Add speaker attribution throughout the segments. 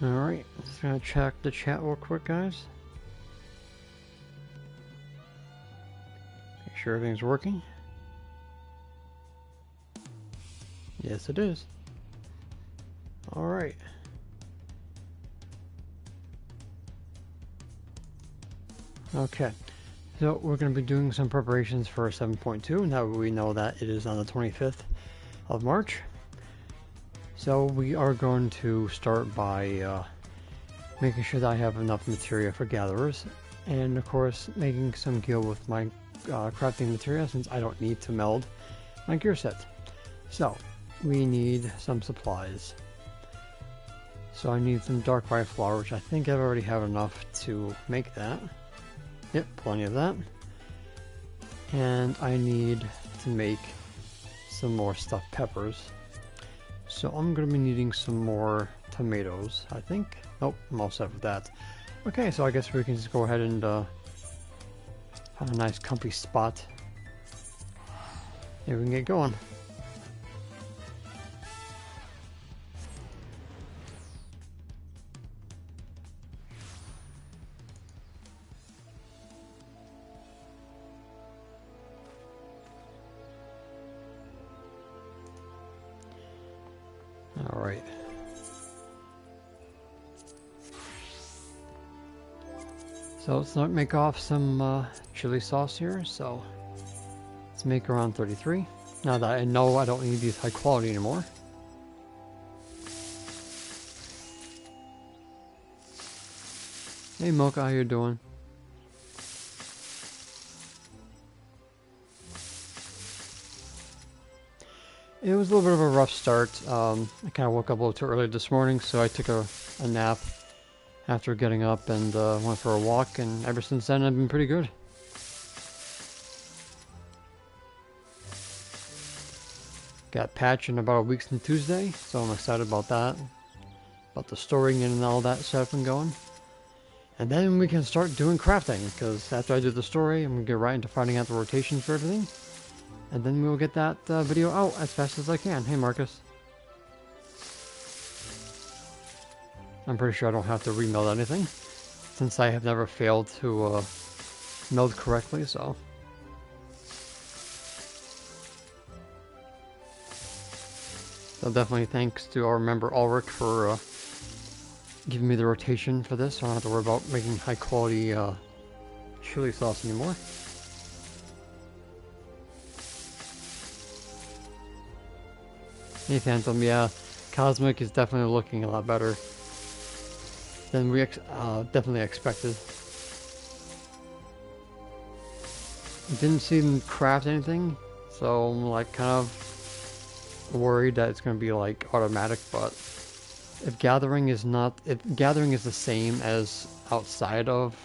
Speaker 1: Alright, just gonna check the chat real quick, guys. Make sure everything's working. Yes, it is. Alright. Okay, so we're going to be doing some preparations for 7.2. Now we know that it is on the 25th of March. So we are going to start by making sure that I have enough materia for gatherers. And of course, making some gear with my crafting materia, since I don't need to meld my gear set. So, we need some supplies. So I need some dark white flour, which I think I already have enough to make that. Yep, plenty of that. And I need to make some more stuffed peppers. So I'm going to be needing some more tomatoes, I think. Nope, I'm all set with that. Okay, so I guess we can just go ahead and have a nice comfy spot. And we can get going. Alright. So let's not make off some chili sauce here, so let's make around 33. Now that I know I don't need these high quality anymore. Hey Mocha, how you doing? It was a little bit of a rough start. I kind of woke up a little too early this morning, so I took a nap after getting up and went for a walk, and ever since then I've been pretty good. Got patch in about a week from Tuesday, so I'm excited about that. About the storing and all that stuff and going. And then we can start doing crafting, because after I do the story, I'm going to get right into finding out the rotations for everything. And then we'll get that video out as fast as I can. Hey Marcus. I'm pretty sure I don't have to remeld anything, since I have never failed to meld correctly, so. So definitely thanks to our member Ulrich for giving me the rotation for this, so I don't have to worry about making high quality chili sauce anymore. Hey Phantom, yeah, Cosmic is definitely looking a lot better than we definitely expected. Didn't see them craft anything, so I'm like kind of worried that it's going to be like automatic, but if gathering is the same as outside of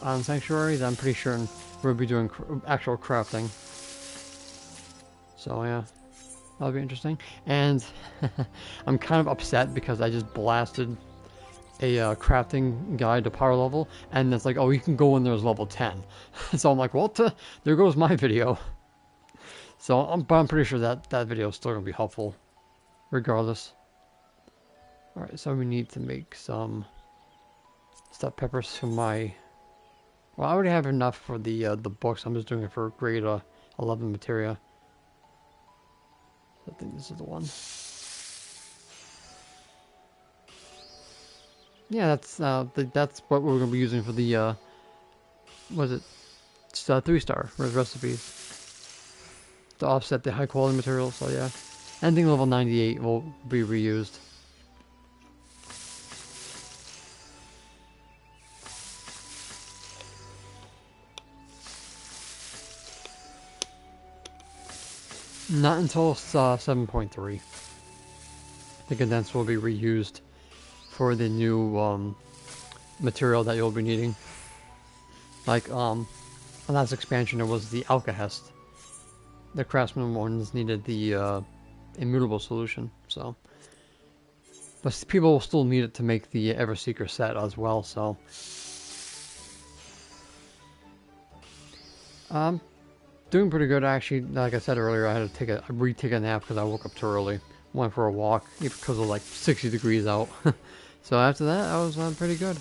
Speaker 1: on Sanctuary, then I'm pretty sure we'll be doing actual crafting. So yeah. That'll be interesting. And I'm kind of upset because I just blasted a crafting guide to power level, and it's like, oh, you can go when there's level 10. So I'm like, well, there goes my video. So but I'm pretty sure that video is still going to be helpful regardless. Alright, so we need to make some stuffed peppers for my... Well, I already have enough for the books. I'm just doing it for grade 11 materia. I think this is the one. Yeah, that's what we're gonna be using for the was it? It's 3-star recipes to offset the high quality material. So yeah, anything level 98 will be reused. Not until 7.3. The condensed will be reused for the new material that you'll be needing. Like on last expansion, it was the Alkahest. The Craftsman ones needed the immutable solution, so. But people will still need it to make the Everseeker set as well, so. Doing pretty good actually. Like I said earlier, I had to retake a nap because I woke up too early. Went for a walk because of like 60 degrees out. So after that, I was pretty good.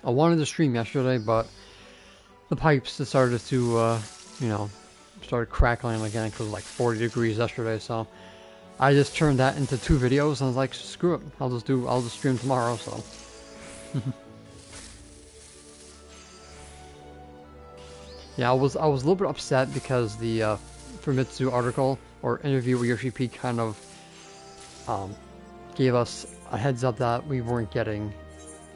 Speaker 1: I wanted to stream yesterday, but the pipes started to, started crackling again because it was like 40 degrees yesterday. So I just turned that into 2 videos and I was like, screw it, I'll just stream tomorrow. So. Yeah, I was a little bit upset because the Famitsu article or interview with Yoshi P kind of gave us a heads up that we weren't getting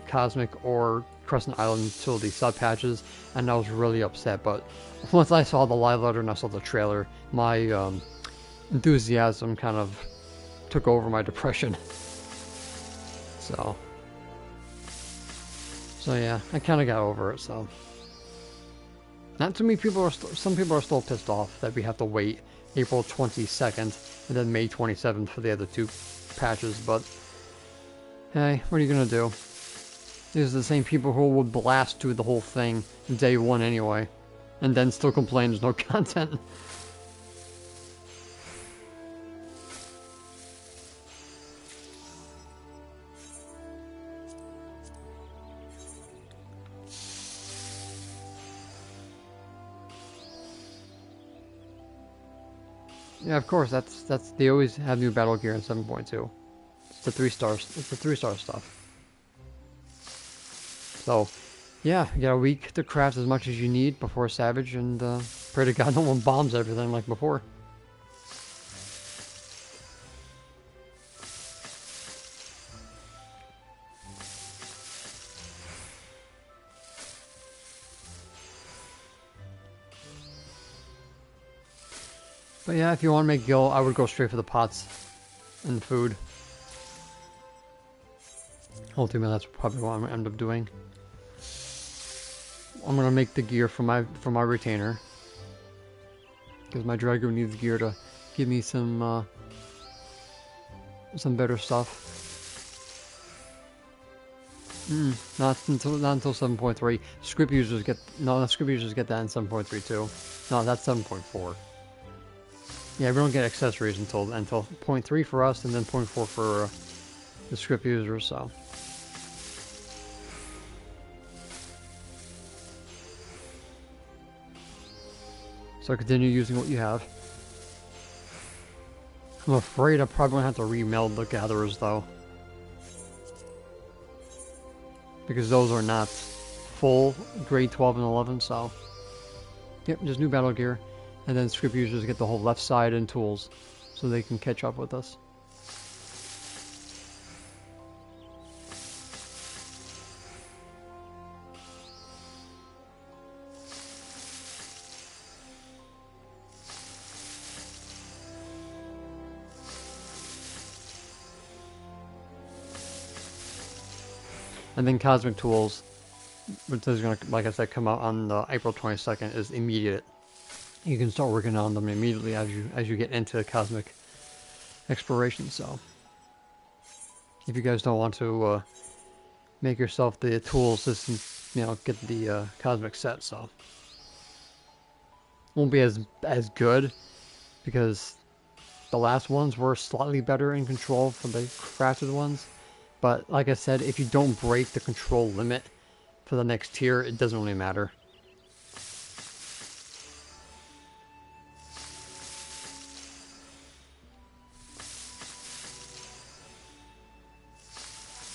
Speaker 1: Cosmic or Crescent Island until the sub patches, and I was really upset. But once I saw the live letter and I saw the trailer, my enthusiasm kind of took over my depression. So yeah, I kind of got over it. So. Not too many people are. Some people are still pissed off that we have to wait April 22nd and then May 27th for the other 2 patches. But hey, what are you gonna do? These are the same people who would blast through the whole thing day 1 anyway, and then still complain there's no content. Yeah, of course. That's they always have new battle gear in 7.2. It's the 3 stars. It's the 3-star stuff. So, yeah, you got a week to craft as much as you need before Savage, and pray to God no one bombs everything like before. But yeah, if you want to make gil, I would go straight for the pots and the food. Ultimately, that's probably what I'm gonna end up doing. I'm gonna make the gear for my retainer because my Dragoon needs gear to give me some better stuff. Not until 7.3. Script users get script users get that in 7.3 too. No, that's 7.4. Yeah, we don't get accessories until 0.3 for us, and then 0.4 for the script users. So continue using what you have. I'm afraid I'm probably gonna have to remeld the gatherers though, because those are not full grade 12 and 11. So, yep, just new battle gear. And then script users get the whole left side and tools, so they can catch up with us. And then Cosmic Tools, which is going to, like I said, come out on April 22nd, is immediate. You can start working on them immediately as you get into Cosmic exploration. So, if you guys don't want to make yourself the tools, just get the Cosmic set. So, won't be as good because the last ones were slightly better in control for the crafted ones. But like I said, if you don't break the control limit for the next tier, it doesn't really matter.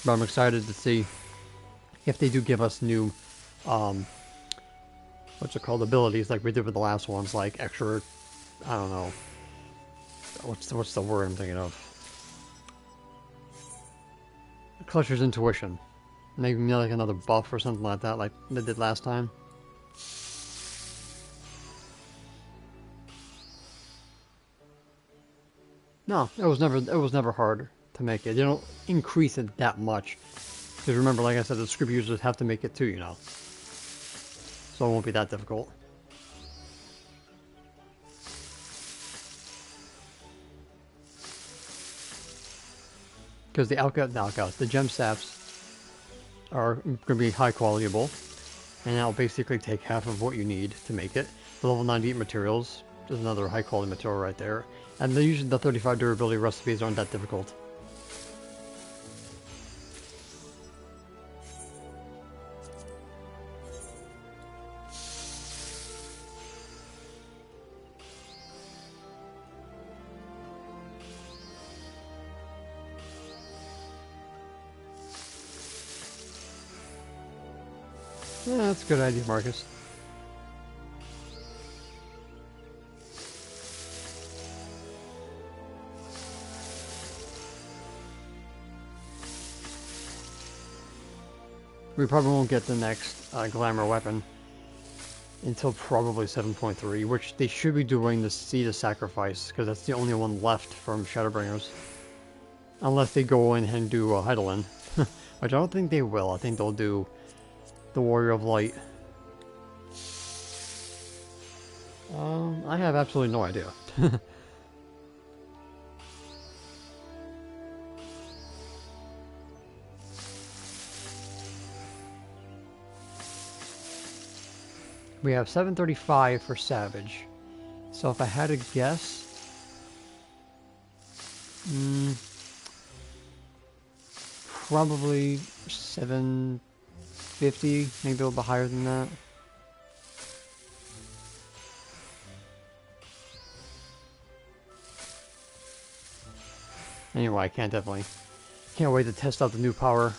Speaker 1: But I'm excited to see if they do give us new, abilities like we did with the last ones, like extra, I don't know, what's the word I'm thinking of? Clutcher's Intuition. Maybe like another buff or something like that, like they did last time. No, it was never hard to make it. You don't increase it that much. Because remember, like I said, the script users have to make it too, So it won't be that difficult. Because the gem saps are going to be high qualityable, and that'll basically take half of what you need to make it. The level 98 materials is another high quality material right there, and usually the 35 durability recipes aren't that difficult. Yeah, that's a good idea, Marcus. We probably won't get the next glamour weapon until probably 7.3, which they should be doing the Seed of Sacrifice, because that's the only one left from Shadowbringers. Unless they go in and do a Heidelin, which I don't think they will. I think they'll do the Warrior of Light. I have absolutely no idea. We have 735 for Savage. So if I had to guess... probably 750, maybe a little bit higher than that. Anyway, I can't wait to test out the new power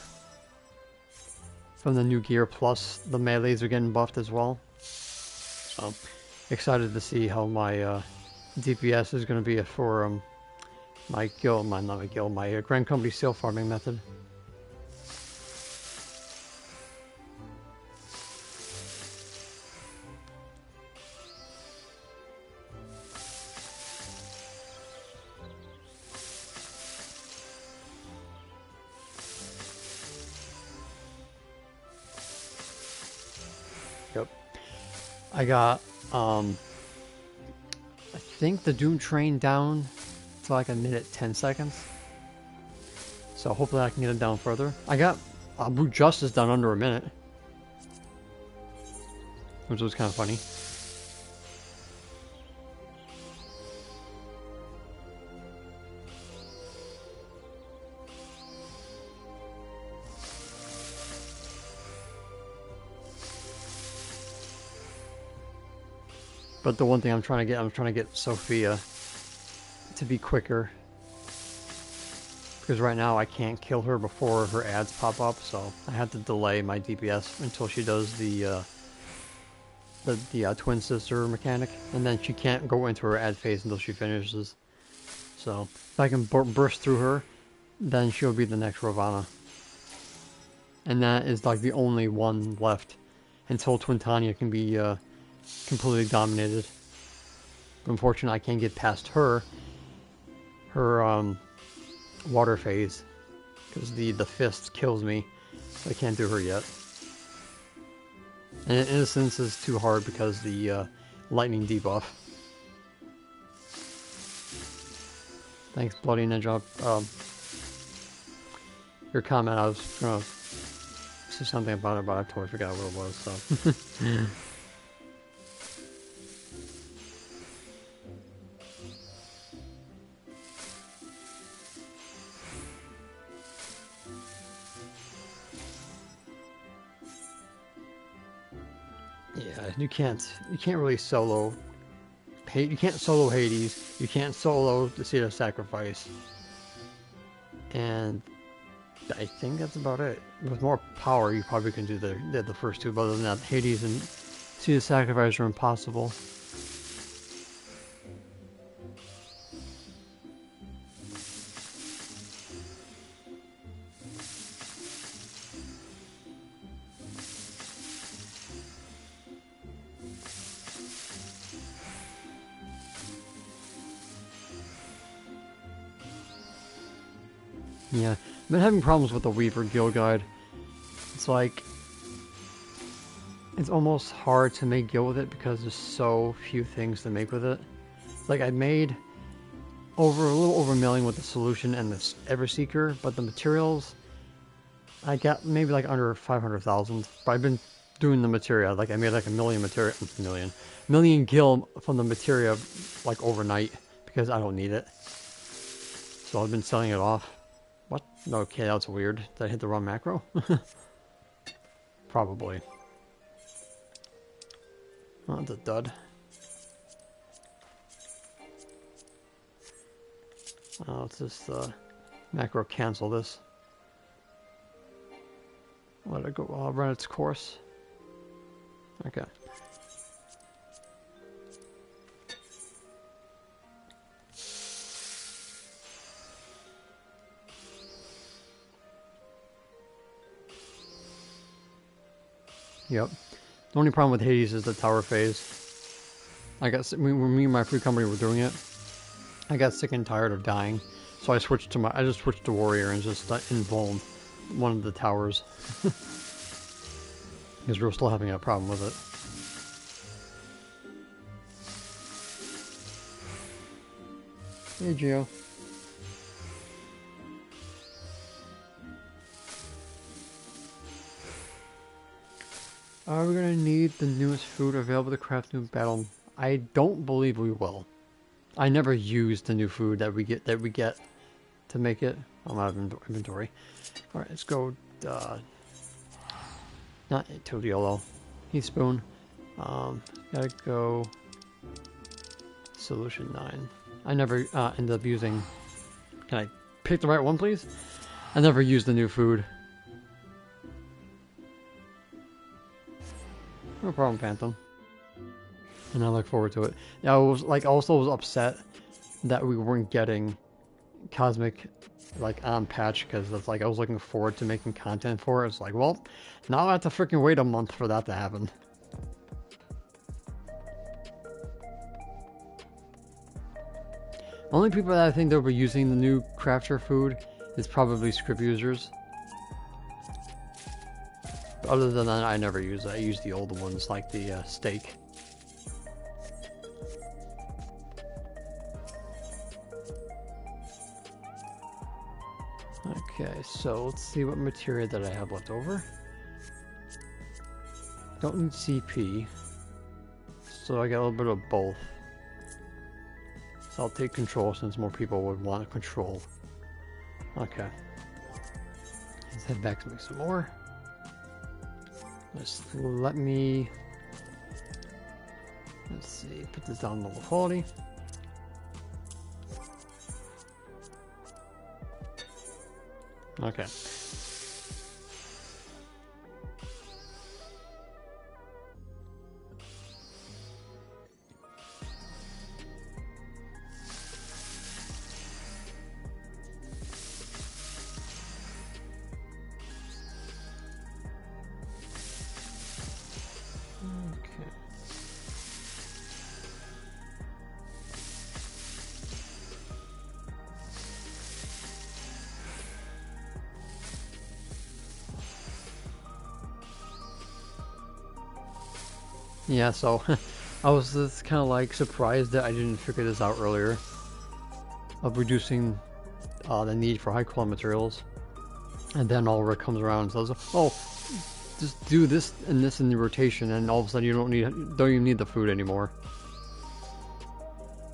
Speaker 1: from the new gear, plus the melees are getting buffed as well. So, excited to see how my DPS is going to be for my Grand Company seal farming method. Yep. I got, I think the Doom Train down to like 1:10. So hopefully I can get it down further. I got Brute Justice down under a minute, which was kind of funny. But the one thing I'm trying to get Sophia to be quicker. Because right now I can't kill her before her ads pop up, so I have to delay my DPS until she does the twin sister mechanic, and then she can't go into her ad phase until she finishes. So if I can burst through her, then she'll be the next Ravana. And that is like the only one left until Twintania can be completely dominated. But unfortunately, I can't get past her water phase because the fist kills me, so I can't do her yet. And Innocence is too hard because the lightning debuff. Thanks, Bloody Ninja. Your comment, I was gonna say something about it, but I totally forgot what it was. So. Yeah, you can't really solo. You can't solo Hades. You can't solo the Seed of Sacrifice. And I think that's about it. With more power, you probably can do the first two, but other than that, Hades and Seed of Sacrifice are impossible. Yeah, I've been having problems with the Weaver Guild Guide. It's like, it's almost hard to make guild with it because there's so few things to make with it. Like, I made a little over 1 million with the solution and the Everseeker, but the materials, I got maybe like under 500,000. But I've been doing the materia, like I made like 1 million million gil from the materia like overnight because I don't need it. So I've been selling it off. What? Okay, that's weird. Did I hit the wrong macro? Probably. Oh, that's a dud. Let's just macro cancel this. Let it go run its course. Okay. Yep. The only problem with Hades is the tower phase. I got when me and my free company were doing it, I got sick and tired of dying, so I switched to I just switched to warrior and just invulned one of the towers because we were still having a problem with it. Hey, Gio. Are we gonna need the newest food available to craft new battle? I don't believe we will. I never use the new food that we get to make it. I'm out of inventory. All right, let's go. Not Todiolo. Heat spoon. Gotta go. Solution 9. I never end up using. Can I pick the right one, please? I never use the new food. No problem, Phantom. And I look forward to it. Yeah, I was like also was upset that we weren't getting Cosmic like on patch because it's like I was looking forward to making content for it. It's like, well, now I have to freaking wait a month for that to happen. Only people that I think that were using the new crafter food is probably script users. But other than that, I never use it. I use the old ones like the steak. Okay, so let's see what material that I have left over. Don't need CP, so I got a little bit of both. So I'll take control since more people would want control. Okay. Let's head back to make some more. Just let me... Let's see, put this down low quality. Okay. Yeah, so I was just kind of like surprised that I didn't figure this out earlier of reducing the need for high quality materials, and then all of it comes around and says, "Oh, just do this and this in the rotation," and all of a sudden you don't even need the food anymore.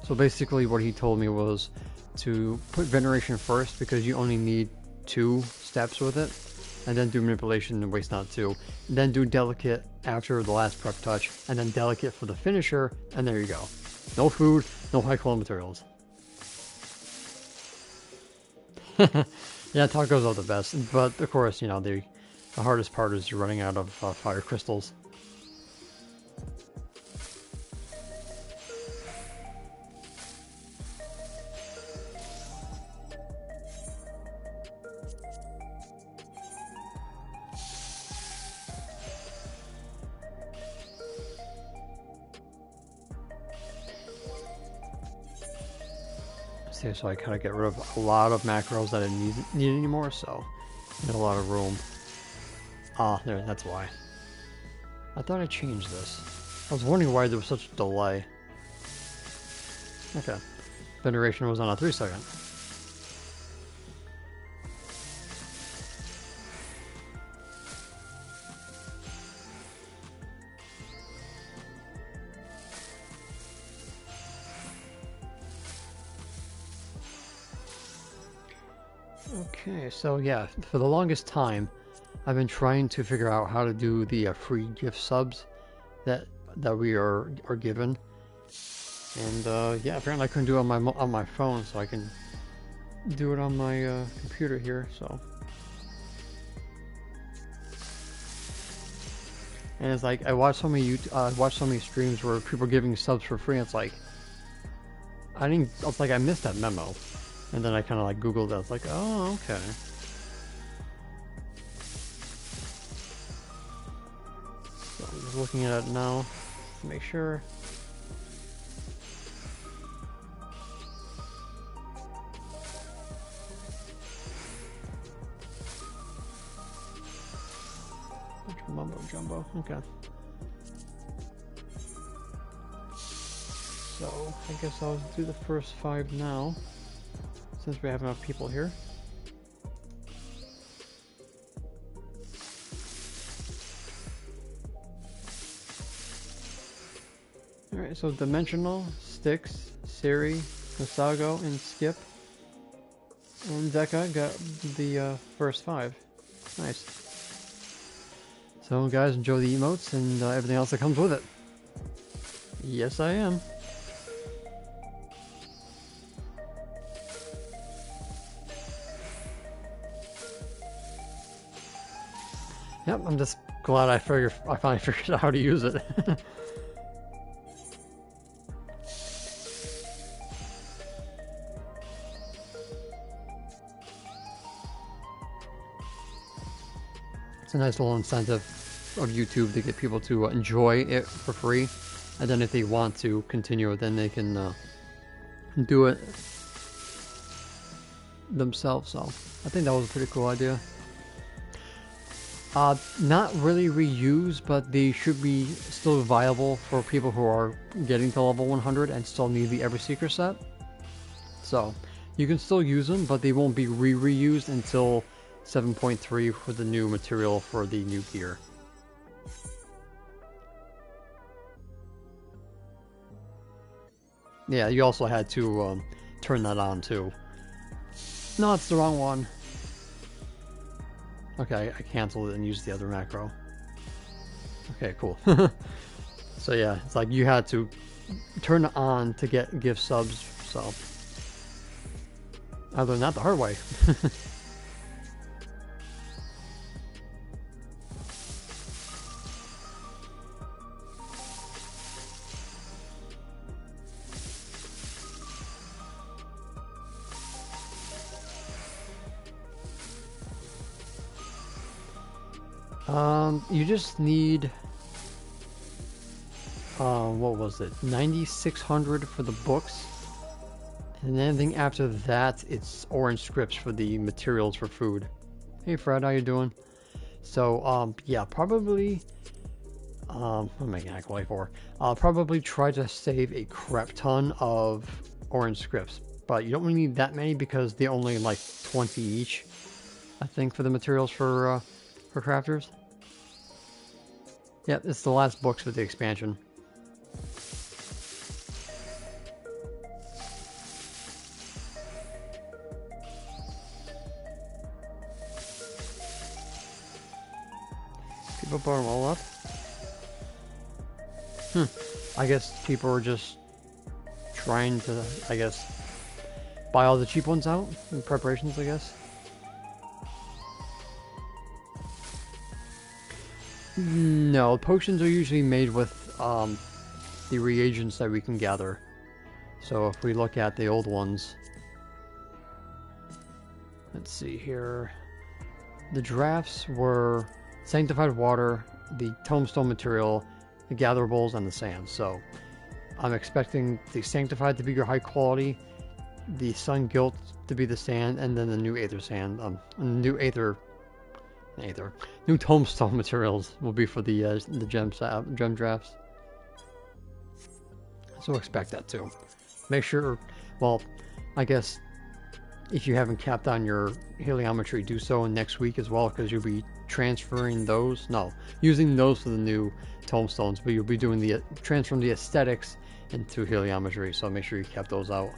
Speaker 1: So basically, what he told me was to put veneration first because you only need 2 steps with it. And then do manipulation and waste not 2. And then do delicate after the last prep touch, and then delicate for the finisher, and there you go. No food, no high quality materials. Yeah, tacos are the best, but of course, you know, the hardest part is you're running out of fire crystals. So I kind of get rid of a lot of macros that I need anymore, so I got a lot of room. Ah, there, that's why. I thought I changed this. I was wondering why there was such a delay. Okay. Veneration was on a 3-second. Okay, so yeah, for the longest time, I've been trying to figure out how to do the free gift subs that we are given, and yeah, apparently I couldn't do it on my phone, so I can do it on my computer here. So, And it's like I watched so many watched so many streams where people are giving subs for free. And it's like I was like I missed that memo, and then I kind of like Googled it. I was like, oh, okay. So I'm just looking at it now to make sure. Mumbo jumbo. Okay. So I guess I'll do the first 5 now, since we have enough people here. Alright, so Dimensional, Styx, Siri, Masago, and Skip. And Deka got the first 5. Nice. So guys, enjoy the emotes and everything else that comes with it. Yes, I am. Yep, I'm just glad I finally figured out how to use it. It's a nice little incentive of YouTube to get people to enjoy it for free, and then if they want to continue it, then they can do it themselves. So I think that was a pretty cool idea. Not really reused, but they should be still viable for people who are getting to level 100 and still need the Every Seeker set. So you can still use them, but they won't be reused until 7.3 for the new material for the new gear. Yeah, you also had to turn that on too. No, it's the wrong one. Okay, I canceled it and used the other macro. Okay, cool. So yeah, it's like you had to turn it on to give subs, so I learned that the hard way. You just need, what was it, 9,600 for the books, and anything after that, it's orange scripts for the materials for food. Hey Fred, how you doing? So, yeah, probably, what am I gonna accolade for? I'll probably try to save a crap ton of orange scripts, but you don't really need that many because they're only like 20 each, I think, for the materials for crafters. Yep, it's the last books for the expansion. People bought them all up? I guess people are just trying to, I guess, buy all the cheap ones out in preparations, I guess. No, potions are usually made with the reagents that we can gather. So if we look at the old ones, let's see here. The drafts were sanctified water, the tombstone material, the gatherables, and the sand. So I'm expecting the sanctified to be your high quality, the sun gilt to be the sand, and then the new aether sand, new tombstone materials will be for the gem drafts. So expect that too. Make sure, well, I guess if you haven't capped on your heliometry, do so next week as well, because you'll be transferring those. No, using those for the new tombstones, but you'll be doing the transferring the aesthetics into heliometry. So make sure you cap those out.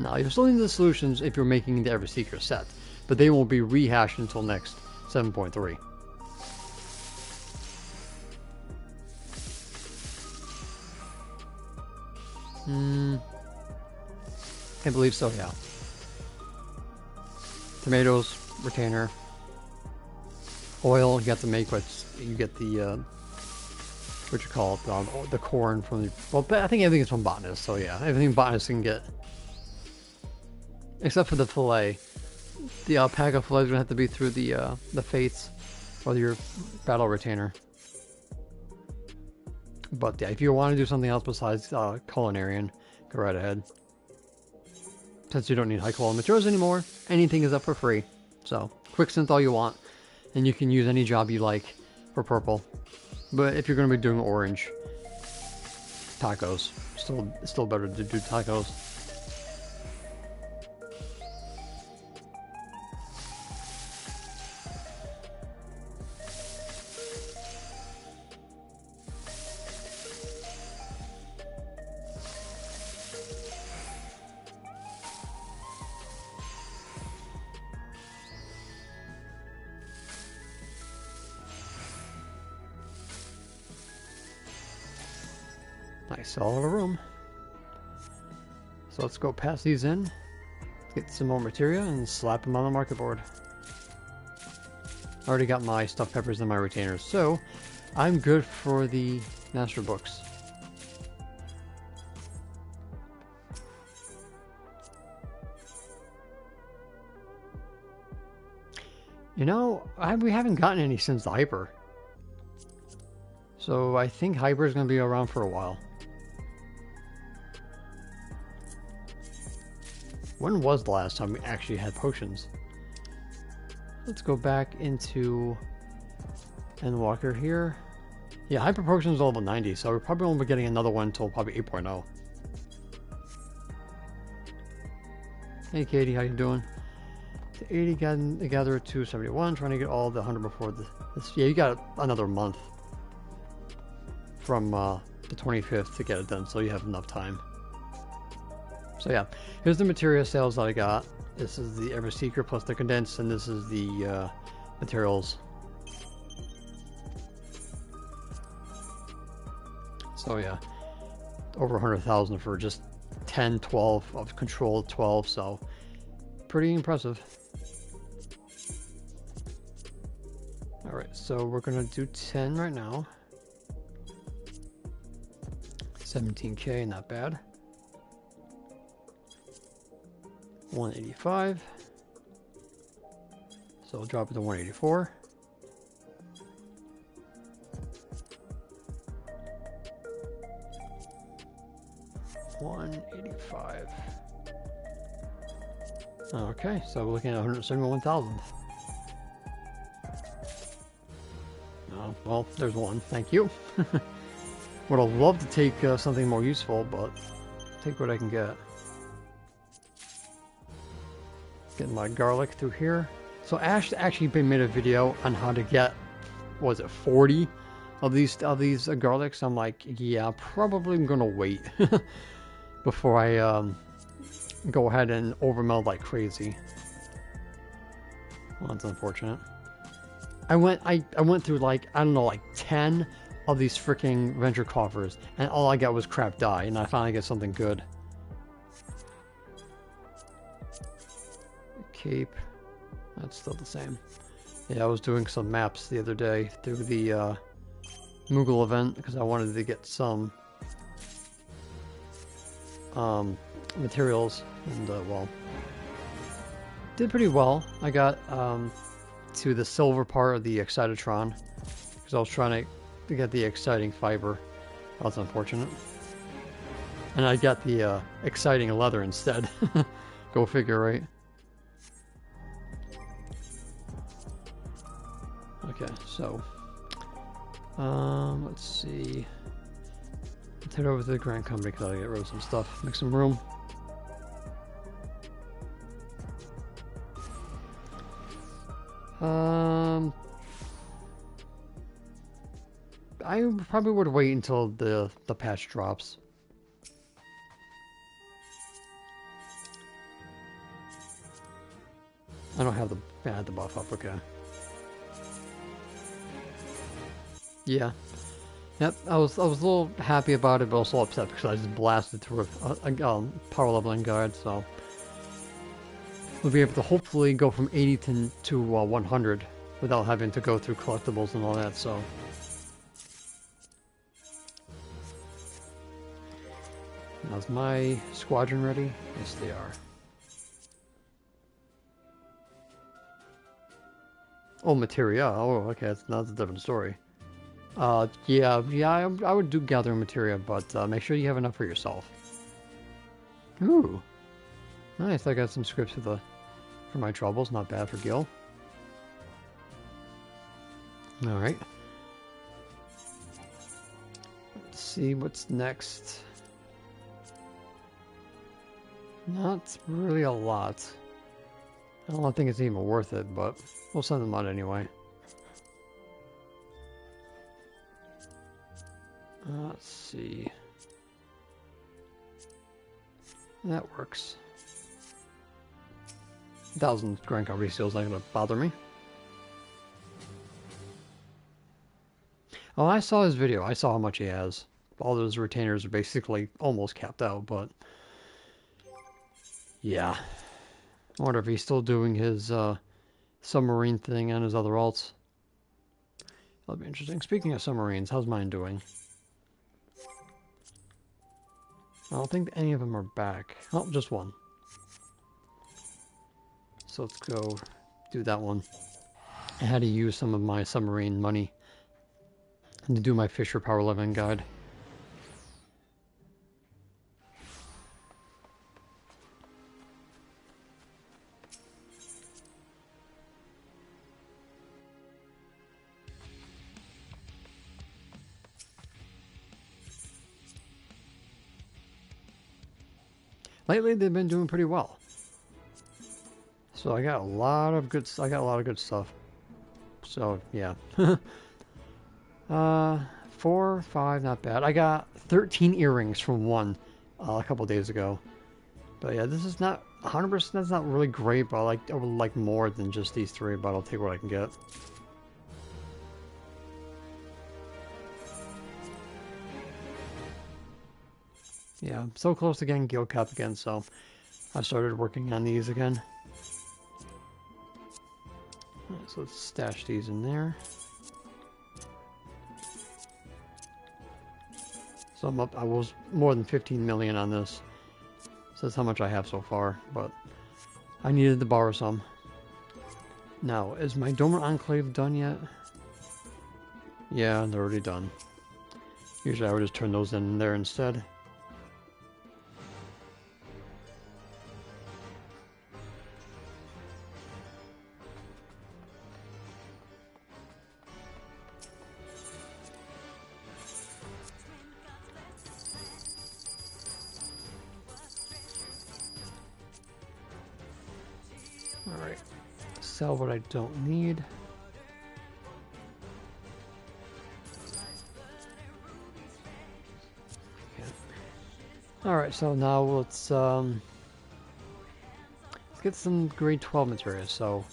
Speaker 1: Now, you'll still need the solutions if you're making the Every Seeker set, but they won't be rehashed until next 7.3. I believe so, yeah. Tomatoes, retainer, Oil, you have to make what you get the what you call it, the corn from the. Well, I think everything is from botanists, so yeah, everything botanists can get, except for the fillet. The alpaca fillet is gonna have to be through the fates or your battle retainer. But yeah, if you want to do something else besides culinarian, go right ahead. Since you don't need high quality materials anymore, anything is up for free. So quick synth all you want, and you can use any job you like for purple. But if you're going to be doing orange, tacos, still better to do tacos. Nice, all in a room. So let's go pass these in, get some more materia, and slap them on the market board. I already got my stuffed peppers and my retainers, so I'm good for the master books. You know, we haven't gotten any since the Hyper. So I think Hyper is going to be around for a while. When was the last time we actually had potions? Let's go back into Endwalker here. Yeah, Hyper Potion is level 90, so we probably won't be getting another one until probably 8.0. Hey Katie, how you doing? The 80 gather 271, trying to get all the 100 before this. Yeah, you got another month from the 25th to get it done, so you have enough time. So yeah, here's the materia sales that I got. This is the Ever Secret plus the condensed, and this is the materials. So yeah, over 100,000 for just 10, 12 of control 12, so pretty impressive. Alright, so we're gonna do 10 right now. 17k, not bad. 185. So we'll drop it to 184. $185. Okay, so we're looking at 171,000. Oh, well, there's one. Thank you. Would have loved to take something more useful, but take what I can get. Getting my garlic through here. So Ash actually made a video on how to get, was it 40 of these garlics? I'm like, yeah, probably I'm gonna wait before I go ahead and overmeld like crazy. Well, that's unfortunate. I went through like, I don't know, like 10 of these freaking venture coffers, and all I got was crap dye, and I finally get something good. Cape, that's still the same. Yeah, I was doing some maps the other day through the Moogle event because I wanted to get some materials, and well, did pretty well. I got to the silver part of the Excitotron because I was trying to get the exciting fiber. That's unfortunate. And I got the exciting leather instead. Go figure, right? Okay, so let's see. Let's head over to the Grand Company because I gotta get rid of some stuff, make some room. I probably would wait until the patch drops. I don't have the buff up. Okay. Yeah. Yep. I was a little happy about it, but also upset because I just blasted through a power leveling guide. So we'll be able to hopefully go from 80 to 100 without having to go through collectibles and all that, so. Now, is my squadron ready? Yes, they are. Oh, materia. Oh, okay, that's a different story. Yeah, I would do gathering materia, but make sure you have enough for yourself. Ooh, nice. I got some scripts for my troubles. Not bad for Gil. All right. Let's see what's next. Not really a lot. I don't think it's even worth it, but we'll send them out anyway. Let's see. That works. 1,000 Grand Company Seals not gonna bother me. Oh, I saw his video. I saw how much he has. All those retainers are basically almost capped out, but yeah. I wonder if he's still doing his submarine thing and his other alts. That'll be interesting. Speaking of submarines, how's mine doing? I don't think any of them are back. Oh, just one. So let's go do that one. I had to use some of my submarine money to do my Fisher Power Living guide. Lately, they've been doing pretty well. So I got a lot of good stuff. So yeah. 4, 5, not bad. I got 13 earrings from one a couple days ago. But yeah, this is not 100%. That's not really great, but I would like more than just these 3. But I'll take what I can get. Yeah, I'm so close to getting Guild Cap again, so I started working on these again. Right, so let's stash these in there. So I'm up, I was more than 15 million on this. So that's how much I have so far, but I needed to borrow some. Now, is my Dormant Enclave done yet? Yeah, they're already done. Usually I would just turn those in there instead. Alright, sell what I don't need. Okay. Alright, so now let's get some grade 12 materials. So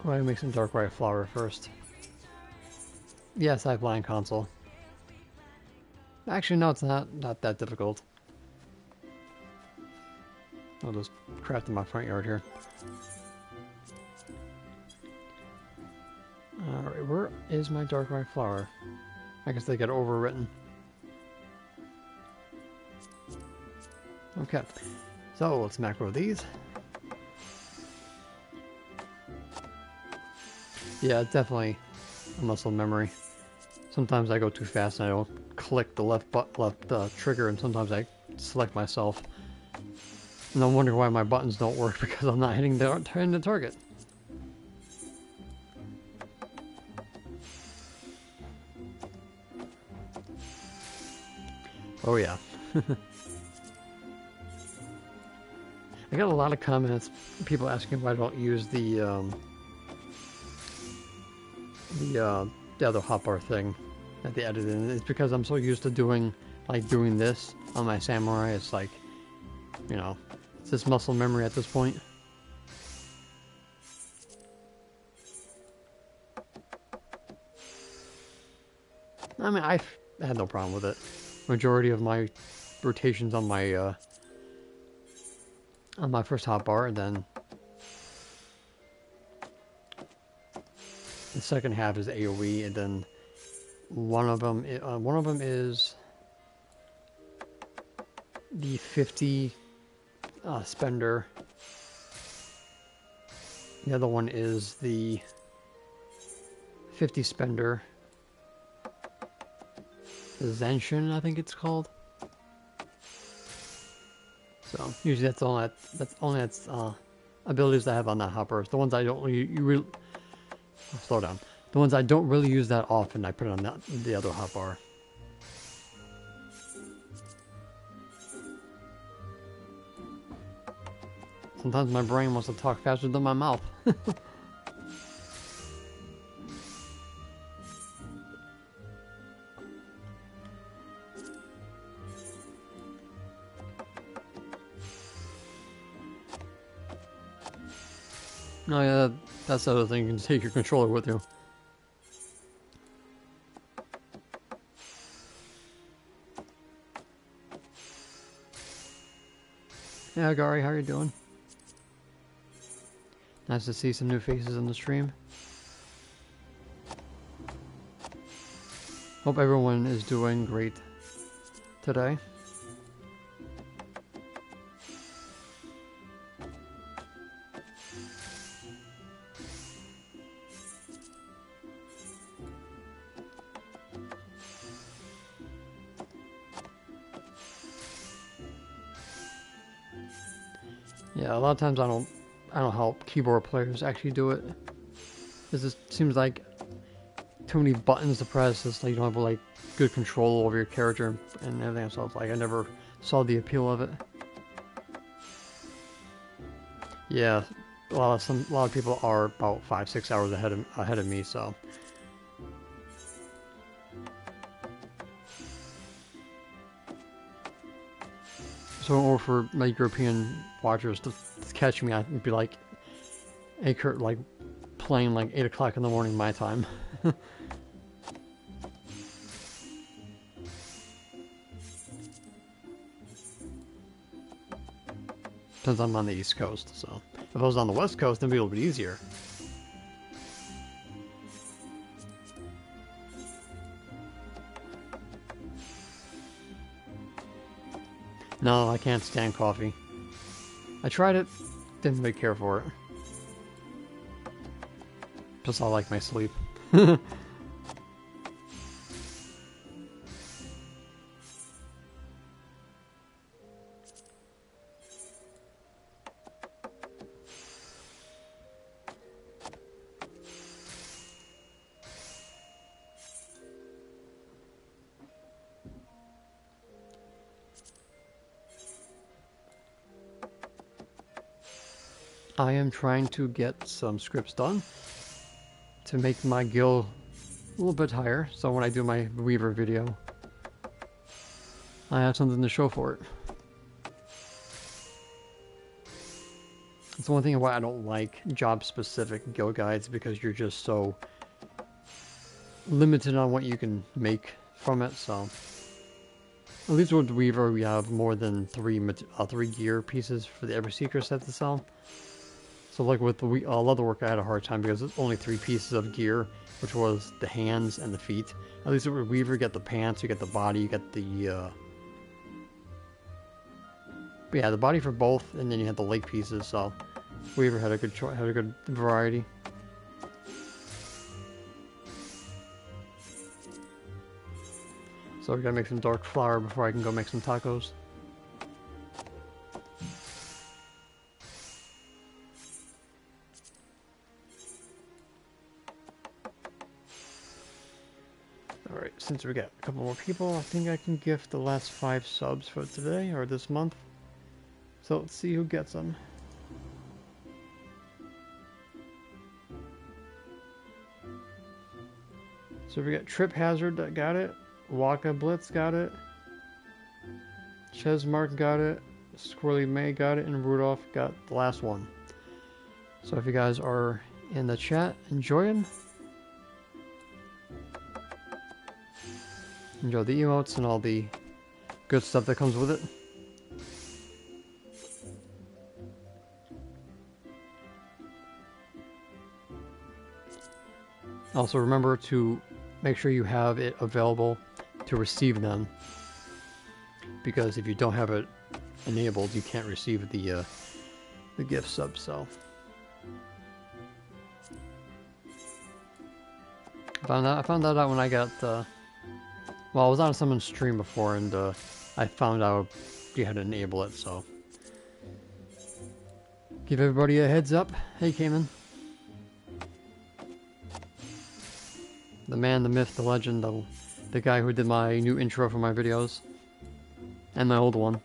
Speaker 1: go ahead and make some dark white flour first. Yes, I have Lion Console. Actually, no, it's not that difficult. I'll just craft in my front yard here. Alright, where is my dark white flour? I guess they get overwritten. Okay, so let's macro these. Yeah, it's definitely a muscle memory. Sometimes I go too fast and I don't click the left trigger, and sometimes I select myself. And I'm wondering why my buttons don't work because I'm not hitting the target. Oh yeah. I got a lot of comments, people asking why I don't use the other hotbar thing that they edited in. It's because I'm so used to doing this on my Samurai. It's like, you know, it's just muscle memory at this point. I mean, I had no problem with it. Majority of my rotations on my first hotbar, and then The second half is AoE, and then one of them is the 50 spender. The other one is the 50 spender. The Zenshin, I think it's called. So usually that's only abilities I have on that hopper. The ones I don't really slow down. The ones I don't really use that often, I put it on the other hotbar. Sometimes my brain wants to talk faster than my mouth. Oh yeah, that's the other thing. You can take your controller with you. Yeah, Gary, how you doing? Nice to see some new faces in the stream. Hope everyone is doing great today. Yeah, a lot of times I don't help keyboard players actually do it. It just seems like too many buttons to press. It's like you don't have like good control over your character and everything. So it's like I never saw the appeal of it. Yeah, a lot of people are about 5-6 hours ahead of me. So or for my European watchers to catch me, I'd be like, like playing like 8 o'clock in the morning my time. Since I'm on the East Coast, so if I was on the West Coast, it'd be a little bit easier. No, I can't stand coffee. I tried it, didn't really care for it. Plus, I like my sleep. I am trying to get some scripts done to make my guild a little bit higher, so when I do my Weaver video, I have something to show for it. That's the one thing why I don't like job-specific guild guides, because you're just so limited on what you can make from it. So at least with Weaver, we have more than three gear pieces for the Ever Seeker set to sell. So like with the Leatherwork, I had a hard time because it's only 3 pieces of gear, which was the hands and the feet. At least with Weaver, you get the pants, you get the body, you get the but yeah, the body for both, and then you had the leg pieces. So Weaver had a good variety. So we gotta make some dark flour before I can go make some tacos. Alright, since we got a couple more people, I think I can gift the last 5 subs for today, or this month. So let's see who gets them. So we got Trip Hazard that got it, Waka Blitz got it, Chesmark got it, Squirrely May got it, and Rudolph got the last one. So if you guys are in the chat, enjoy the emotes and all the good stuff that comes with it. Also remember to make sure you have it available to receive them, because if you don't have it enabled, you can't receive the gift sub. So I found that out when I got well, I was on someone's stream before, and I found out you had to enable it. So give everybody a heads up. Hey, Cayman. The man, the myth, the legend, the guy who did my new intro for my videos. And my old one.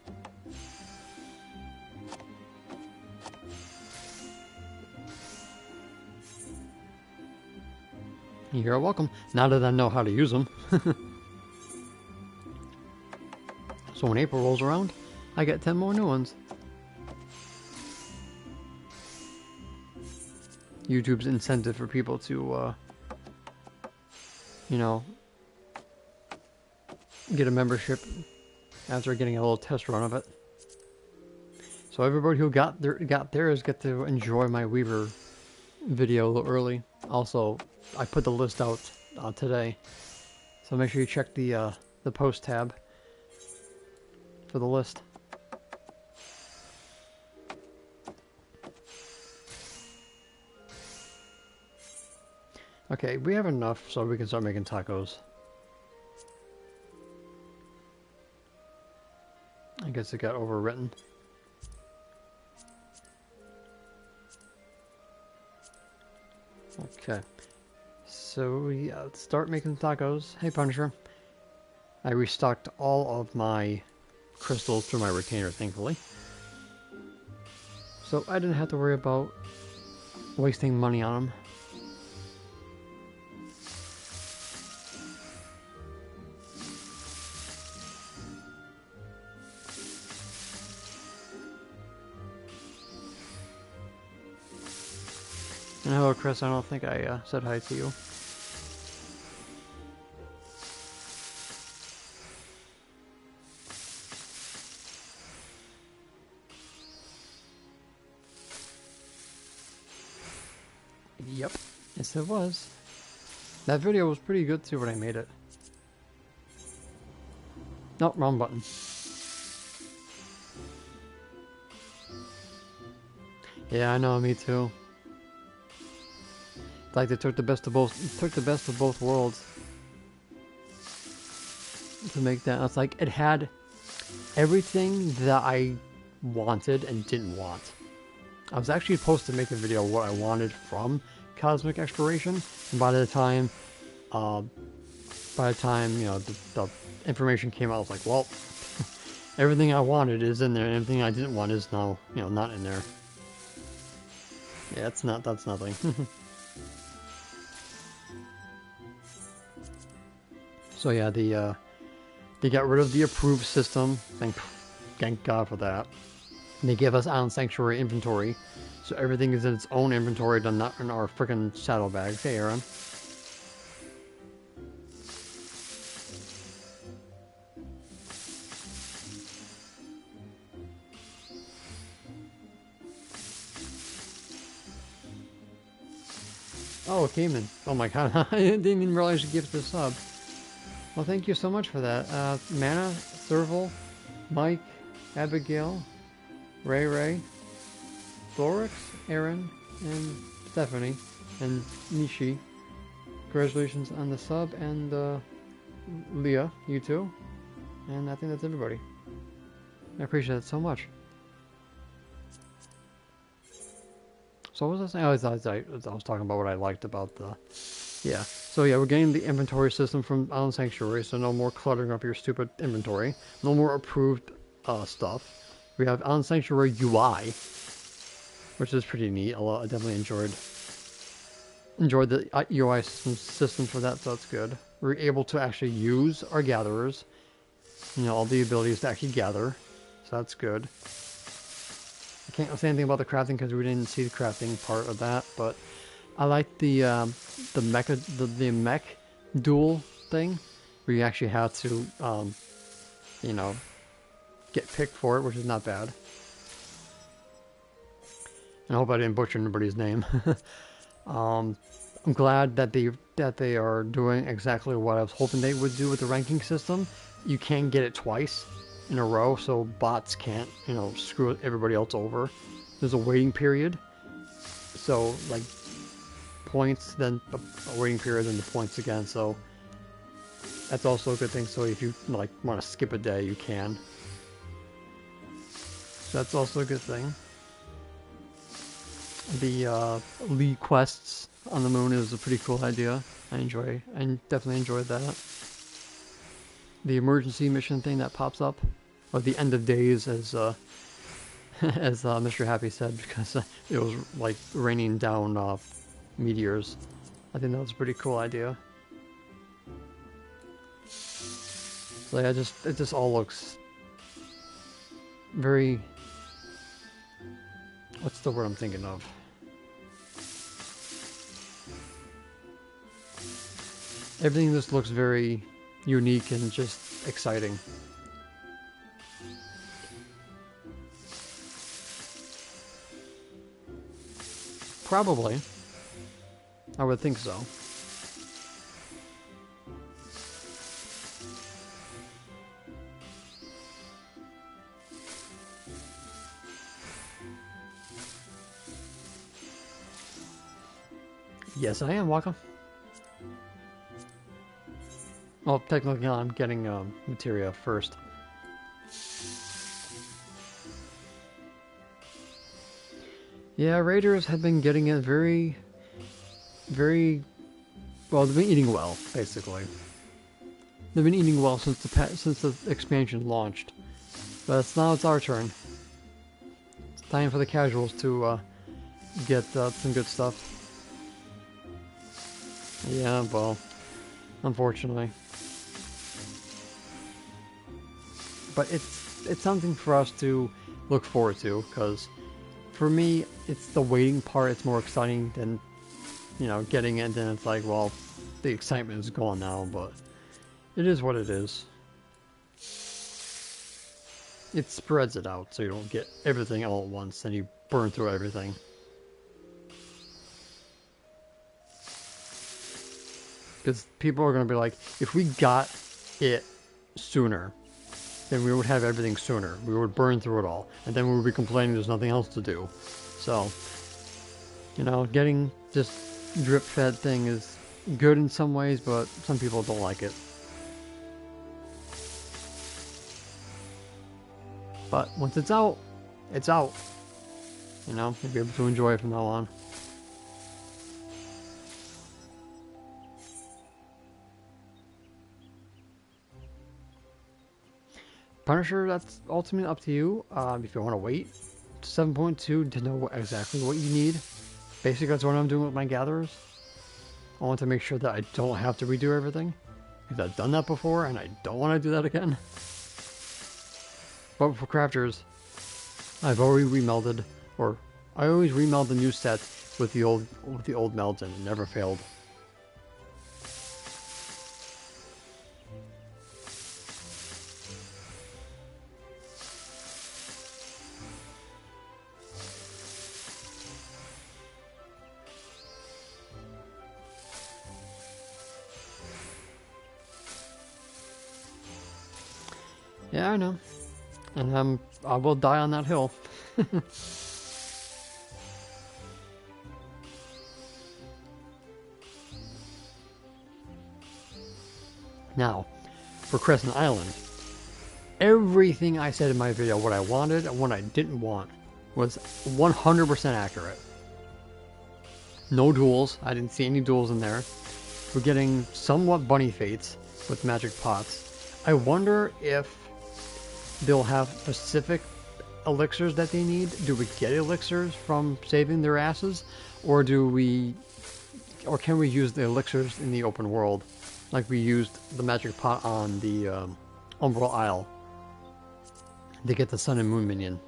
Speaker 1: You're welcome. Now that I know how to use them. So when April rolls around, I get 10 more new ones. YouTube's incentive for people to, you know, get a membership after getting a little test run of it. So everybody who got theirs get to enjoy my Weaver video a little early. Also, I put the list out today, so make sure you check the post tab for the list. Okay, we have enough so we can start making tacos. I guess it got overwritten. Okay, so yeah, let's start making tacos. Hey, Punisher. I restocked all of my crystals through my retainer, thankfully. So I didn't have to worry about wasting money on them. And hello, Chris. I don't think I said hi to you. Yep. Yes, it was. That video was pretty good too when I made it. Nope, wrong button. Yeah, I know, me too. Like they took the best of both worlds to make that. It's like it had everything that I wanted and didn't want. I was actually supposed to make a video of what I wanted from Cosmic Exploration, and by the time you know the information came out, I was like, well, everything I wanted is in there, and everything I didn't want is now, you know, not in there. Yeah, that's nothing. So yeah, they got rid of the approved system. Thank God for that. And they give us Island Sanctuary inventory, so everything is in its own inventory, done not in our freaking saddlebags. Hey, Aaron. Oh, it came in. Oh my God, I didn't even realize you gifted a sub. Well, thank you so much for that. Mana, Serval, Mike, Abigail, Ray, Florix, Aaron, and Stephanie, and Nishi. Congratulations on the sub, and Leah, you too. And I think that's everybody. I appreciate it so much. So what was I saying? I was talking about what I liked about the... Yeah. So yeah, we're getting the inventory system from Island Sanctuary, so no more cluttering up your stupid inventory. No more approved stuff. We have Island Sanctuary UI, which is pretty neat. I definitely enjoyed the UI system for that, so that's good. We're able to actually use our gatherers. You know, all the abilities to actually gather, so that's good. I can't say anything about the crafting because we didn't see the crafting part of that, but I like the mech duel thing, where you actually have to, you know, get picked for it, which is not bad. And I hope I didn't butcher anybody's name. I'm glad that they are doing exactly what I was hoping they would do with the ranking system. You can't get it twice in a row, so bots can't, you know, screw everybody else over. There's a waiting period, so like points, then a waiting period, then the points again. So that's also a good thing. So if you like want to skip a day, you can. So that's also a good thing. The lead quests on the moon is a pretty cool idea. I definitely enjoyed that. The emergency mission thing that pops up, or the end of days, as as Mr. Happy said, because it was like raining down meteors. I think that was a pretty cool idea. So yeah, it just all looks very. What's the word I'm thinking of? Everything just looks very unique and just exciting. Probably. I would think so. Yes, I am. Welcome. Well, technically, I'm getting materia first. Yeah, Raiders have been getting it very, very well. They've been eating well, basically. They've been eating well since the expansion launched. But now it's our turn. It's time for the casuals to get some good stuff. Yeah, well, unfortunately. But it's something for us to look forward to, because for me, it's the waiting part. It's more exciting than, you know, getting it. And then it's like, well, the excitement is gone now, but it is what it is. It spreads it out so you don't get everything all at once and you burn through everything. Because people are going to be like, if we got it sooner, then we would have everything sooner. We would burn through it all. And then we would be complaining there's nothing else to do. So, you know, getting this drip-fed thing is good in some ways, but some people don't like it. But once it's out, it's out. You know, you'll be able to enjoy it from now on. Punisher, that's ultimately up to you. If you want to wait to 7.2 to know exactly what you need. Basically, that's what I'm doing with my gatherers. I want to make sure that I don't have to redo everything, because I've done that before and I don't want to do that again. But for crafters, I've already remelded, or I always remeld the new set with the old melds, and it never failed. Yeah, I know. And I will die on that hill. Now, for Crescent Island, everything I said in my video, what I wanted and what I didn't want, was 100% accurate. No duels. I didn't see any duels in there. We're getting somewhat bunny fates with magic pots. I wonder if they'll have specific elixirs that they need. Do we get elixirs from saving their asses, or can we use the elixirs in the open world, like we used the magic pot on the Umbral Isle to get the Sun and Moon minion?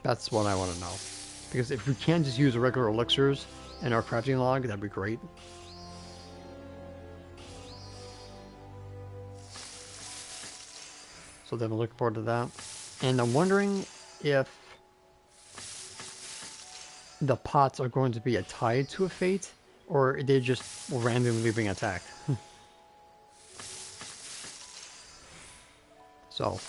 Speaker 1: That's what I want to know, because if we can just use regular elixirs in our crafting log, that'd be great. So then I'm looking forward to that. And I'm wondering if the pots are going to be tied to a fate, or they just randomly being attacked. So,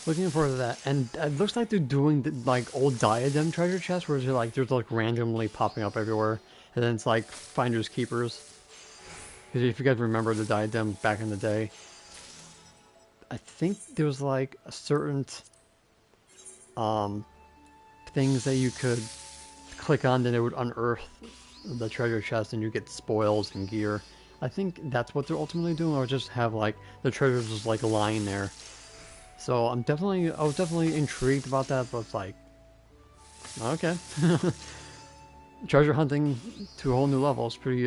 Speaker 1: looking forward to that. And it looks like they're doing the, like old diadem treasure chests, where they're like there's like randomly popping up everywhere, and then it's like finders keepers. Because if you guys remember the diadem back in the day, I think there was like a certain things that you could click on, then it would unearth the treasure chest, and you get spoils and gear. I think that's what they're ultimately doing, or just have like the treasures just like lying there. So I was definitely intrigued about that, but it's like, okay, treasure hunting to a whole new level is pretty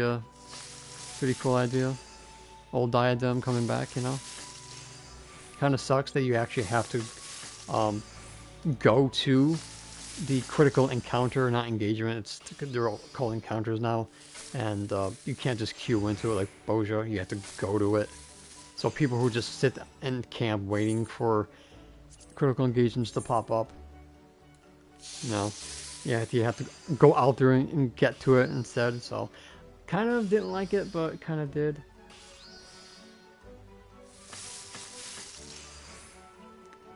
Speaker 1: cool idea. Old diadem coming back, you know. Kind of sucks that you actually have to go to the critical encounter, not engagement. They're all called encounters now, and you can't just queue into it like Boja. You have to go to it. So people who just sit in camp waiting for critical engagements to pop up, yeah, you have to go out there and get to it instead. So kind of didn't like it, but kind of did.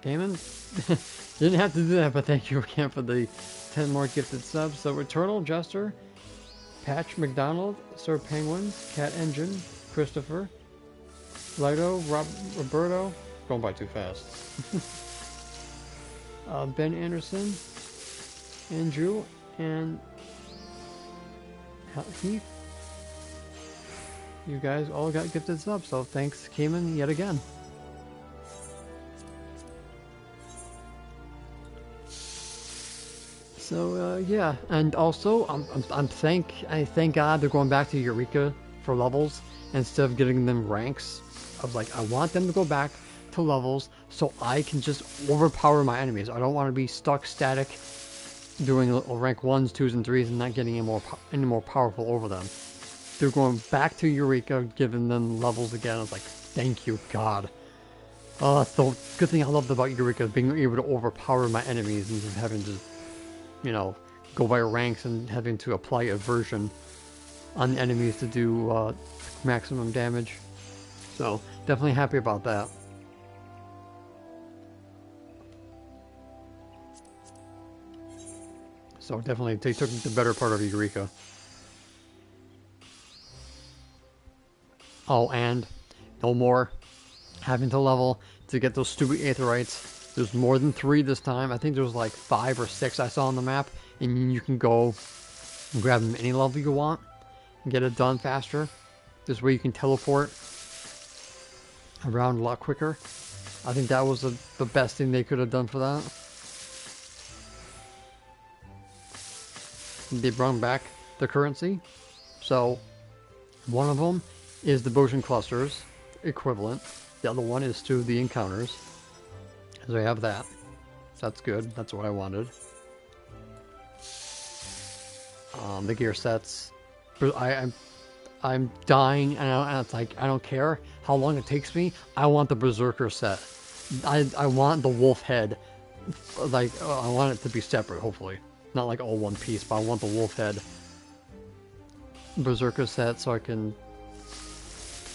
Speaker 1: Damon, you didn't have to do that, but thank you again for the 10 more gifted subs. So Returnal, Jester, Patch McDonald, Sir Penguins, Cat Engine, Christopher, Lido, Roberto, going by too fast. Ben Anderson, Andrew, and Heath. You guys all got gifted subs, so thanks, Cayman, yet again. So yeah, and also I thank God they're going back to Eureka for levels instead of getting them ranks. I was like, I want them to go back to levels so I can just overpower my enemies. I don't want to be stuck static doing rank 1s, 2s, and 3s and not getting any more powerful over them. They're going back to Eureka, giving them levels again. I was like, thank you, God. Oh, that's the good thing I loved about Eureka, being able to overpower my enemies and just having to, you know, go by ranks and having to apply aversion on the enemies to do maximum damage. So, definitely happy about that. So definitely, they took the better part of Eureka. Oh, and no more having to level to get those stupid aetherites. There's more than 3 this time. I think there's like 5 or 6 I saw on the map, and you can go and grab them any level you want and get it done faster. This way you can teleport around a lot quicker. I think that was the best thing they could have done for that. They brought back the currency. So one of them is the Bojan clusters equivalent. The other one is to the encounters. So I have that. That's good. That's what I wanted. The gear sets. I'm dying, and it's like, I don't care how long it takes me. I want the Berserker set. I want the wolf head. Like, I want it to be separate, hopefully. Not like all one piece, but I want the wolf head Berserker set so I can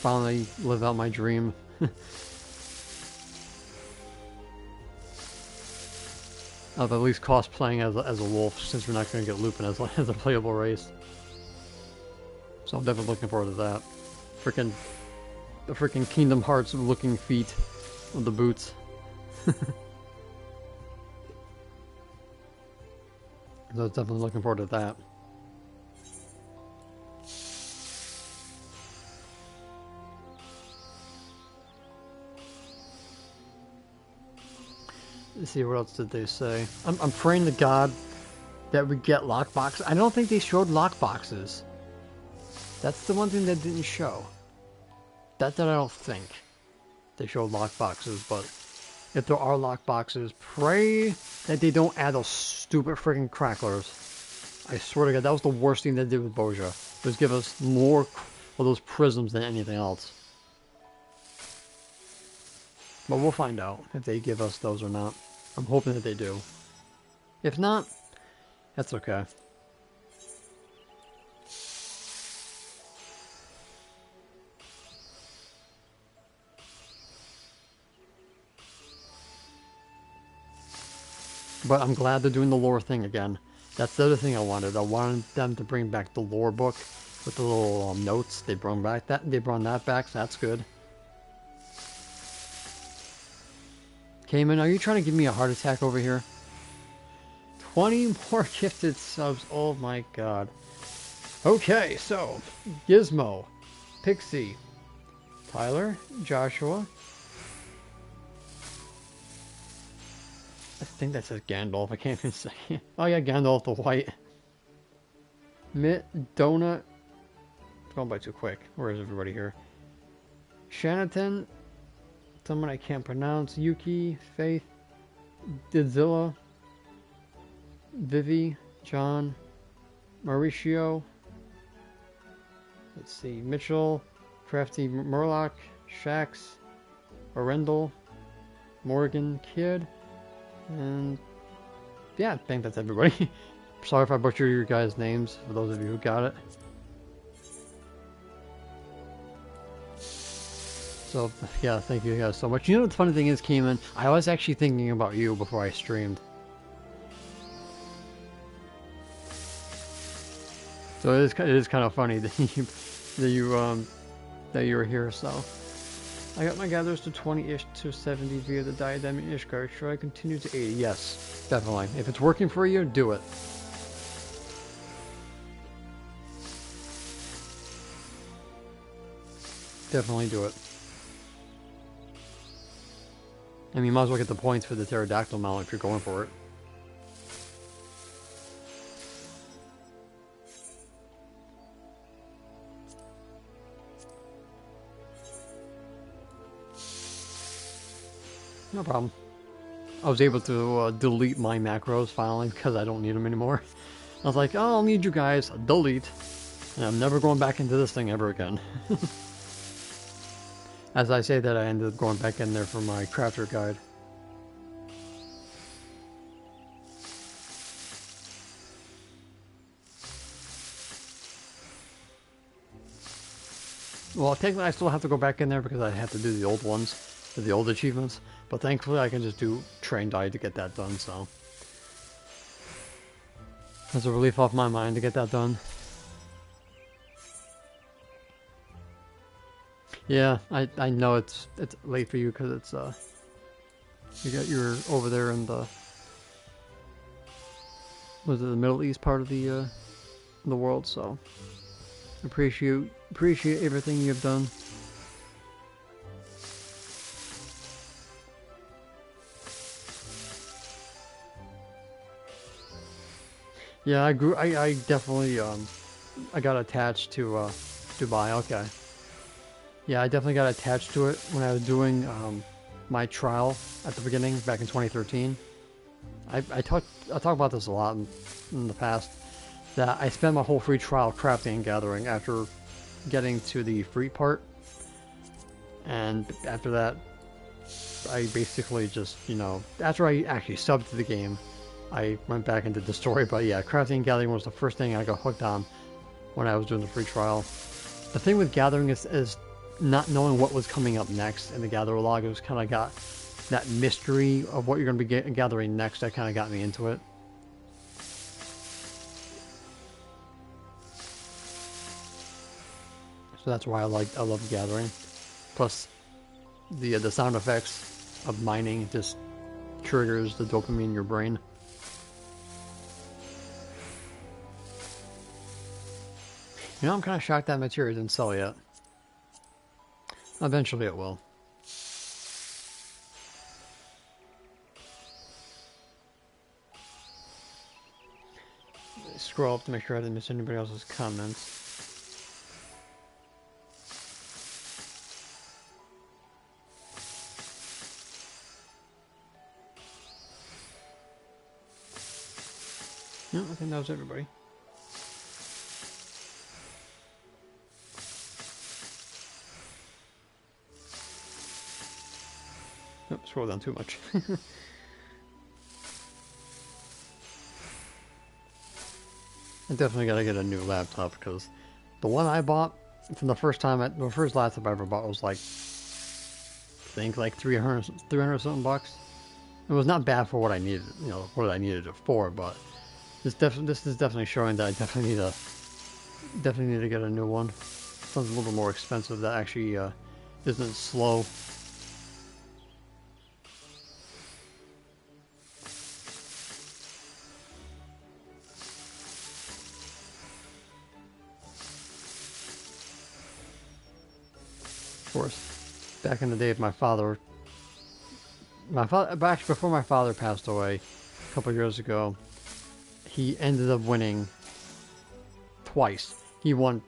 Speaker 1: finally live out my dream. Of at least cosplaying as a wolf, since we're not going to get Lupin as a playable race. So I'm definitely looking forward to that. The freaking Kingdom Hearts looking feet of the boots. So definitely looking forward to that. Let's see, what else did they say? I'm praying to God that we get lockboxes. I don't think they showed lockboxes. That's the one thing that didn't show. That I don't think they showed lockboxes, but if there are lockboxes, pray that they don't add those stupid freaking cracklers. I swear to God, that was the worst thing they did with Boja. Was give us more of those prisms than anything else. But we'll find out if they give us those or not. I'm hoping that they do. If not, that's okay. But I'm glad they're doing the lore thing again. That's the other thing I wanted. I wanted them to bring back the lore book with the little notes. They brought back that. They brought that back. So that's good. Cayman, are you trying to give me a heart attack over here? 20 more gifted subs. Oh my god. Okay, so Gizmo, Pixie, Tyler, Joshua. I think that says Gandalf. I can't even say. Oh yeah, Gandalf the White. Mitt, Donut. It's going by too quick. Where is everybody here? Shanaton. Someone I can't pronounce. Yuki, Faith, Didzilla, Vivi, John, Mauricio. Let's see. Mitchell, Crafty Murloc, Shax, Arendelle, Morgan, Kid. And yeah, I think that's everybody. Sorry if I butchered your guys' names, for those of you who got it. So yeah, thank you guys so much. You know the funny thing is, Cayman, I was actually thinking about you before I streamed. So it is kind of funny that you were here. So I got my gatherers to 20-ish to 70 via the Diadem and Ishgard. Should I continue to 80? Yes, definitely. If it's working for you, do it. Definitely do it. I mean, you might as well get the points for the pterodactyl mount if you're going for it. No problem. I was able to delete my macros finally because I don't need them anymore. I was like, oh, I'll need you guys. Delete. And I'm never going back into this thing ever again. As I say that, I ended up going back in there for my crafter guide. Well, technically I still have to go back in there because I have to do the old ones, the old achievements. But thankfully I can just do train dive to get that done, so. That's a relief off my mind to get that done. Yeah, I know it's late for you because it's you're over there in the was it the Middle East part of the world, so appreciate everything you've done. Yeah, I definitely I got attached to Dubai. Okay. Yeah, I definitely got attached to it when I was doing my trial at the beginning back in 2013. I talk about this a lot in the past, that I spent my whole free trial crafting and gathering after getting to the free part, and after that I basically just, you know, after I actually subbed to the game, I went back into the story. But yeah, crafting and gathering was the first thing I got hooked on when I was doing the free trial. The thing with gathering is not knowing what was coming up next in the gather log. It was kind of got that mystery of what you're going to be gathering next that kind of got me into it. So that's why I love gathering. Plus the sound effects of mining just triggers the dopamine in your brain. You know, I'm kind of shocked that material didn't sell yet. Eventually it will. Scroll up to make sure I didn't miss anybody else's comments. No, I think that was everybody. Oh, scroll down too much. I definitely gotta get a new laptop because the one I bought from the first laptop I ever bought was like, I think like 300 something bucks. It was not bad for what I needed, you know, what I needed it for, but this is definitely showing that I definitely need to get a new one. Something a little more expensive that actually isn't slow. Of course, back in the day of actually before my father passed away a couple years ago, he ended up winning twice. He won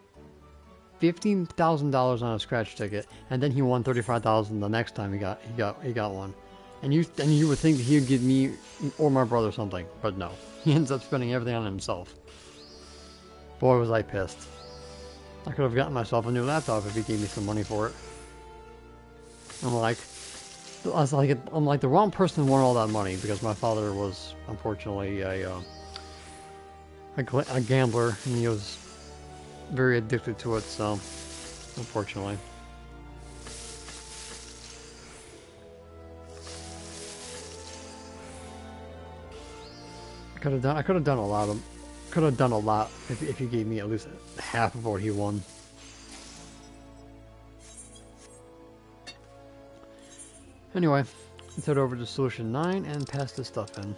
Speaker 1: $15,000 on a scratch ticket, and then he won $35,000 the next time he got one. And you would think that he would give me or my brother something, but no. He ends up spending everything on himself. Boy, was I pissed. I could have gotten myself a new laptop if he gave me some money for it. I'm like the wrong person won all that money, because my father was unfortunately a gambler, and he was very addicted to it, so unfortunately. I could have done a lot if he gave me at least half of what he won. Anyway, let's head over to solution 9 and pass this stuff in.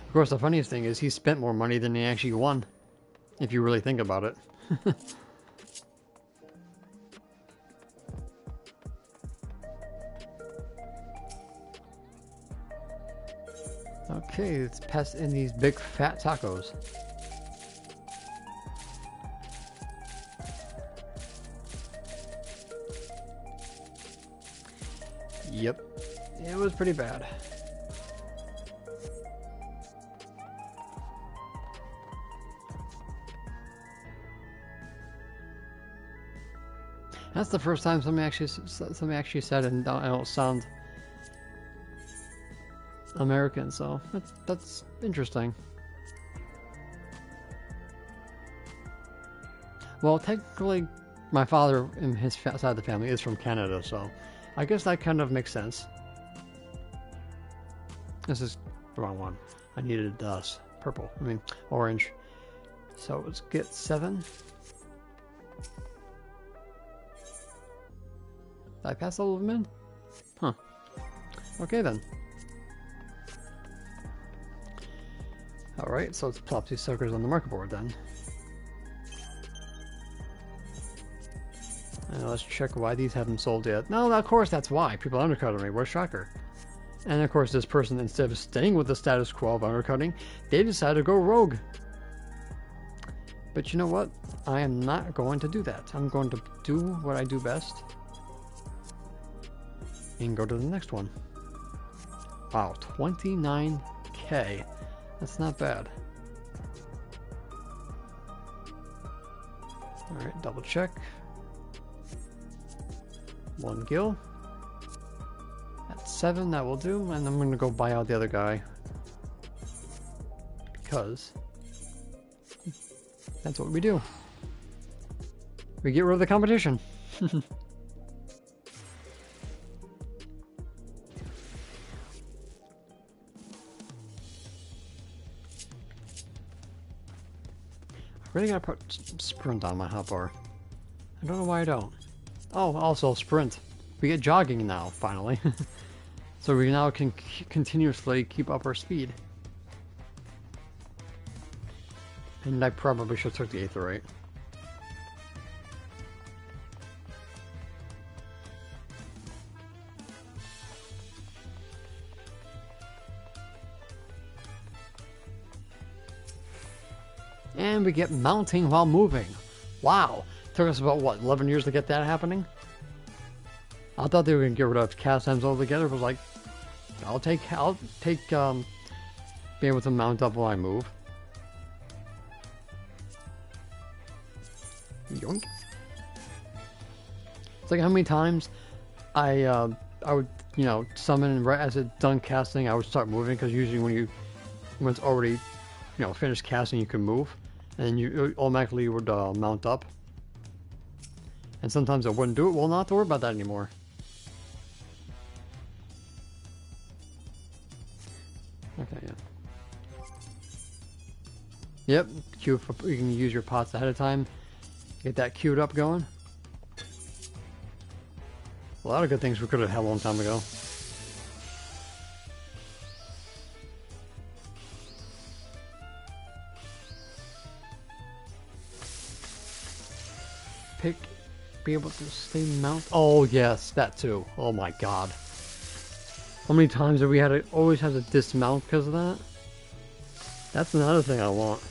Speaker 1: Of course, the funniest thing is he spent more money than he actually won, if you really think about it. Okay, let's pass in these big fat tacos. Yep, it was pretty bad. That's the first time somebody actually said it, and I don't sound American, so that's interesting. Well, technically, my father and his side of the family is from Canada, so I guess that kind of makes sense. This is the wrong one. I needed orange. So let's get 7. Did I pass all of them in? Huh. Okay then. Alright, so let's plop these suckers on the market board then. And let's check why these haven't sold yet. No, of course that's why. People undercutting me. What a shocker. And of course this person, instead of staying with the status quo of undercutting, they decided to go rogue. But you know what? I am not going to do that. I'm going to do what I do best. And go to the next one. Wow, 29K. That's not bad. Alright, double check. 1 gil. That's 7, that will do. And I'm going to go buy out the other guy. Because that's what we do. We get rid of the competition. I really gotta put sprint on my hotbar. I don't know why I don't. Oh, also sprint. We get jogging now, finally. So we now can continuously keep up our speed. And I probably should have took the Aether rate. And we get mounting while moving. Wow. Took us about, what, 11 years to get that happening? I thought they were going to get rid of cast times altogether. It was like, I'll take being able to mount up while I move. Yoink. It's like how many times I would you know, summon, and right as it's done casting, I would start moving, because usually when it's already, you know, finished casting, you can move, and you automatically would mount up. And sometimes it wouldn't do it. Well, not to worry about that anymore. Okay, yeah. Yep, queue for, you can use your pots ahead of time. Get that queued up going. A lot of good things we could have had a long time ago. Be able to stay mount. Oh yes, that too. Oh my god. How many times have we had to always have to dismount because of that? That's another thing I want.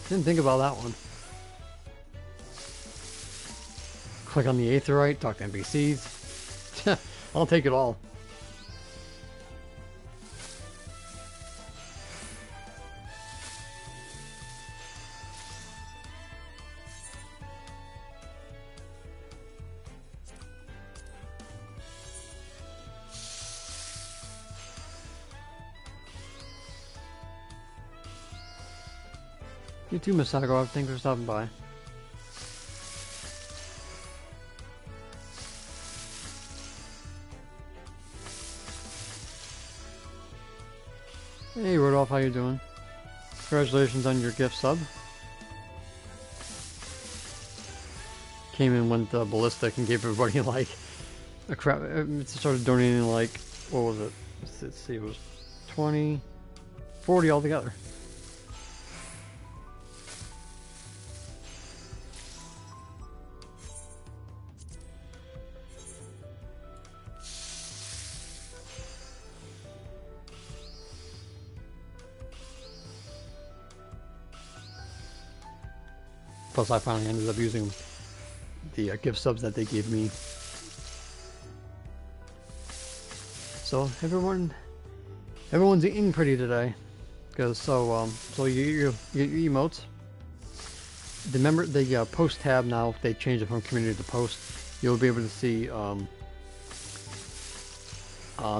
Speaker 1: Didn't think about that one. Click on the Aetherite, talk to NPCs. I'll take it all. You too, Masago. Thanks for stopping by. Hey, Rudolph, how you doing? Congratulations on your gift sub. Came in, went ballistic, and gave everybody like a crap. It started donating like, what was it? Let's see, it was 20, 40 altogether. Plus, I finally ended up using the gift subs that they gave me. So everyone's eating pretty today, because so your emotes. Remember the post tab now. They changed it from community to post. You'll be able to see the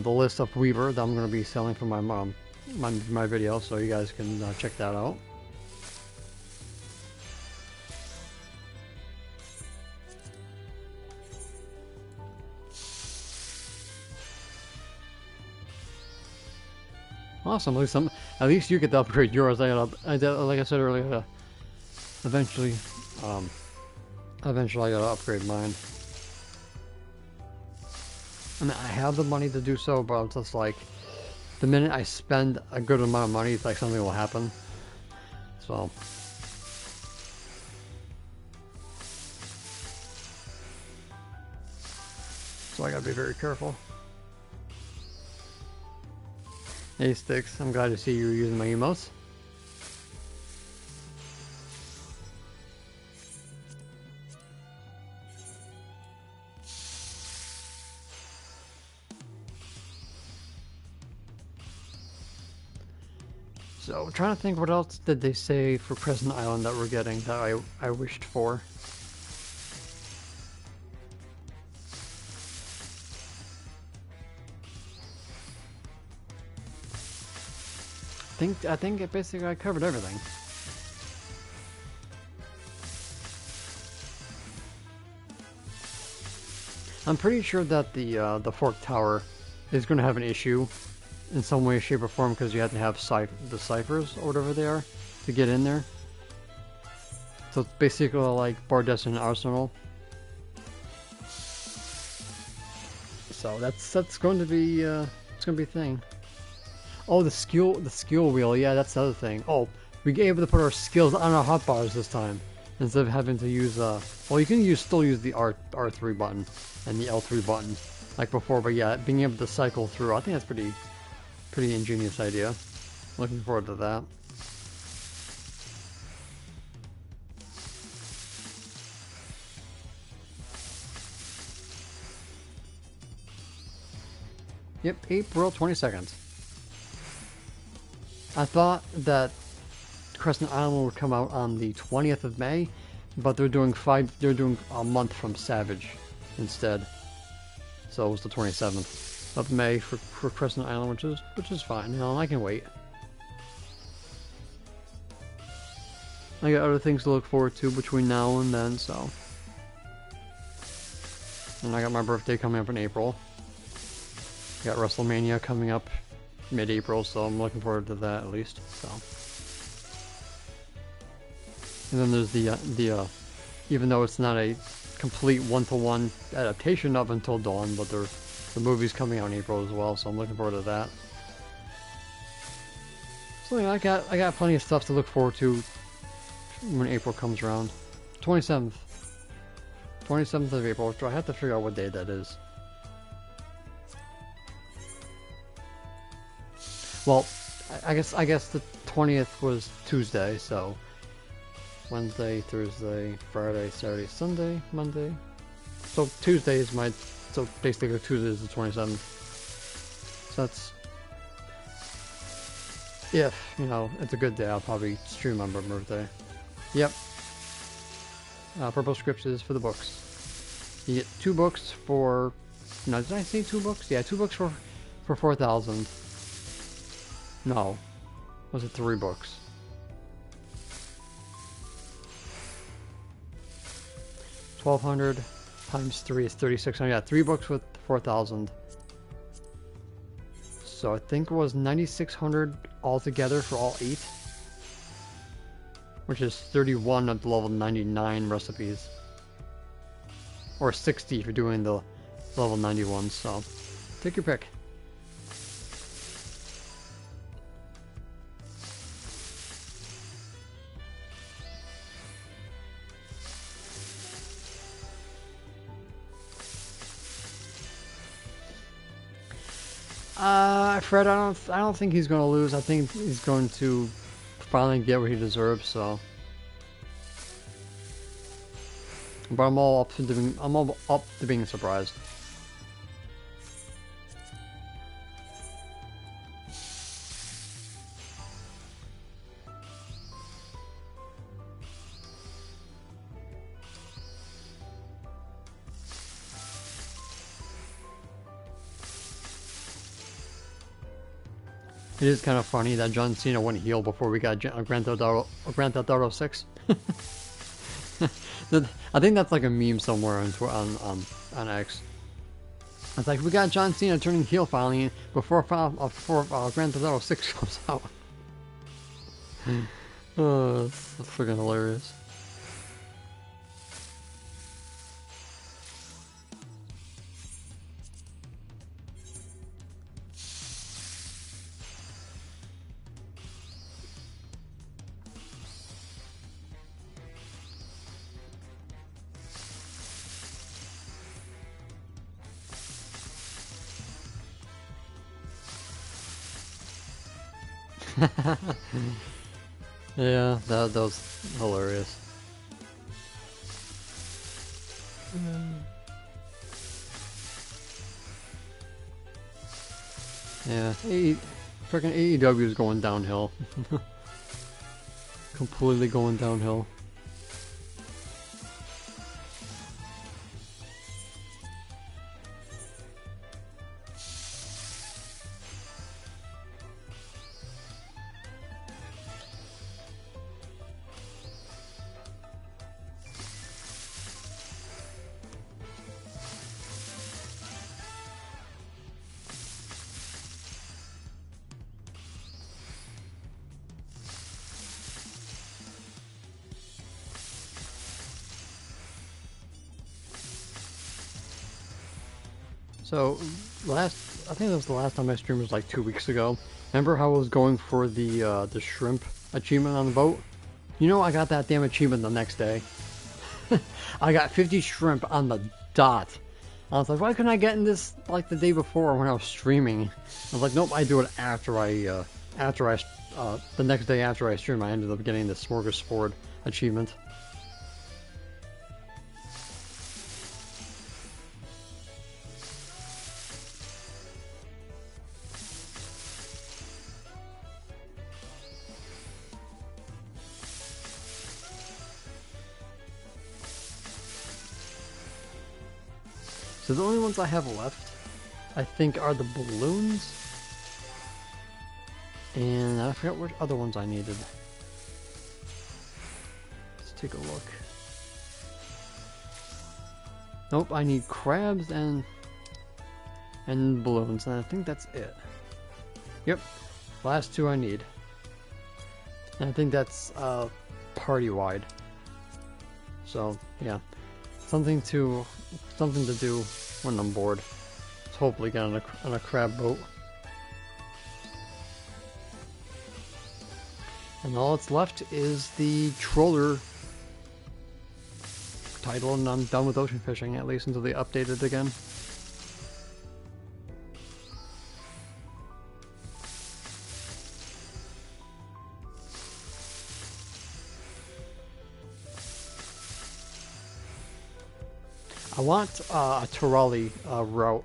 Speaker 1: list of Weaver that I'm going to be selling for my video, so you guys can check that out. Awesome. At least you get to upgrade yours. Like I said earlier, eventually I gotta upgrade mine. I mean, I have the money to do so, but it's just like the minute I spend a good amount of money, it's like something will happen. So I gotta be very careful. Hey Sticks, I'm glad to see you using my emotes. So I'm trying to think, what else did they say for Crescent Island that we're getting that I wished for. I think basically I covered everything. I'm pretty sure that the Fork Tower is going to have an issue in some way, shape, or form, because you have to have the ciphers or whatever they are to get in there. So it's basically like Bardestin Arsenal. So that's going to be it's going to be a thing. Oh, the skill wheel. Yeah, that's the other thing. Oh, we were able to put our skills on our hotbars this time instead of having to use well, you can still use the R3 button and the L3 button like before, but yeah, being able to cycle through, I think that's pretty ingenious idea. Looking forward to that. Yep, April 22nd. I thought that Crescent Island would come out on the 20th of May, but they're doing a month from Savage instead. so it was the 27th of May for Crescent Island, which is fine. You know, I can wait. I got other things to look forward to between now and then, so. And I got my birthday coming up in April. I got WrestleMania coming up mid-April, so I'm looking forward to that at least. So. And then there's the even though it's not a complete one-to-one adaptation of Until Dawn, but the movie's coming out in April as well, so I'm looking forward to that. So yeah, I got plenty of stuff to look forward to when April comes around. 27th of April. I have to figure out what day that is. Well, I guess the 20th was Tuesday, so Wednesday, Thursday, Friday, Saturday, Sunday, Monday. So Tuesday is so basically Tuesday is the 27th. So that's, if, you know, it's a good day, I'll probably stream on my birthday. Yep. Purple Scripts is for the books. You get 2 books for, no, did I say 2 books? Yeah, 2 books for 4,000. No. Was it 3 books? $1,200 times 3 is 3,600. Yeah, 3 books with 4,000. So I think it was 9,600 altogether for all 8. Which is 31 of the level 99 recipes. Or 60 if you're doing the level 91, so take your pick. Fred, I don't think he's going to lose. I think he's going to finally get what he deserves. So, but I'm all up to being surprised. It is kind of funny that John Cena went heel before we got Grand Theft Auto 6. I think that's like a meme somewhere on X. It's like, we got John Cena turning heel finally before Grand Theft Auto 6 comes out. Oh, that's freaking hilarious. Yeah, that was hilarious. Yeah, freaking AEW is going downhill. Completely going downhill. So, I think that was the last time I streamed was like 2 weeks ago. Remember how I was going for the shrimp achievement on the boat? You know, I got that damn achievement the next day. I got 50 shrimp on the dot. I was like, why couldn't I get in this like the day before when I was streaming? I was like, nope, I do it the next day after I stream. I ended up getting the smorgasbord achievement. So the only ones I have left I think are the balloons. And I forgot which other ones I needed. Let's take a look. Nope, I need crabs and balloons, and I think that's it. Yep, last two I need. And I think that's party-wide. So yeah, something to do when I'm bored. Let's hopefully get on a crab boat. And all that's left is the trawler title, and I'm done with ocean fishing, at least until they update it again. I want a trolley route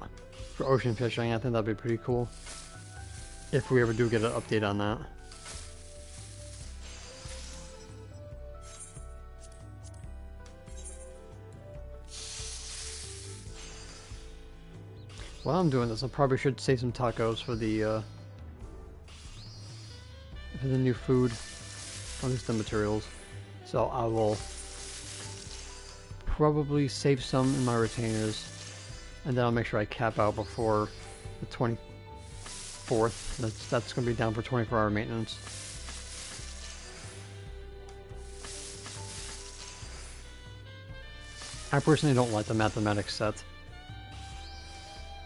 Speaker 1: for ocean fishing. I think that'd be pretty cool if we ever do get an update on that. While I'm doing this, I probably should save some tacos for the new food, at least the materials. So I will probably save some in my retainers, and then I'll make sure I cap out before the 24th. That's going to be down for 24-hour maintenance. I personally don't like the mathematics set.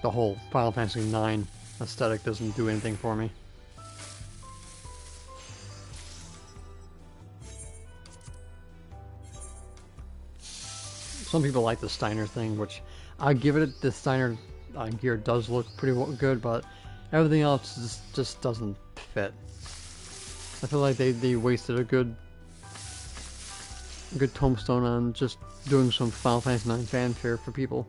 Speaker 1: The whole Final Fantasy IX aesthetic doesn't do anything for me. Some people like the Steiner thing, which I give it. The Steiner gear does look pretty good, but everything else just doesn't fit. I feel like they wasted a good tombstone on just doing some Final Fantasy IX fanfare for people.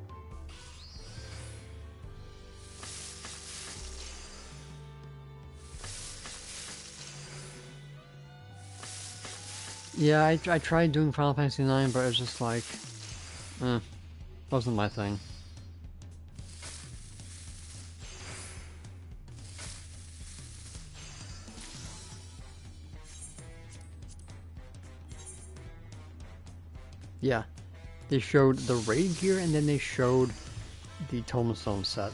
Speaker 1: Yeah, I tried doing Final Fantasy IX, but it was just like, wasn't my thing. Yeah, they showed the raid gear, and then they showed the tombstone set.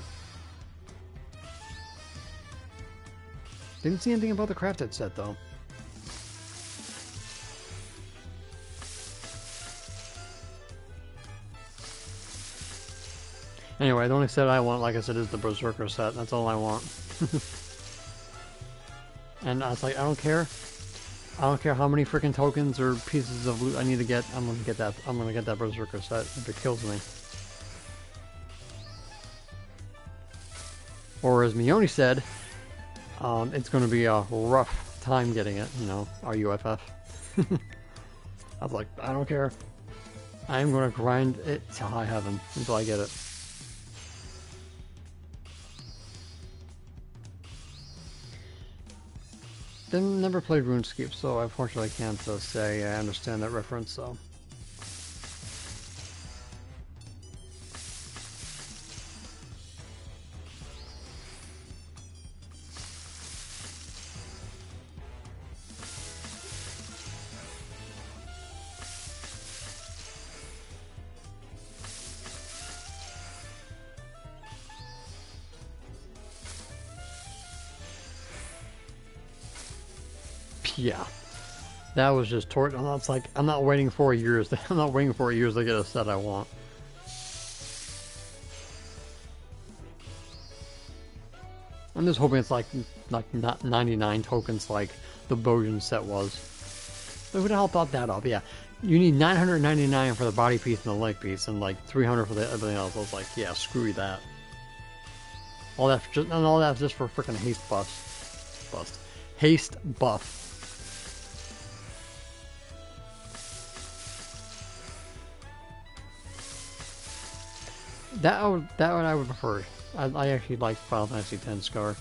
Speaker 1: Didn't see anything about the crafted set though. Anyway, the only set I want, like I said, is the Berserker set. That's all I want. And I was like, I don't care. I don't care how many freaking tokens or pieces of loot I need to get. I'm gonna get that. I'm gonna get that Berserker set if it kills me. Or as Mione said, it's gonna be a rough time getting it. You know, RUFF. I was like, I don't care. I am gonna grind it to high heaven until I get it. Then never played RuneScape, so unfortunately I can't say I understand that reference, so. Yeah, that was just torture. It's like I'm not waiting 4 years. I'm not waiting 4 years to get a set I want. I'm just hoping it's like not 99 tokens like the Bojan set was. It would help out that up. Yeah, you need 999 for the body piece and the leg piece, and like 300 for the everything else. I was like, yeah, screw that. All that's just for freaking haste buff. That one I would prefer. I actually like Final Fantasy X Scar.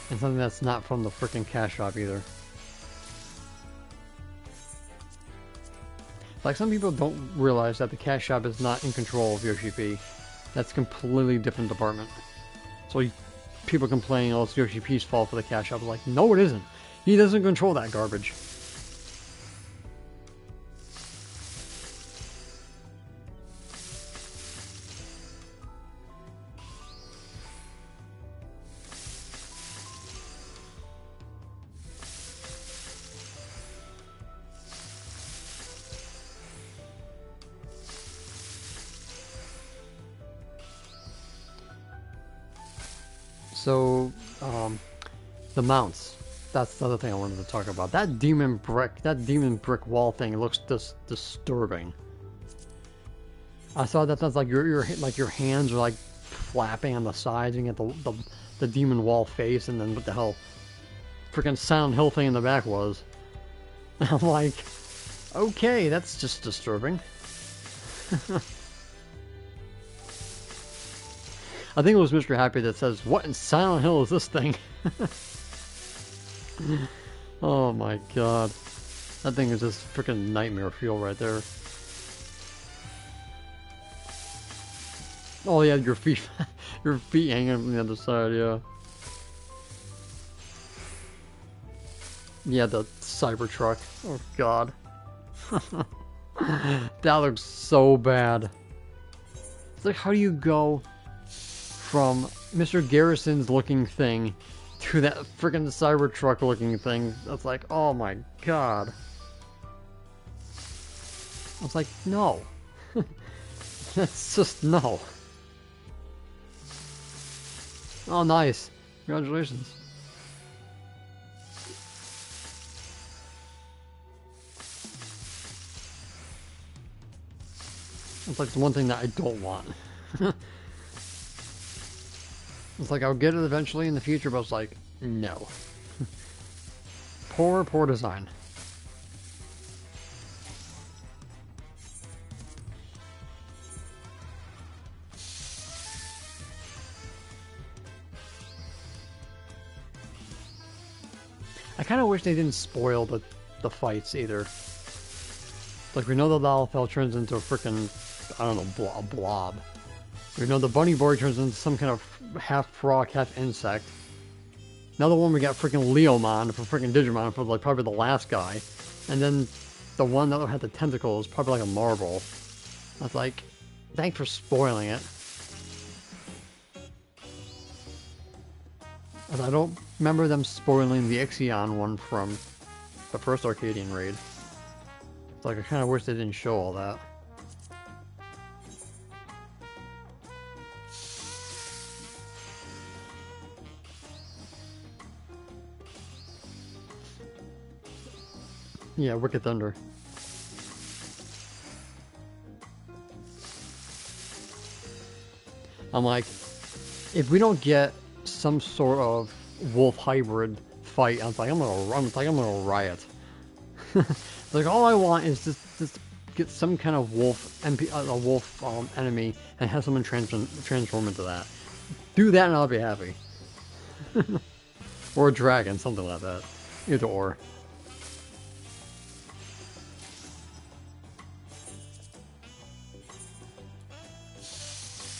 Speaker 1: And something that's not from the freaking cash shop either. Like, some people don't realize that the cash shop is not in control of Yoshi P. That's a completely different department. So people complaining, oh, it's Yoshi P's fault for the cash out. I was like, no, it isn't. He doesn't control that garbage. So, the mounts. That's the other thing I wanted to talk about. That demon brick wall thing looks disturbing. I saw that that's like your hands are like flapping on the sides, and you get the demon wall face, and then what the hell, freaking Silent Hill thing in the back was. I'm like, okay, that's just disturbing. I think it was Mr. Happy that says, what in Silent Hill is this thing? Oh my god. That thing is just freaking nightmare fuel right there. Oh yeah, your feet hanging from the other side, yeah. Yeah, the Cybertruck. Oh god. That looks so bad. It's like, how do you go from Mr. Garrison's looking thing to that freaking Cybertruck looking thing? That's like, oh my god. I was like, no. That's just no. Oh, nice. Congratulations. It's like the one thing that I don't want. It's like, I'll get it eventually in the future, but it's like, no. Poor design. I kind of wish they didn't spoil the fights either. Like, we know the Lalafell turns into a freaking, I don't know, a blob. We know the Bunny Boy turns into some kind of half frog, half insect. Another one, we got freaking Leomon from freaking Digimon, for like probably the last guy. And then the one that had the tentacles, probably like a marble. I was like, thanks for spoiling it. And I don't remember them spoiling the Ixion one from the first Arcadian raid. It's like, I kind of wish they didn't show all that. Yeah, Wicked Thunder. I'm like, if we don't get some sort of wolf hybrid fight, I'm gonna riot. Like, all I want is just get some kind of wolf enemy and have someone transform into that. Do that and I'll be happy. Or a dragon, something like that. Either or.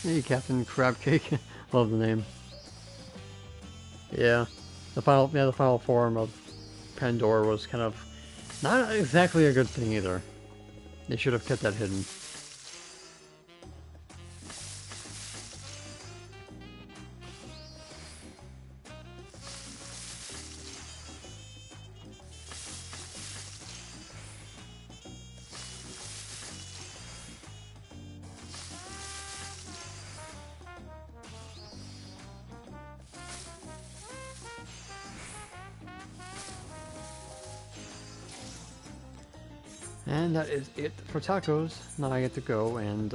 Speaker 1: Hey, Captain Crab Cake. Love the name. Yeah, the final form of Pandora was kind of not exactly a good thing either. They should have kept that hidden. And that is it for tacos. Now I get to go and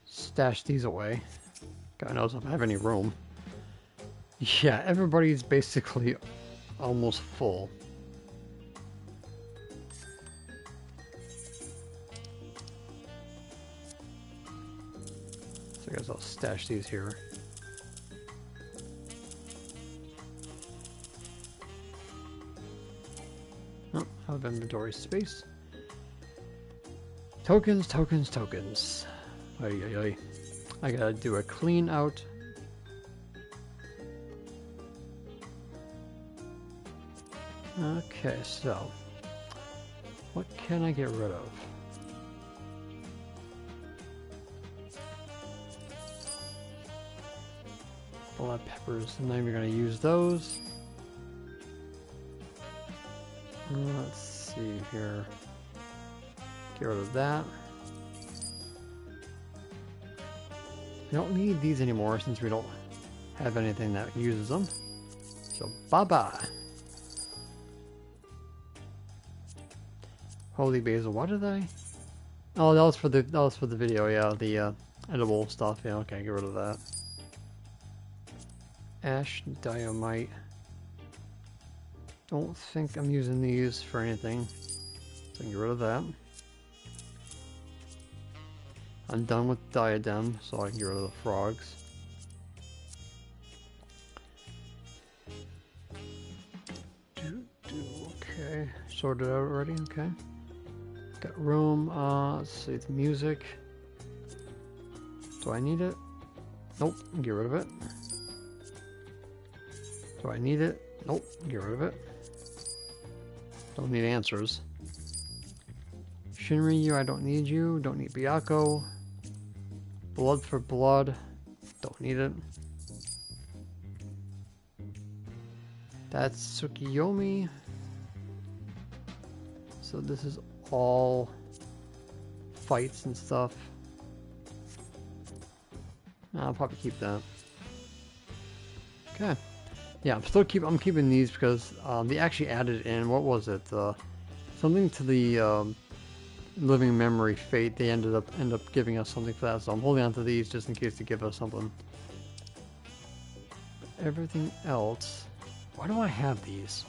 Speaker 1: stash these away. God knows if I have any room. Yeah, everybody's basically almost full. So I guess I'll stash these here. Oh, I have inventory space. Tokens, tokens, tokens. Ay, ay, ay. I gotta do a clean out Okay, so what can I get rid of? Black peppers, I'm not even going to use those. Let's see here. Get rid of that. We don't need these anymore since we don't have anything that uses them. So bye-bye. Holy basil, what did I? Oh, that was for the video, yeah, the edible stuff. Yeah, okay, get rid of that. Ash dynamite. Don't think I'm using these for anything. So get rid of that. I'm done with diadem, so I can get rid of the frogs. Okay, sorted out already, okay. Got room, let's see, the music. Do I need it? Nope, get rid of it. Do I need it? Nope, get rid of it. Don't need answers. Shinryu, I don't need you. Don't need Byakko. Blood for blood. Don't need it. That's Tsukiyomi. So this is all fights and stuff. I'll probably keep that. Okay. Yeah, I'm keeping these because they actually added in, what was it? Something to the living memory fate. They end up giving us something for that, so I'm holding on to these just in case they give us something. But everything else, why do I have these?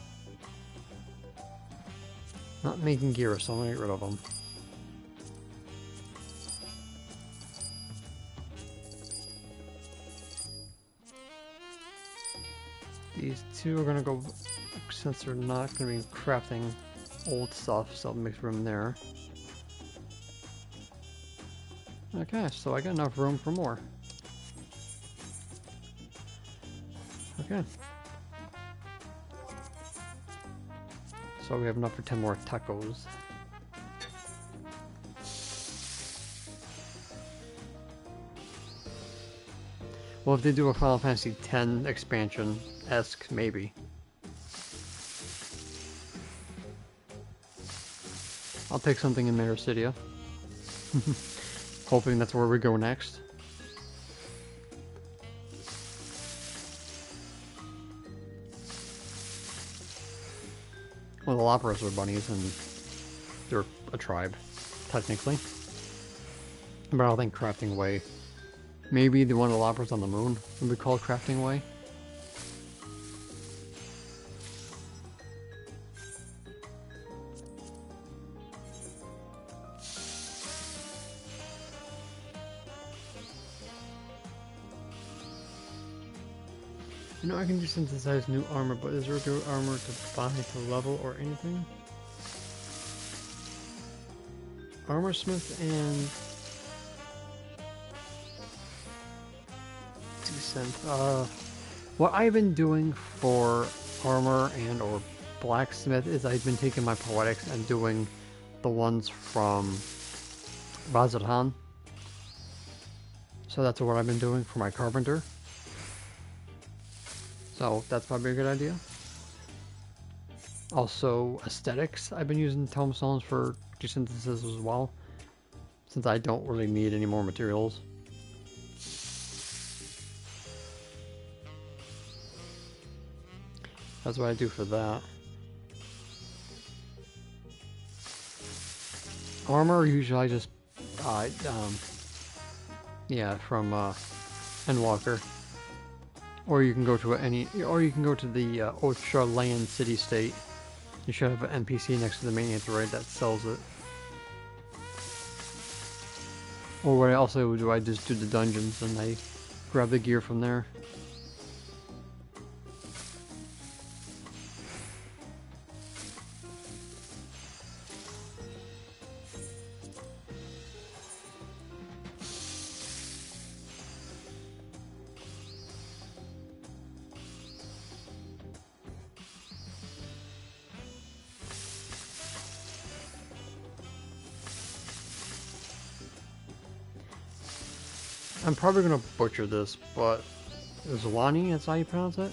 Speaker 1: Not making gear, so I'm gonna get rid of them. These two are gonna go, since they're not gonna be crafting old stuff, so I'll make room there. Okay, so I got enough room for more. Okay. So we have enough for 10 more tacos. Well, if they do a Final Fantasy X expansion-esque, maybe. I'll pick something in Metacidia. Hoping that's where we go next. Well, the Lapras are bunnies, and they're a tribe, technically. But I don't think Crafting Way. Maybe the one of the Lapras on the moon would be called Crafting Way. You know, I can just synthesize new armor, but is there good armor to buy to level or anything? Armorsmith and... what I've been doing for armor and or blacksmith is I've been taking my poetics and doing the ones from Razadhan. So that's what I've been doing for my carpenter. So that's probably a good idea. Also, aesthetics. I've been using tomestones for desynthesis as well, since I don't really need any more materials. That's what I do for that. Armor, usually I just, yeah, from Endwalker. Or you can go to the Ocha Land City State. You should have an NPC next to the main android that sells it. Or what I also do, I just do the dungeons and I grab the gear from there. I'm probably gonna butcher this, but Zolani, that's how you pronounce it?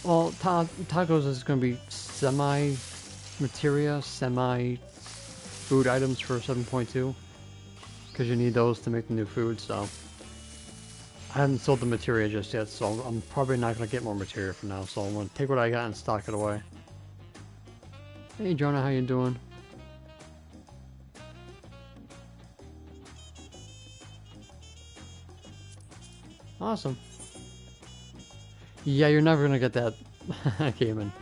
Speaker 1: Well, tacos is gonna be semi-materia, semi-food items for 7.2. Because you need those to make the new food, so... I haven't sold the materia just yet, so I'm probably not gonna get more materia for now, so I'm gonna take what I got and stock it away. Hey Jonah, how you doing? Awesome. Yeah, you're never gonna get that, Cayman.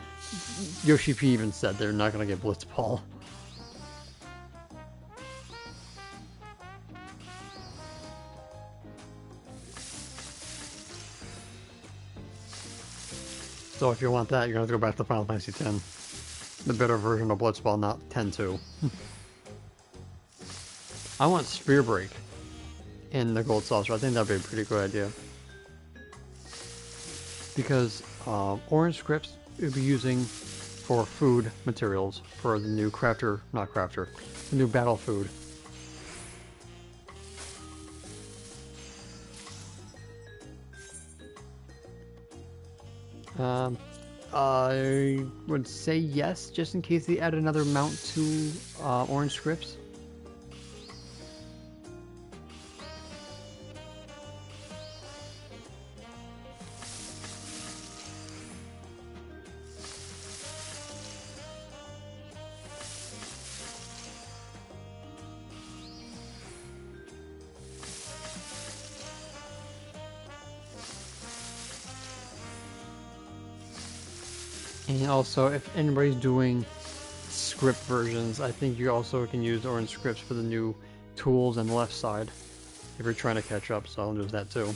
Speaker 1: Yoshi P even said they're not gonna get Blitzball. So if you want that, you're gonna have to go back to Final Fantasy X. The better version of Blitzball, not 10-2. I want Spear Break in the Gold Saucer. I think that'd be a pretty good idea. Because orange scripts you'll be using for food materials for the new crafter, not crafter, the new battle food. I would say yes, just in case they add another mount to orange scripts. And also, if anybody's doing script versions, I think you also can use orange scripts for the new tools on the left side if you're trying to catch up, so there's that too.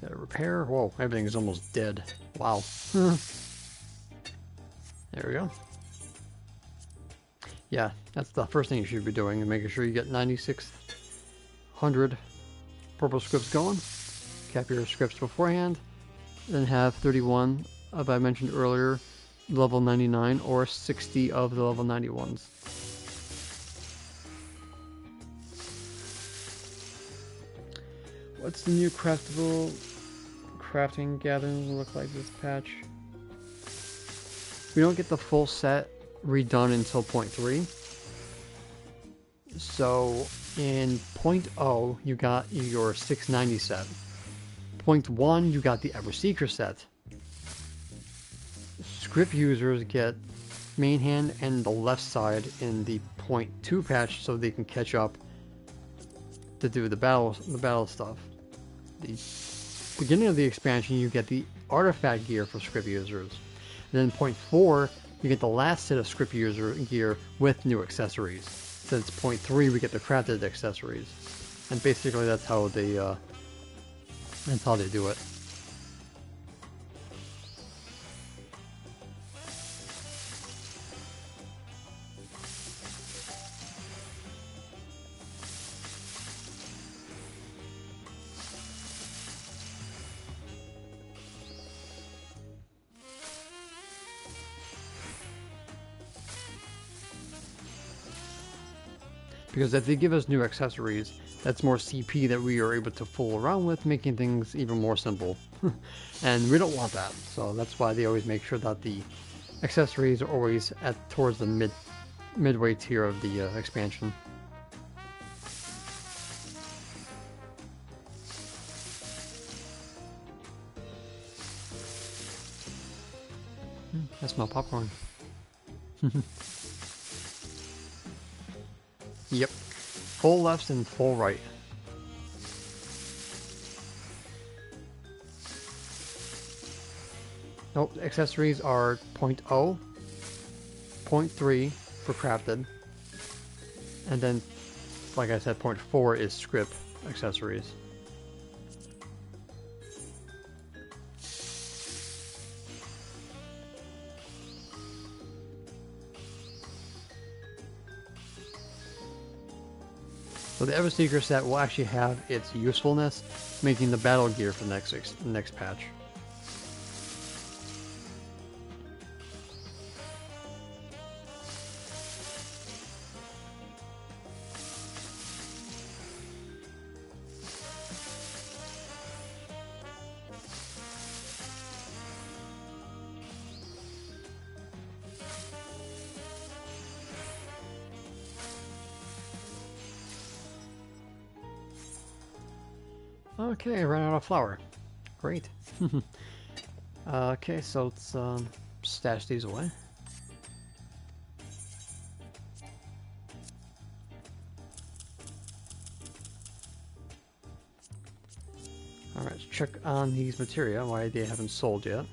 Speaker 1: Gotta repair. Whoa, everything's almost dead. Wow. There we go. Yeah, that's the first thing you should be doing, and making sure you get 9,600 purple scripts going. Cap your scripts beforehand, then have 31 of I mentioned earlier, level 99, or 60 of the level 91s. What's the new crafting gathering look like this patch? We don't get the full set redone until 0.3. So in 0.0 you got your 690 set. 0.1 you got the Everseeker set. Script users get main hand and the left side in the 0.2 patch so they can catch up to do the battle stuff. The beginning of the expansion you get the artifact gear for script users. And then 0.4 you get the last set of script user gear with new accessories. Since 0.3 we get the crafted accessories. And basically that's how they do it. Because if they give us new accessories, that's more CP that we are able to fool around with, making things even more simple. And we don't want that, so that's why they always make sure that the accessories are always towards the midway tier of the expansion. I smell popcorn. Yep. Full left and full right. Nope, accessories are 0.0, 0.3 for crafted, and then, like I said, 0.4 is script accessories. So the Everseeker set will actually have its usefulness, making the battle gear for the next patch. Okay, I ran out of flour. Great. Okay, so let's stash these away. Alright, let's check on these materia, why they haven't sold yet.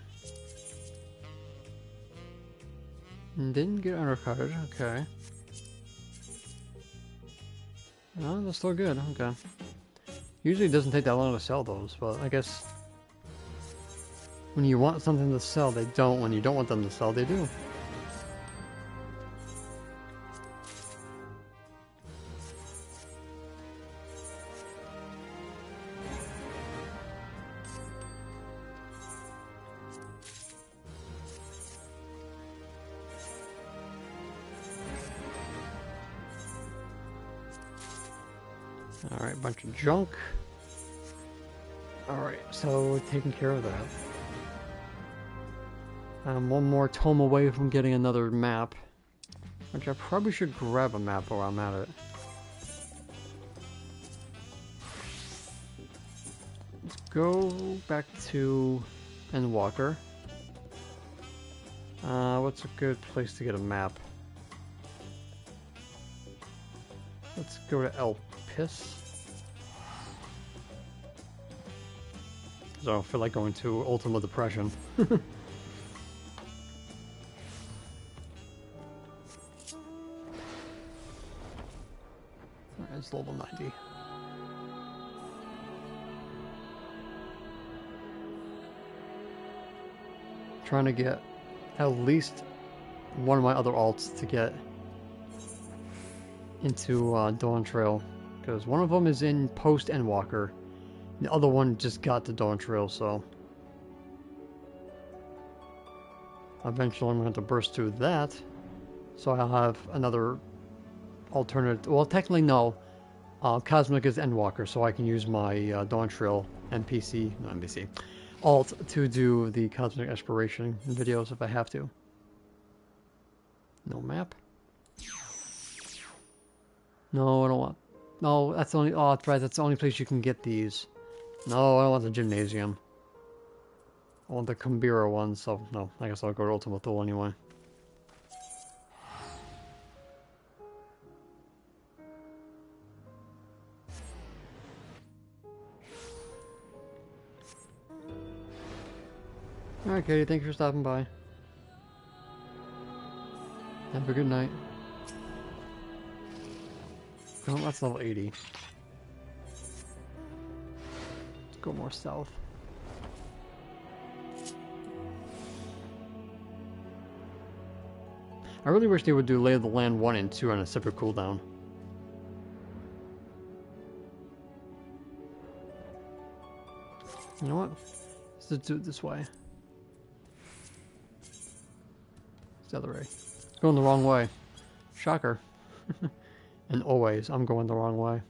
Speaker 1: Didn't get undercutted, okay. No, that's still good, okay. Usually it doesn't take that long to sell those, but I guess when you want something to sell, they don't. When you don't want them to sell, they do. Alright, bunch of junk. Alright, so we're taking care of that. One more tome away from getting another map. Which I probably should grab a map while I'm at it. Let's go back to Endwalker. What's a good place to get a map? Let's go to El Pis. Because I don't feel like going to Ultima Depression. Alright, it's level 90. Trying to get at least one of my other alts to get into Dawn Trail, because one of them is in post Endwalker, the other one just got to Dawn Trail, so eventually I'm going to burst through that, so I'll have another alternate. Well, technically no, Cosmic is Endwalker, so I can use my Dawn Trail alt to do the Cosmic Exploration videos if I have to. No map. No, I don't want. No, that's the only. Oh, that's right. That's the only place you can get these. No, I don't want the gymnasium. I want the Kumbira one. So no, I guess I'll go to Ultima Thule anyway. Alright, Katie. Thanks for stopping by. Have a good night. Oh, that's level 80. Let's go more south. I really wish they would do Lay of the Land 1 and 2 on a separate cooldown. You know what? Let's do it this way. It's the other way. It's going the wrong way. Shocker. And always, I'm going the wrong way.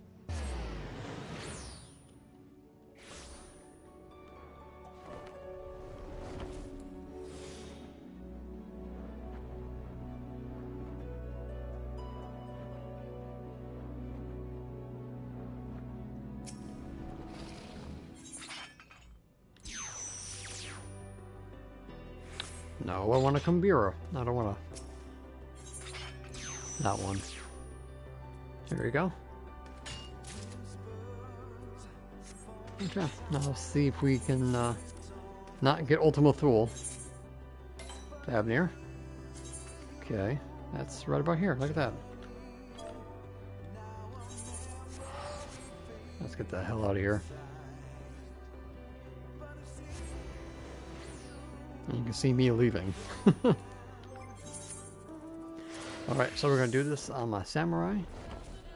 Speaker 1: No, I want a Kumbira. I don't want that one. There we go. Okay, now let's see if we can not get Ultima Thule. Abnir. Okay, that's right about here. Look at that. Let's get the hell out of here. You can see me leaving. Alright, so we're going to do this on my Samurai.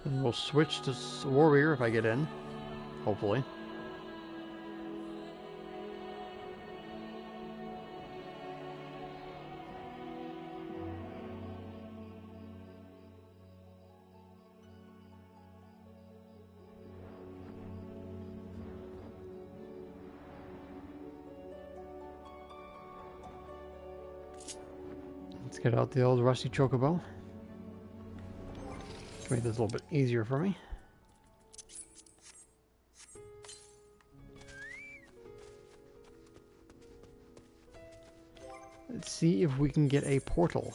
Speaker 1: And we'll switch to Warrior if I get in. Hopefully. Let's get out the old rusty chocobo. Make this a little bit easier for me. see if we can get a portal.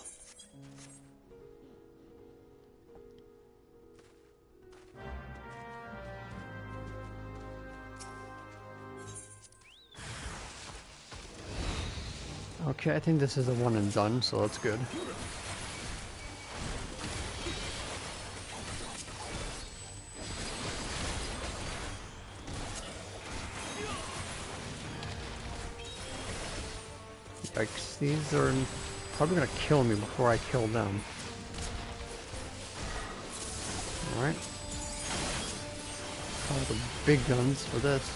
Speaker 1: Okay, I think this is a one and done, so that's good. Yikes, these are probably gonna kill me before I kill them. Alright. All the big guns for this.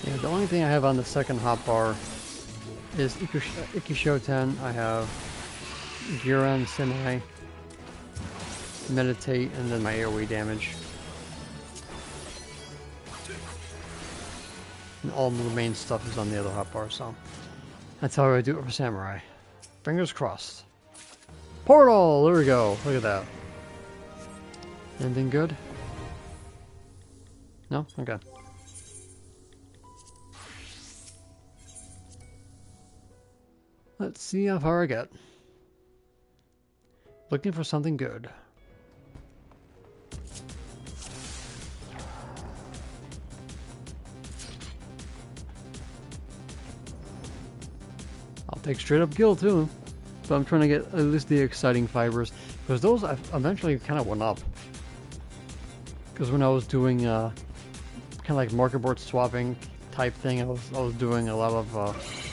Speaker 1: Yeah, the only thing I have on the second hotbar is Ikishoten. I have Giran, Sinai, Meditate, and then my AoE damage. And all the main stuff is on the other hotbar, so that's how I do it for Samurai. Fingers crossed. Portal! There we go. Look at that. Anything good? No? Okay. Let's see how far I get. Looking for something good. I'll take straight up kill too. But I'm trying to get at least the exciting fibers. Because those eventually kind of went up. Because when I was doing kind of like market board swapping type thing, I was doing a lot of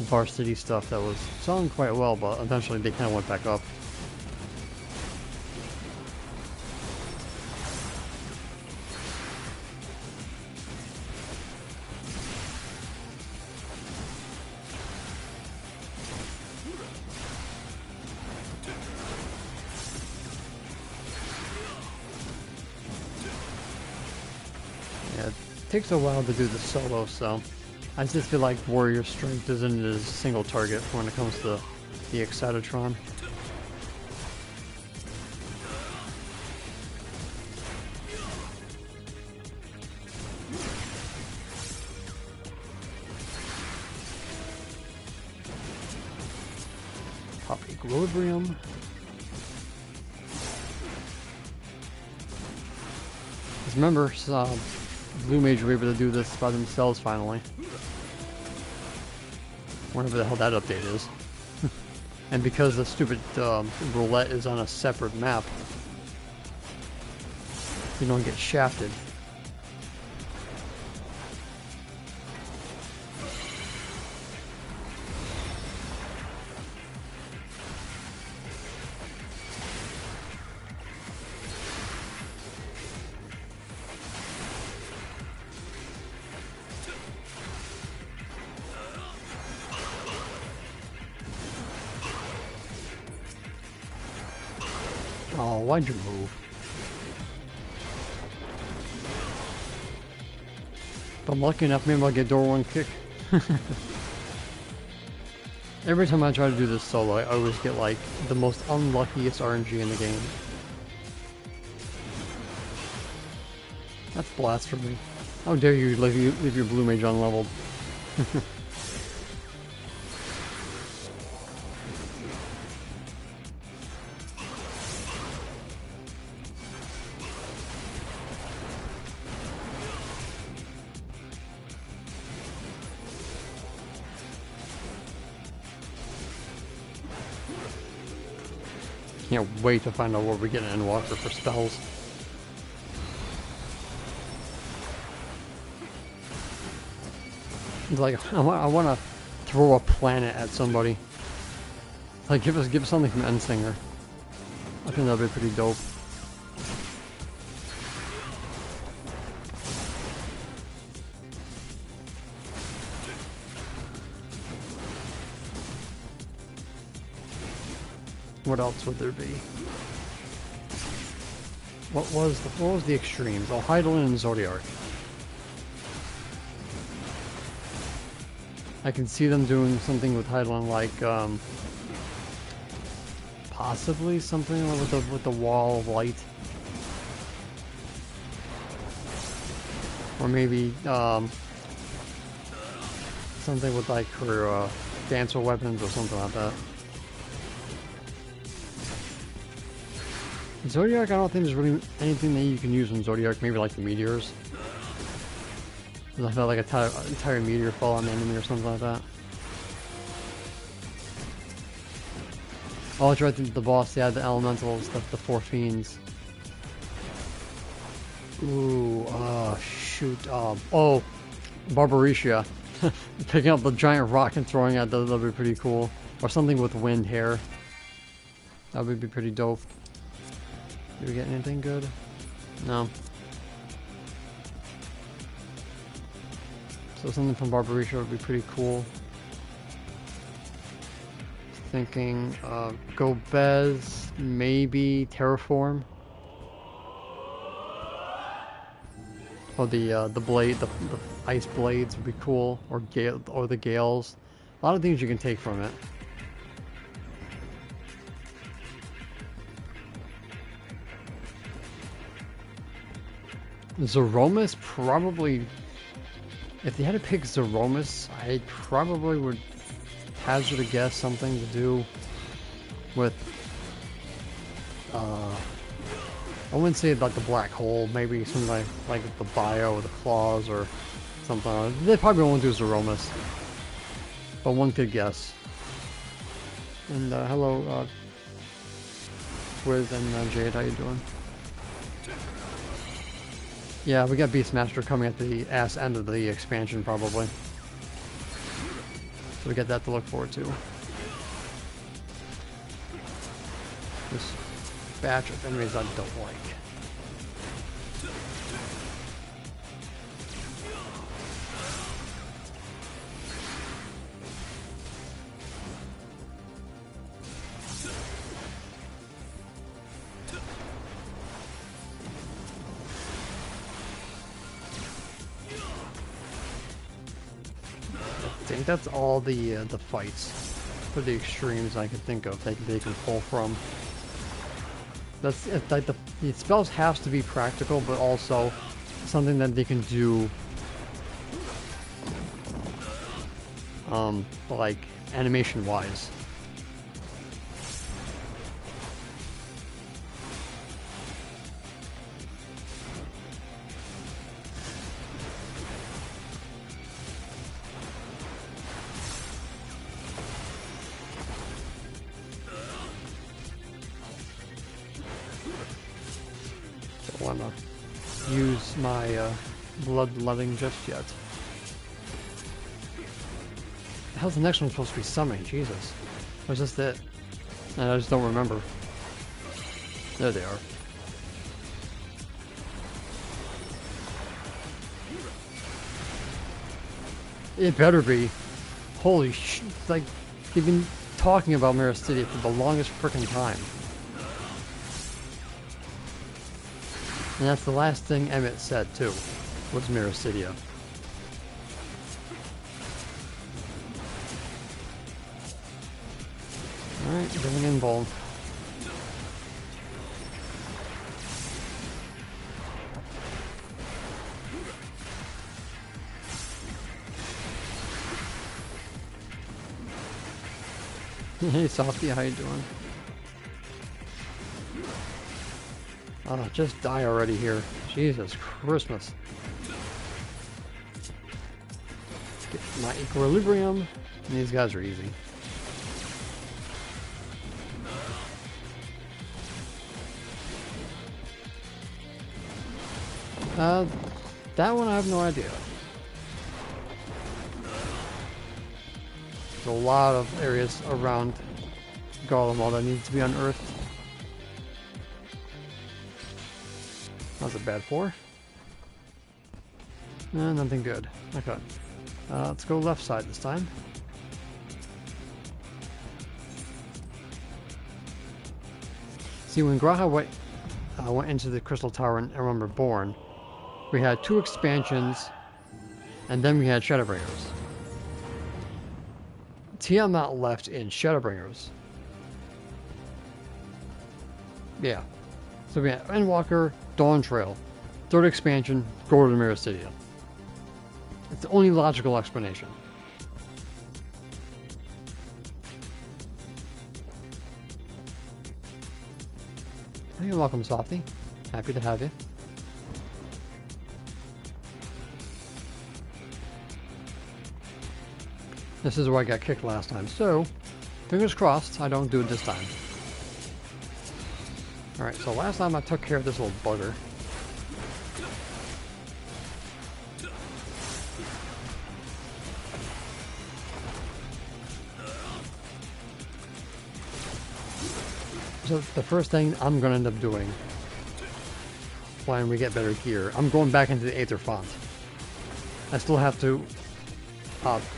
Speaker 1: varsity stuff that was selling quite well, but eventually they kind of went back up. Yeah, it takes a while to do the solo, so I just feel like Warrior Strength isn't as single target when it comes to the Excitatron. Pop Equilibrium. Because remember, Blue Mage were able to do this by themselves finally. Whatever the hell that update is. And because the stupid roulette is on a separate map, you don't get shafted. Oh, why'd you move? If I'm lucky enough, maybe I'll get door one kick. Every time I try to do this solo, I always get like the most unluckiest RNG in the game. That's blasphemy. How dare you leave your Blue Mage unleveled? Can't wait to find out what we get in Endwalker for spells. Like, I want to throw a planet at somebody. Like, give us something from Endsinger. I think that'd be pretty dope. What else would there be? What was the extremes? Oh, Heidelin and Zodiark. I can see them doing something with Heidelin, like possibly something with the wall of light, or maybe something with like her dancer weapons or something like that. Zodiac, I don't think there's really anything that you can use in Zodiac. Maybe like the meteors. I felt like an entire meteor fall on the enemy or something like that. Oh, it's right, the boss, yeah, the elementals, the four fiends. Ooh, shoot, oh, Barbarisha. Picking up the giant rock and throwing it, that'll be pretty cool. Or something with wind hair. That would be pretty dope. Did we get anything good? No. So something from Barbarisha would be pretty cool. Thinking Gobez, maybe Terraform. Oh, the blade, the ice blades would be cool, or the gales. A lot of things you can take from it. Zeromus, probably. If they had to pick Zeromus, I probably would hazard a guess something to do with. I wouldn't say like the black hole, maybe something like the bio or the claws or something. They probably won't do Zeromus, but one could guess. And hello, Wiz and Jade, how you doing? Yeah, we got Beastmaster coming at the ass end of the expansion, probably. So we got that to look forward to. This batch of enemies I don't like. I think that's all the fights for the extremes I could think of that they can pull from. That's like the spells have to be practical, but also something that they can do, like animation wise. Don't want to use my bloodletting just yet. How's the next one supposed to be summoning? Jesus. Or is this it? I just don't remember. There they are. It better be. Holy sh! Like, they've been talking about Merastidia for the longest frickin' time. And that's the last thing Emmett said, too, was Merastidia. Alright, going in ball. Hey Softy, how you doing? Oh, just die already here. Jesus Christmas. Get my equilibrium. And these guys are easy. That one I have no idea. There's a lot of areas around Garlemald that needs to be unearthed. That was a bad 4. Nothing good. Okay. Let's go left side this time. See, when Graha went into the Crystal Tower and Remember Born, we had 2 expansions, and then we had Shadowbringers. Tiamat left in Shadowbringers. Yeah. So we have Endwalker, Dawn Trail, third expansion, go to the Mirror City. It's the only logical explanation. You're welcome, Softy. Happy to have you. This is where I got kicked last time, so fingers crossed I don't do it this time. Alright, so last time I took care of this little bugger. So the first thing I'm going to end up doing when we get better gear, I'm going back into the Aether Font. I still have to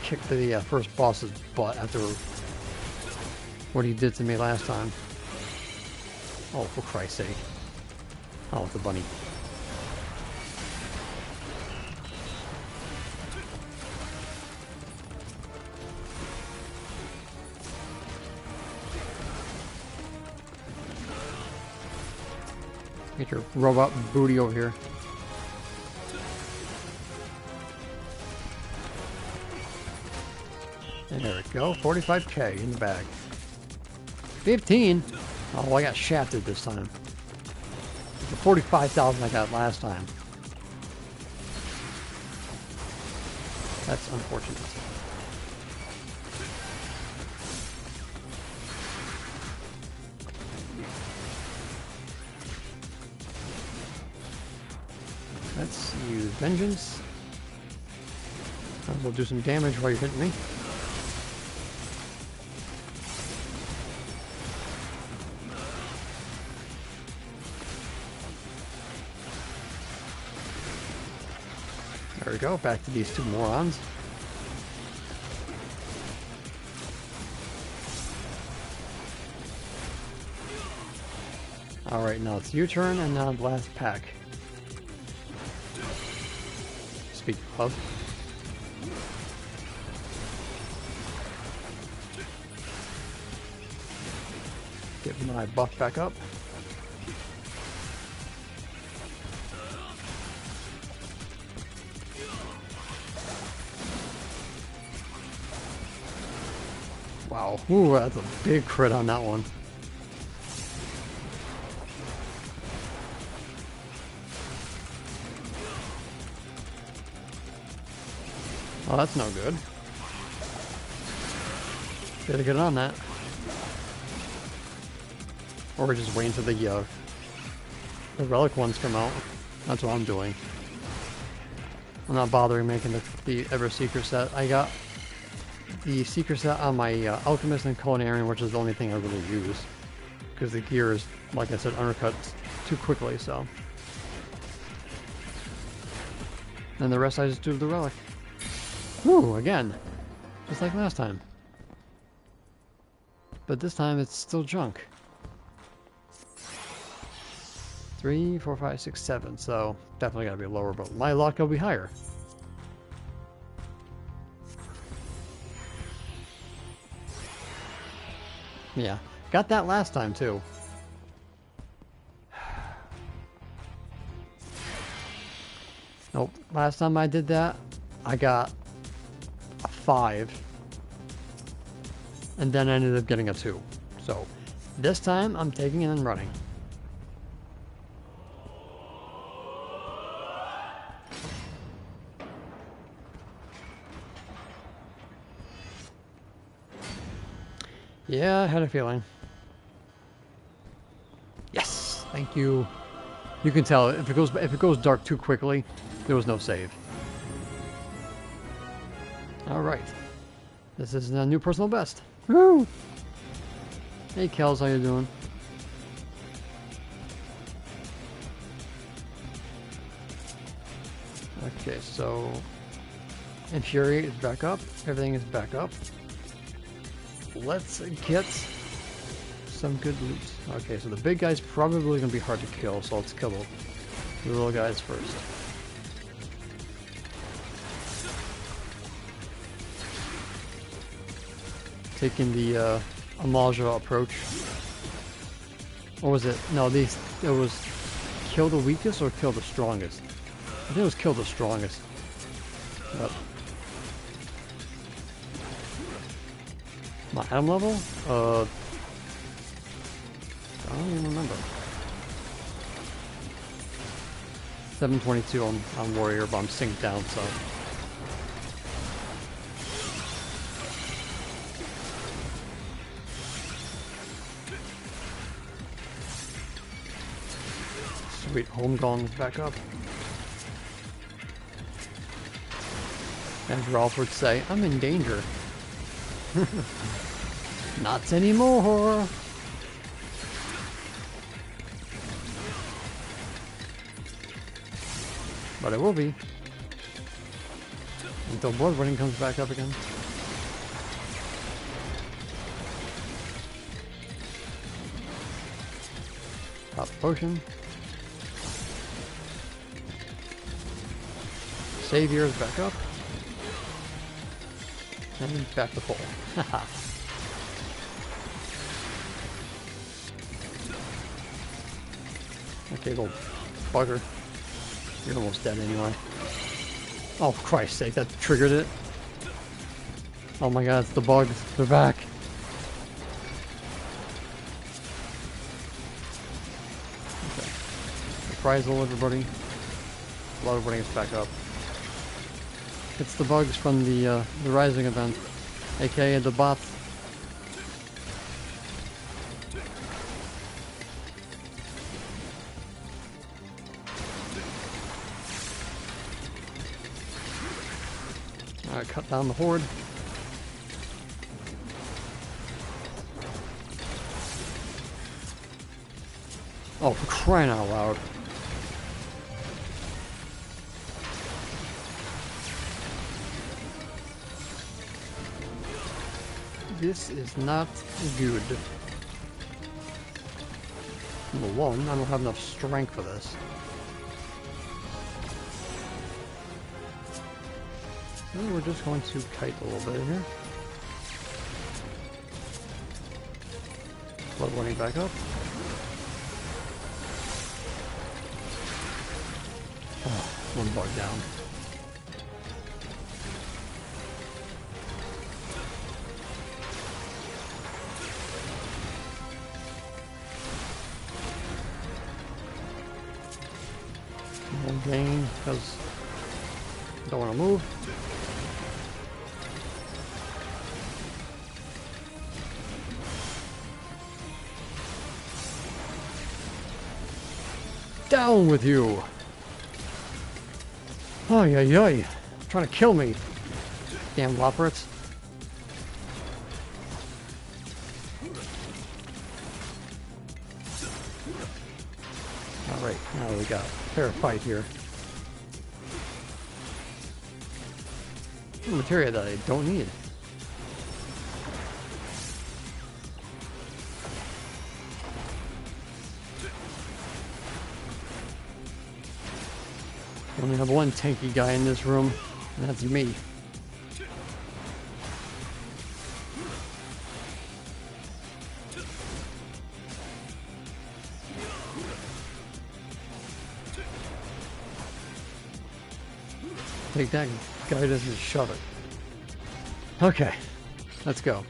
Speaker 1: kick the first boss's butt after what he did to me last time. Oh, for Christ's sake. Oh, the bunny. Get your robot booty over here. And there we go, 45k in the bag. 15? Oh, I got shafted this time. The 45,000 I got last time. That's unfortunate. Let's use Vengeance. We'll do some damage while you're hitting me. There we go, back to these two morons. Alright, now it's your turn, and now the last pack. Speak of. Get my buff back up. Wow, ooh, that's a big crit on that one. Oh, that's no good. Gotta get on that. Or just wait until the relic ones come out. That's what I'm doing. I'm not bothering making the Ever Secret set. I got the Secret set on my Alchemist and Culinarian, which is the only thing I really use. Because the gear is, like I said, undercut too quickly, so. And the rest I just do the relic. Woo, again. Just like last time. But this time it's still junk. 3, 4, 5, 6, 7. So definitely gotta be lower, but my luck will be higher. Yeah, got that last time too. Nope, last time I did that, I got a 5. And then I ended up getting a 2. So this time I'm taking it and running. Yeah, I had a feeling. Yes, thank you. You can tell if it goes dark too quickly, there was no save. All right, this is a new personal best. Woo! Hey, Kels, how you doing? Okay, so Infuriate is back up. Everything is back up. Let's get some good loot. Okay, so the big guy's probably going to be hard to kill, so let's kill the little guys first. taking the Amaja approach. Or was it? No, it was kill the weakest or kill the strongest. I think it was kill the strongest. But my item level? I don't even remember. 722 on Warrior, but I'm synced down, so. Sweet, home gone back up. As Ralph would say, I'm in danger. Not anymore. But it will be. Until blood running comes back up again. Pop potion. Savior is back up. And back to full. Haha. Okay, little bugger. You're almost dead anyway. Oh, for Christ's sake, that triggered it. Oh my god, it's the bugs. They're back. Okay. Reprisal, everybody. Blood running us back up. It's the bugs from the Rising event, aka the bots. Alright, cut down the horde. Oh, for crying out loud. This is not good. Number one, I don't have enough strength for this. And we're just going to kite a little bit here. Blood running back up. Oh, one bug down. Gain because don't want to move. Down with you! Ay ay ay! Trying to kill me! Damn Loperets. Alright, now we got a fair fight here. Materia that I don't need. We only have one tanky guy in this room, and that's me. Take that, guy doesn't shove it. Okay, let's go.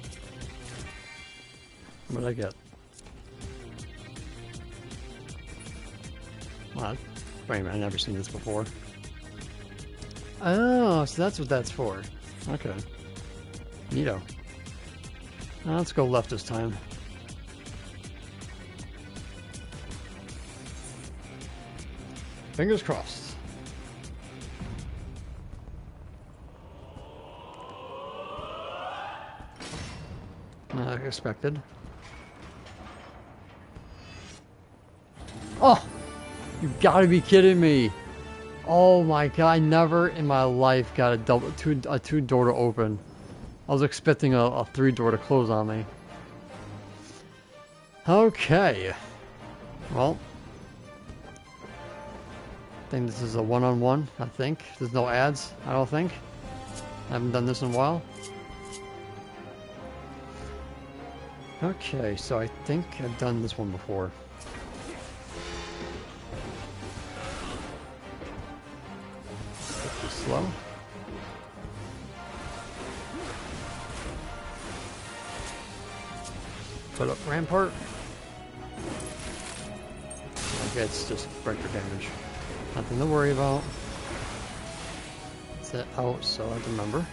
Speaker 1: What did I get? What? Wait a minute, I've never seen this before. Oh, so that's what that's for. Okay. Neato. Let's go left this time. Fingers crossed. Not expected. Oh! You gotta be kidding me! Oh my god, I never in my life got a two door to open. I was expecting a three door to close on me. Okay. Well. I think this is a one-on-one, I think. There's no ads, I don't think. I haven't done this in a while. Okay, so I think I've done this one before. Pretty slow. Put up rampart. Okay, it's just breaker damage. Nothing to worry about. It's out, so I remember.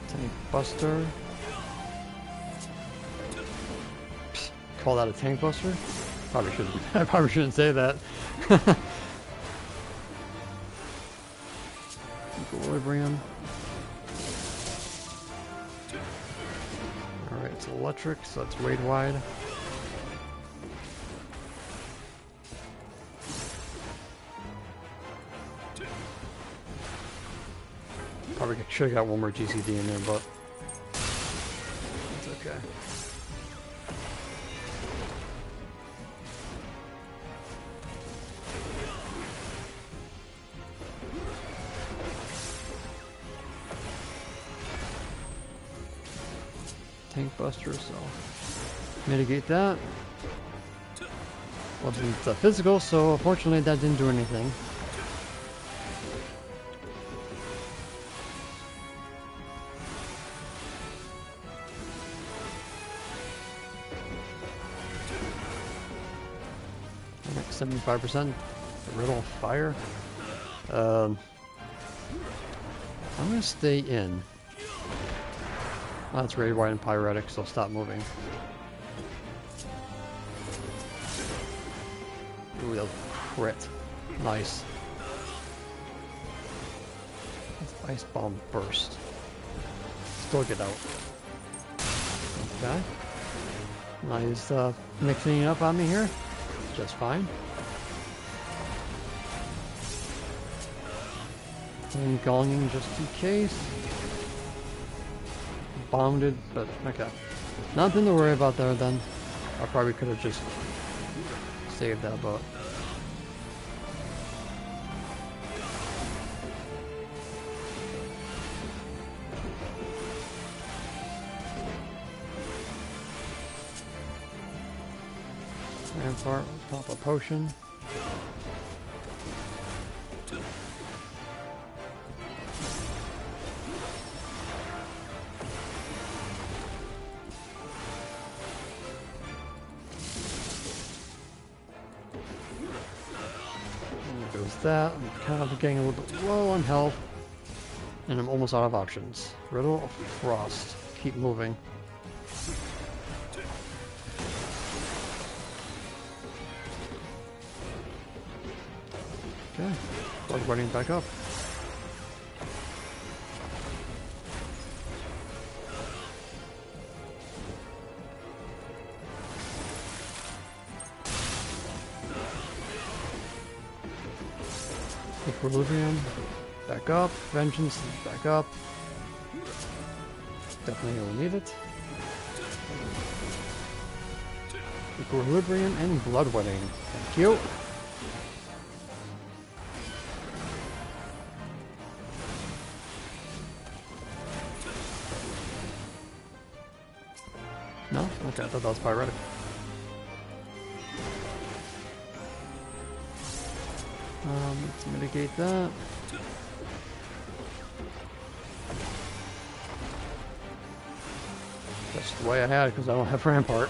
Speaker 1: Tank buster. Psst, call that a tank buster? Probably shouldn't. I probably shouldn't say that. Equilibrium. Alright, it's electric, so it's weight wide. Probably should have got one more GCD in there, but it's okay. Tank buster, so mitigate that. Wasn't physical, so unfortunately that didn't do anything. Alright, 75%. Riddle fire. I'm gonna stay in. Oh, it's raid wide and pyretic, so stop moving. Ooh, that was crit. Nice. That's ice bomb burst. Still get out. Okay. Now he's mixing it up on me here. Just fine. And gonging just in case. Bounded, but okay. Nothing to worry about there then. I probably could have just saved that, but rampart, pop a potion. That. I'm kind of getting a little bit low on health, and I'm almost out of options. Riddle of Frost. Keep moving. Okay, blood running back up. Equilibrium, back up. Vengeance, back up. Definitely will need it. Equilibrium and bloodwetting. Thank you. No? Okay, I thought that was pyretic. Let's mitigate that. That's the way I had it because I don't have rampart.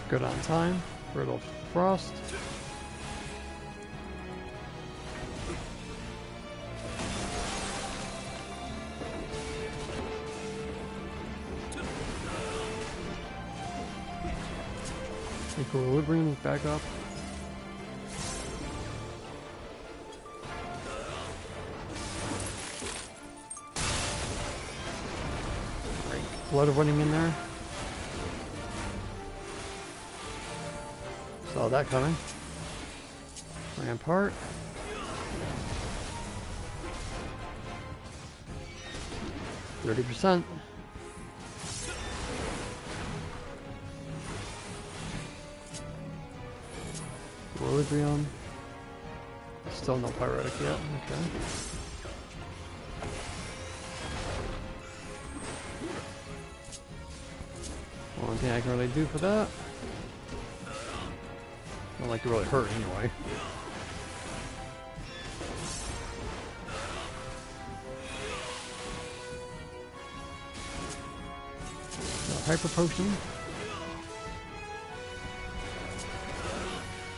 Speaker 1: Good on time. Riddle Frost. Equilibrium, back up. Right, blood running in there. Saw that coming. Rampart. 30%. Equilibrium. Still no pyretic yet. Okay. Only thing I can really do for that. Don't like to really hurt anyway. Hyper potion.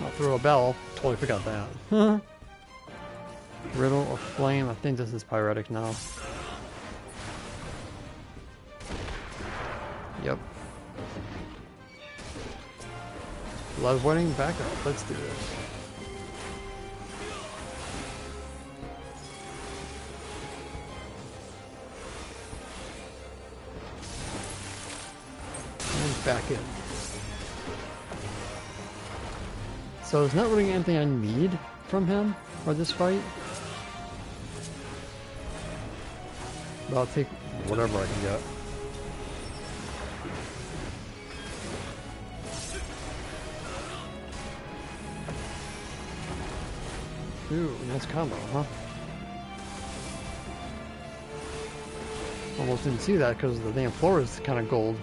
Speaker 1: I'll throw a bell. Totally forgot that. Riddle of Flame. I think this is pyretic now. Yep. Blood wedding back up. Let's do this. And back in. So there's not really anything I need from him for this fight. But I'll take whatever I can get. Ooh, nice combo, huh? Almost didn't see that because the damn floor is kind of gold.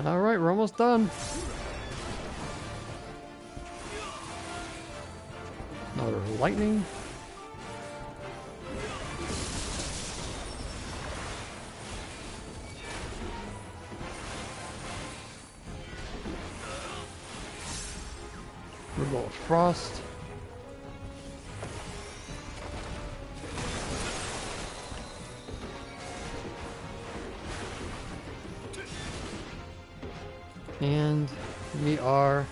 Speaker 1: Alright, we're almost done. Another lightning. Riddle of Frost. And we are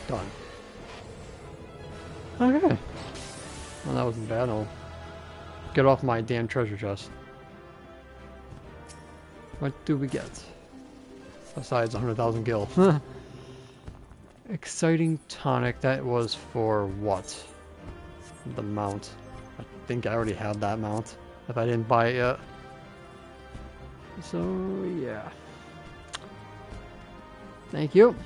Speaker 1: done. Okay. Well, that wasn't bad. I'll get off my damn treasure chest. What do we get? Besides 100,000 gil. Exciting tonic. That was for what? The mount. I think I already have that mount. If I didn't buy it yet. So, yeah. Thank you.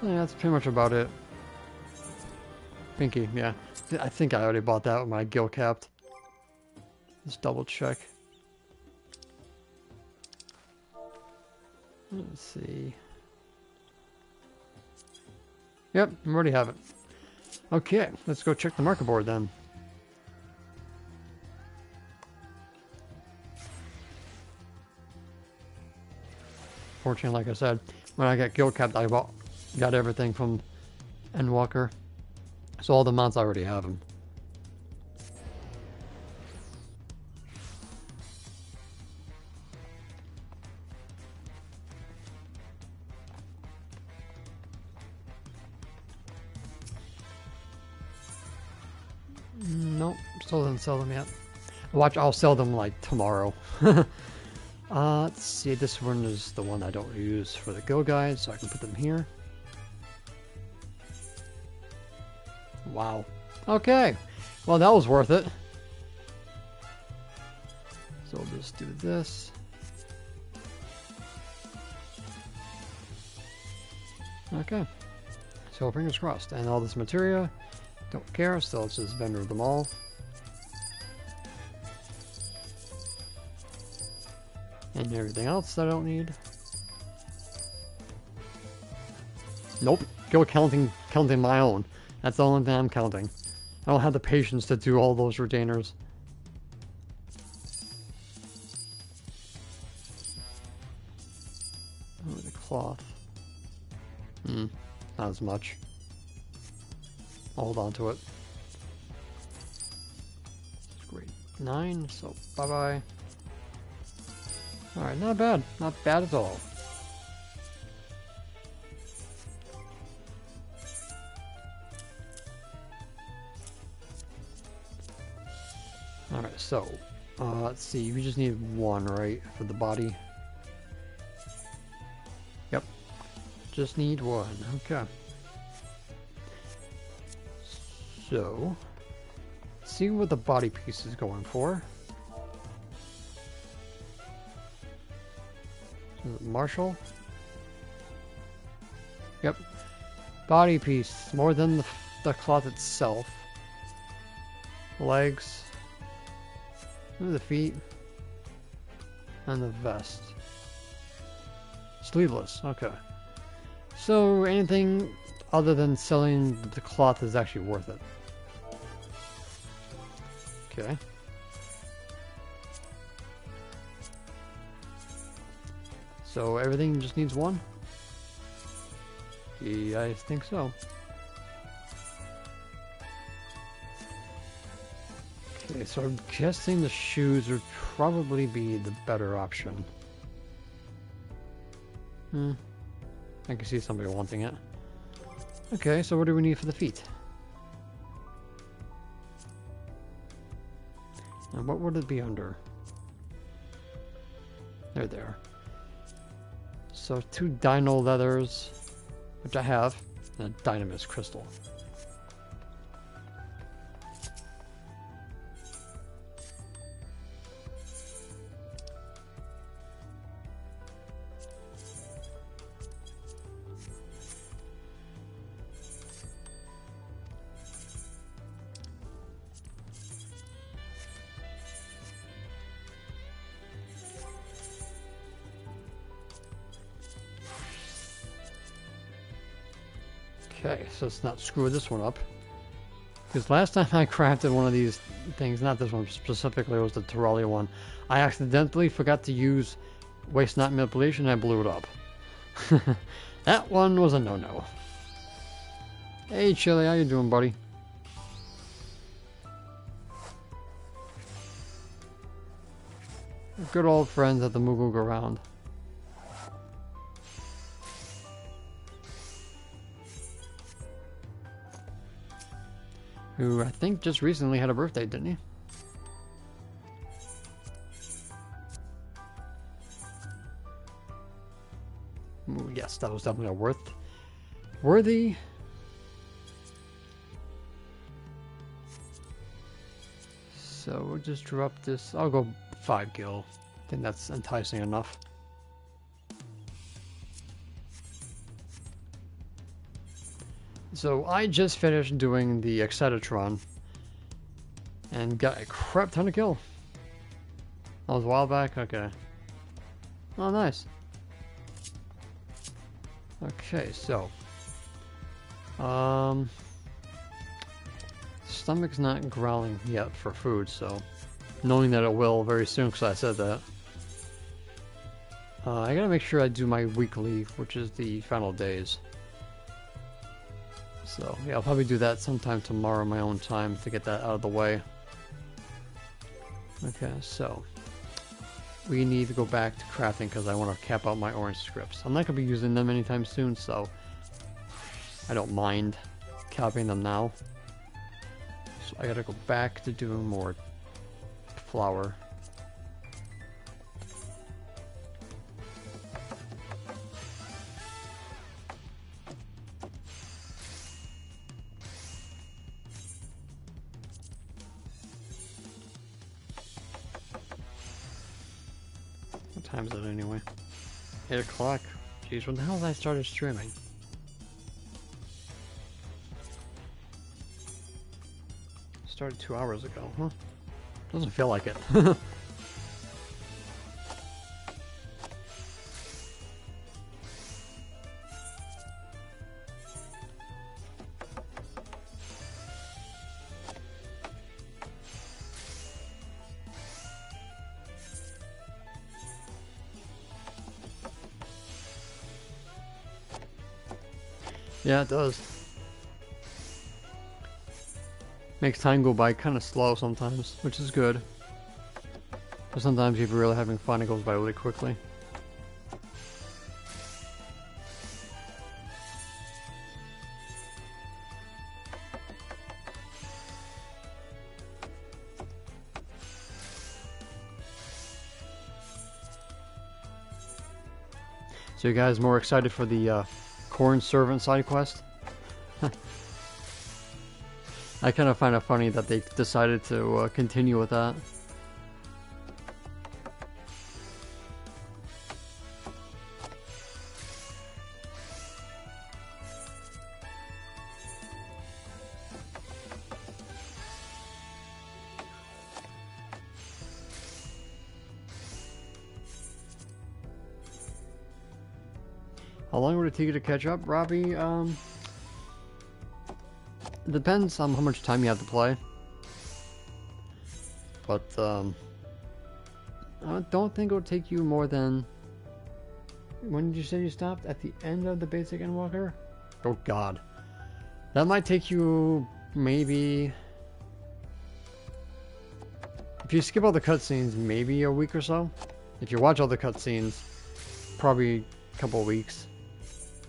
Speaker 1: So, yeah, that's pretty much about it. Pinky, yeah. I think I already bought that with my gil capped. Let's double check. Let's see. Yep, I already have it. Okay, let's go check the market board then. Fortunately, like I said, when I got gil capped, I got everything from Endwalker. So all the mounts I already have them. Nope, still didn't sell them yet. Watch, I'll sell them like tomorrow. Let's see, this one is the one I don't use for the Go guide, so I can put them here. Wow. Okay. Well, that was worth it. So we'll just do this. Okay. So fingers crossed. And all this materia, don't care, so let's just vendor them all. And everything else that I don't need. Nope. Go counting my own. That's the only thing I'm counting. I don't have the patience to do all those retainers. Oh, the cloth. Not as much. I'll hold on to it. Great. 9, so bye-bye. Alright, not bad. Not bad at all. Alright, so, let's see, we just need one, right, for the body. Just need one. Okay. So, see what the body piece is going for. Is it Marshall? Yep. Body piece, more than the cloth itself. Legs. The feet. And the vest. Sleeveless, okay. So anything other than selling the cloth is actually worth it. Okay. So everything just needs one? Yeah, I think so. Okay, so I'm guessing the shoes would probably be the better option. I can see somebody wanting it. Okay, so what do we need for the feet? And what would it be under? There. So 2 dino leathers, which I have, and a dynamis crystal. Okay, so let's not screw this one up. Because last time I crafted one of these things, not this one specifically, it was the Terralia one, I accidentally forgot to use waste not manipulation and I blew it up. That one was a no-no. Hey Chili, how you doing, buddy? Good old friends at the Moogle go round. Who I think just recently had a birthday, didn't he? Ooh, yes, that was definitely a worthy. So we'll just drop this. I'll go 5 gil. I think that's enticing enough. So I just finished doing the Excitatron and got a crap ton of kill. That was a while back? Okay. Oh, nice. Okay, so stomach's not growling yet for food, so knowing that it will very soon because I said that. I gotta make sure I do my weekly, which is the final days. So, yeah, I'll probably do that sometime tomorrow in my own time to get that out of the way. Okay, so we need to go back to crafting because I want to cap out my orange scripts. I'm not going to be using them anytime soon, so I don't mind capping them now. So I got to go back to doing more flour. What time is it anyway? 8 o'clock. Jeez, when the hell did I started streaming? Started 2 hours ago, huh? Doesn't feel like it. Yeah, it does. Makes time go by kind of slow sometimes, which is good. But sometimes if you're really having fun, it goes by really quickly. So you guys more excited for the corn servant side quest. I kind of find it funny that they decided to continue with that. How long would it take you to catch up, Robbie? It depends on how much time you have to play. But, I don't think it'll take you more than... When did you say you stopped? At the end of the basic Endwalker? Oh god. That might take you maybe... If you skip all the cutscenes, maybe a week or so. If you watch all the cutscenes, probably a couple of weeks.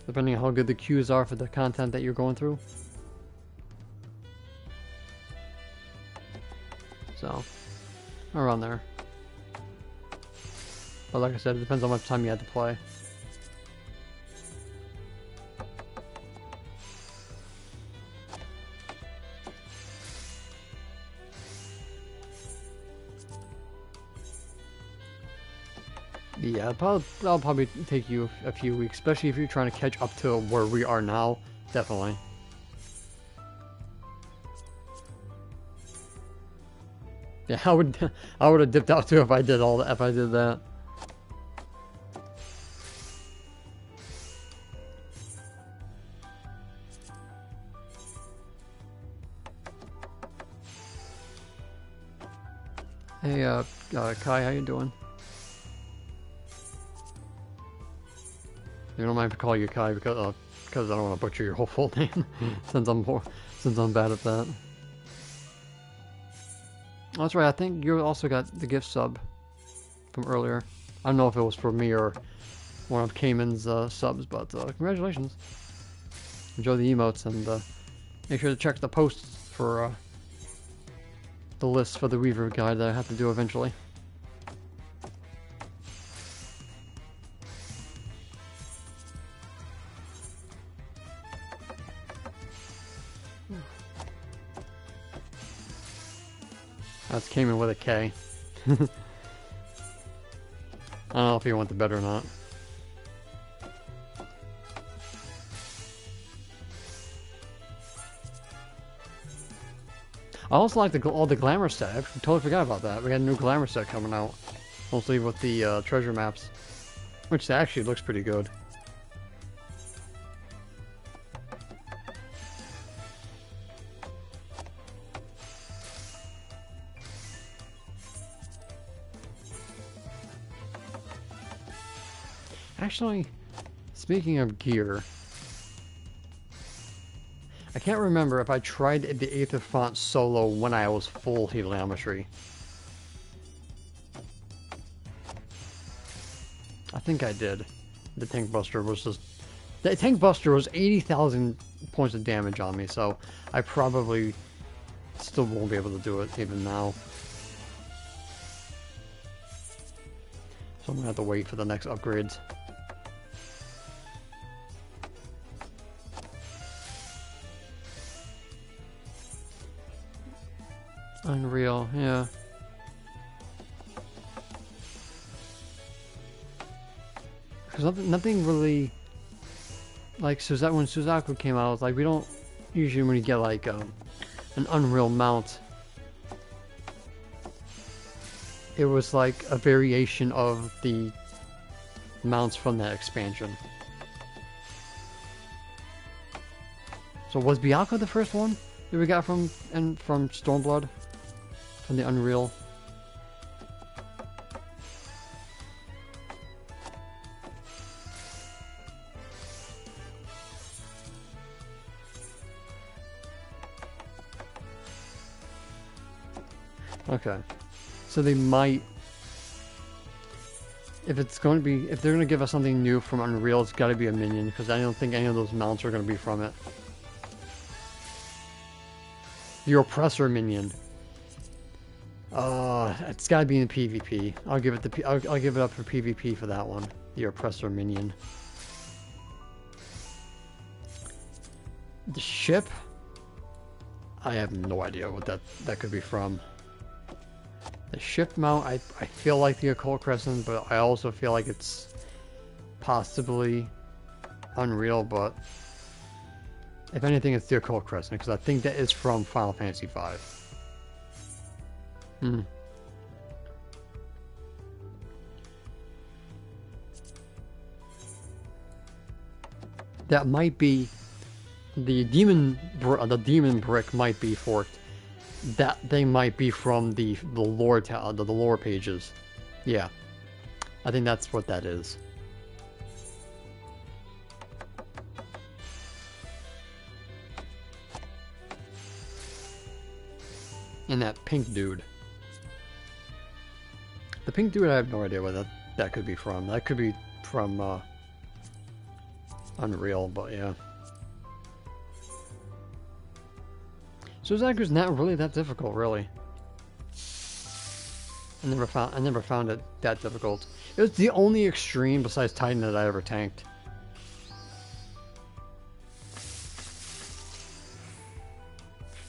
Speaker 1: Depending on how good the queues are for the content that you're going through. So, around there. But like I said, it depends on how much time you had to play. Yeah, that'll probably take you a few weeks, especially if you're trying to catch up to where we are now. Definitely. Yeah, I would have dipped out too if I did that. Hey, Kai, how you doing? You don't mind if I call you Kai because I don't want to butcher your whole full name since I'm bad at that. Oh, that's right. I think you also got the gift sub from earlier. I don't know if it was for me or one of Cayman's subs, but congratulations. Enjoy the emotes and make sure to check the posts for the list for the Weaver guide that I have to do eventually. That's Cayman with a K. I don't know if you want the bed or not. I also like all the glamour set. I totally forgot about that. We got a new glamour set coming out. Mostly with the treasure maps. Which actually looks pretty good. Actually, speaking of gear, I can't remember if I tried the Aether Font solo when I was full telemetry. I think I did. The Tank Buster was just... The Tank Buster was 80,000 points of damage on me, so I probably still won't be able to do it even now. So I'm gonna have to wait for the next upgrades. Unreal, yeah. Because nothing really, like when Suzaku came out, like we don't usually when you get like an Unreal mount, it was like a variation of the mounts from that expansion. So was Byakko the first one that we got from Stormblood? From the Unreal. Okay. So they might... If they're going to give us something new from Unreal, it's got to be a minion, because I don't think any of those mounts are going to be from it. The Oppressor minion. It's got to be in PvP. I'll give it up for PvP for that one. The Oppressor minion. The ship? I have no idea what that could be from. The ship mount, I feel like the Occult Crescent, but I also feel like it's possibly Unreal, but if anything, it's the Occult Crescent, because I think that is from Final Fantasy V. Hmm. That might be the demon brick might be forked. That thing might be from the lore the lore pages. Yeah, I think that's what that is. And that pink dude. The pink dude, I have no idea what that could be from. That could be from Unreal, but yeah. Suzaku's not really that difficult, really. I never found it that difficult. It was the only extreme besides Titan that I ever tanked.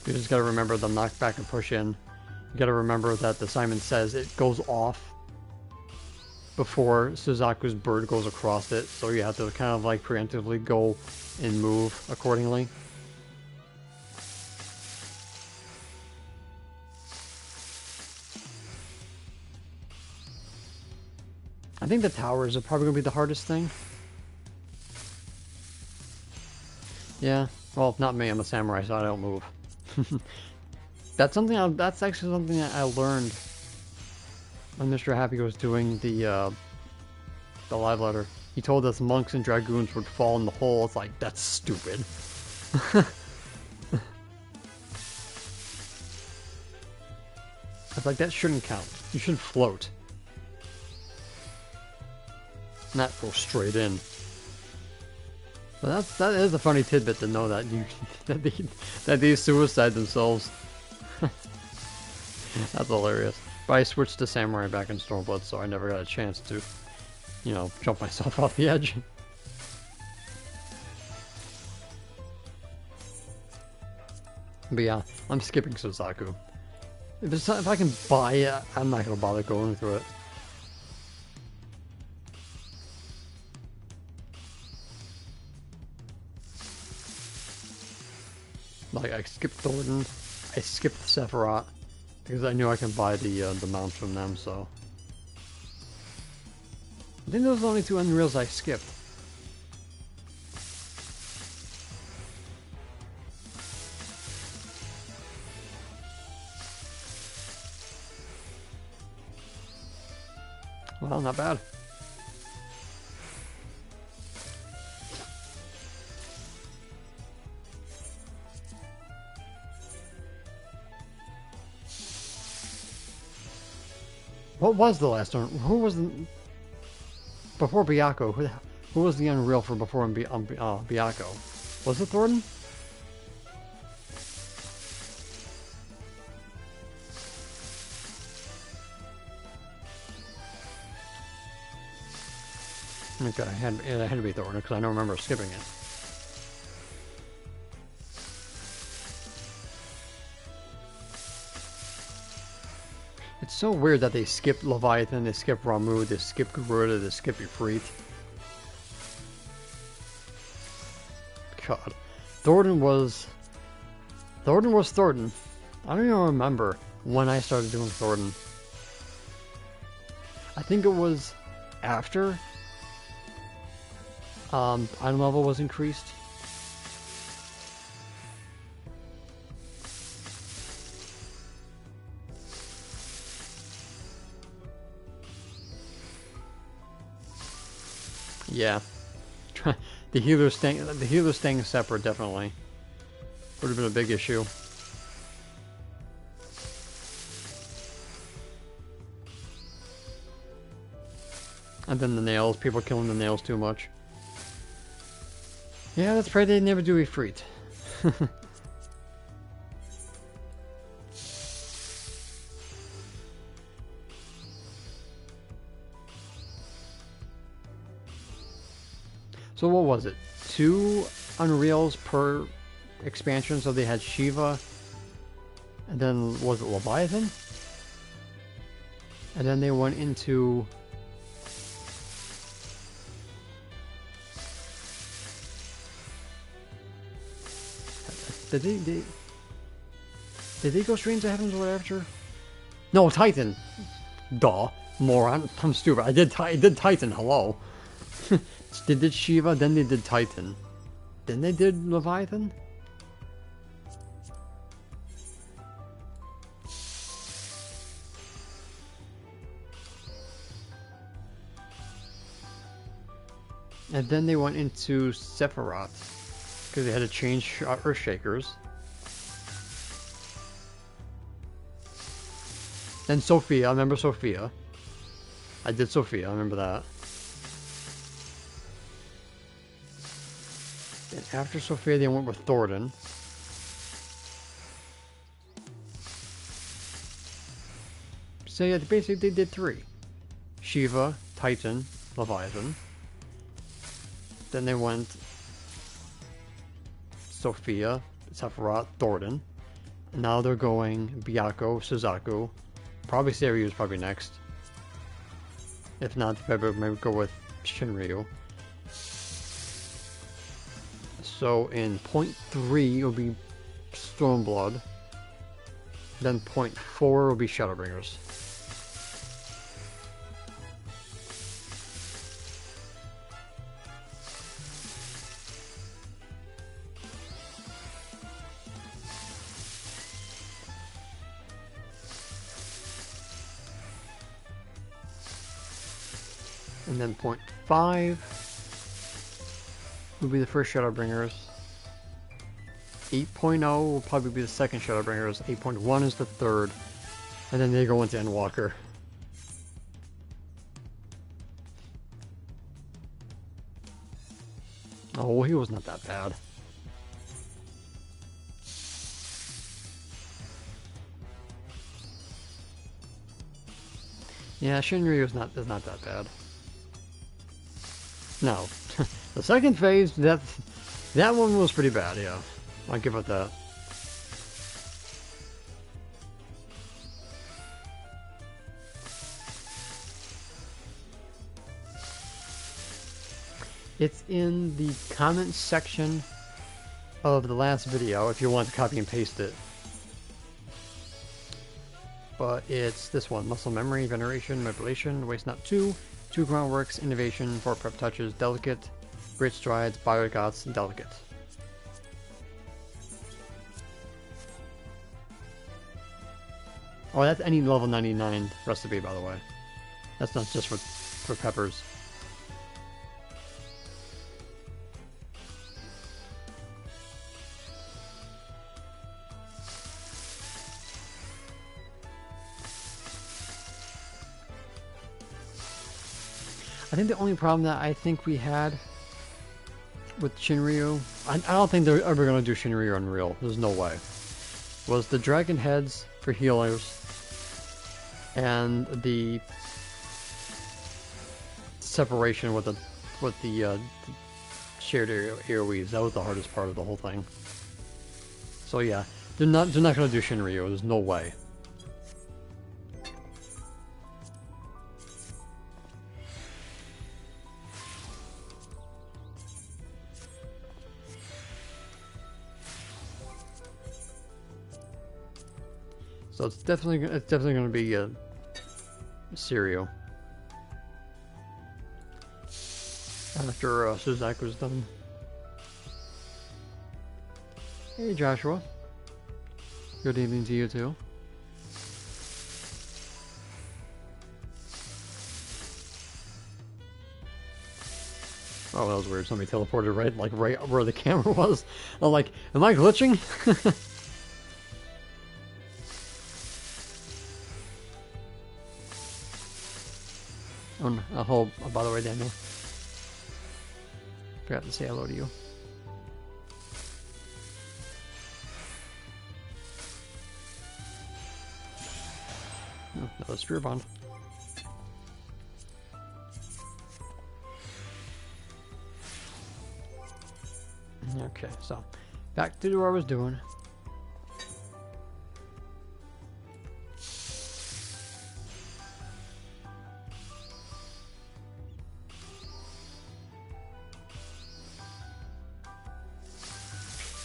Speaker 1: You just gotta remember the knockback and push in. You gotta remember that the Simon Says it goes off before Suzaku's bird goes across it, so you have to kind of like preemptively go and move accordingly. I think the towers are probably going to be the hardest thing. Yeah, well, not me, I'm a samurai, so I don't move. That's actually something that I learned when Mr. Happy was doing the live letter. He told us monks and dragoons would fall in the hole. It's like, that's stupid. It's like, that shouldn't count. You should float. Not go straight in. But that is a funny tidbit to know that that they suicide themselves. That's hilarious. But I switched to Samurai back in Stormblood, so I never got a chance to, you know, jump myself off the edge. But yeah, I'm skipping Suzaku. If I can buy it, I'm not gonna bother going through it. Like, I skipped Thornton, I skipped Sephiroth, because I knew I can buy the mounts from them, so. I think those are the only two Unreals I skipped. Well, not bad. What was the last one? Who was the... Before Byakuo, who was the Unreal for before Byakuo? Was it Thornton? Okay, it had to be Thornton, because I don't remember skipping it. It's so weird that they skipped Leviathan, they skipped Ramuh, they skipped Garuda, they skipped Ifrit. God. Thornton was Thornton. I don't even remember when I started doing Thornton. I think it was after item level was increased. Yeah. the healer staying separate definitely would have been a big issue. And then the nails, people killing the nails too much. Yeah, let's pray they never do Ifrit. So what was it? 2 Unreals per expansion. So they had Shiva, and then was it Leviathan? And then they went into did they go straight into Heavens right after? No, Titan. Duh, moron. I'm stupid. I did Titan. Hello. They did Shiva, then they did Titan. Then they did Leviathan? And then they went into Sephiroth. Because they had to change Earthshakers. Then Sophia, I remember Sophia. I did Sophia, I remember that. And after Sophia, they went with Thornton. So yeah, basically they did 3. Shiva, Titan, Leviathan. Then they went Sophia, Sephiroth, Thornton. And now they're going Byakko, Suzaku. Probably Seiryu is probably next. If not, maybe go with Shinryu. So in point 3 will be Stormblood. Then point 4 will be Shadowbringers. And then point 5 will be the first Shadowbringers. 8.0 will probably be the second Shadowbringers. 8.1 is the third. And then they go into Endwalker. Oh, well, he was not that bad. Yeah, Shinryu is not that bad. No. The second phase, that one was pretty bad, yeah. I'll give it that. It's in the comments section of the last video if you want to copy and paste it. But it's this one: Muscle Memory, Veneration, Manipulation, Waste Not 2, 2 Groundworks, Innovation, 4 Prep Touches, Delicate, Great Strides, Biogots, and Delicate. Oh, that's any level 99 recipe, by the way. That's not just for peppers. I think the only problem that I think we had with Shinryu, I don't think they're ever going to do Shinryu Unreal. There's no way. Was the Dragon Heads for healers and the separation with the shared AoEs. That was the hardest part of the whole thing. So yeah, they're not going to do Shinryu. There's no way. So it's definitely going to be Seiryu after Suzaku's done. Hey Joshua, good evening to you too. Oh, that was weird. Somebody teleported right where the camera was. I'm like, am I glitching? Oh, by the way, Daniel, forgot to say hello to you. Oh, that was Spear Bond. Okay, so Back to what I was doing.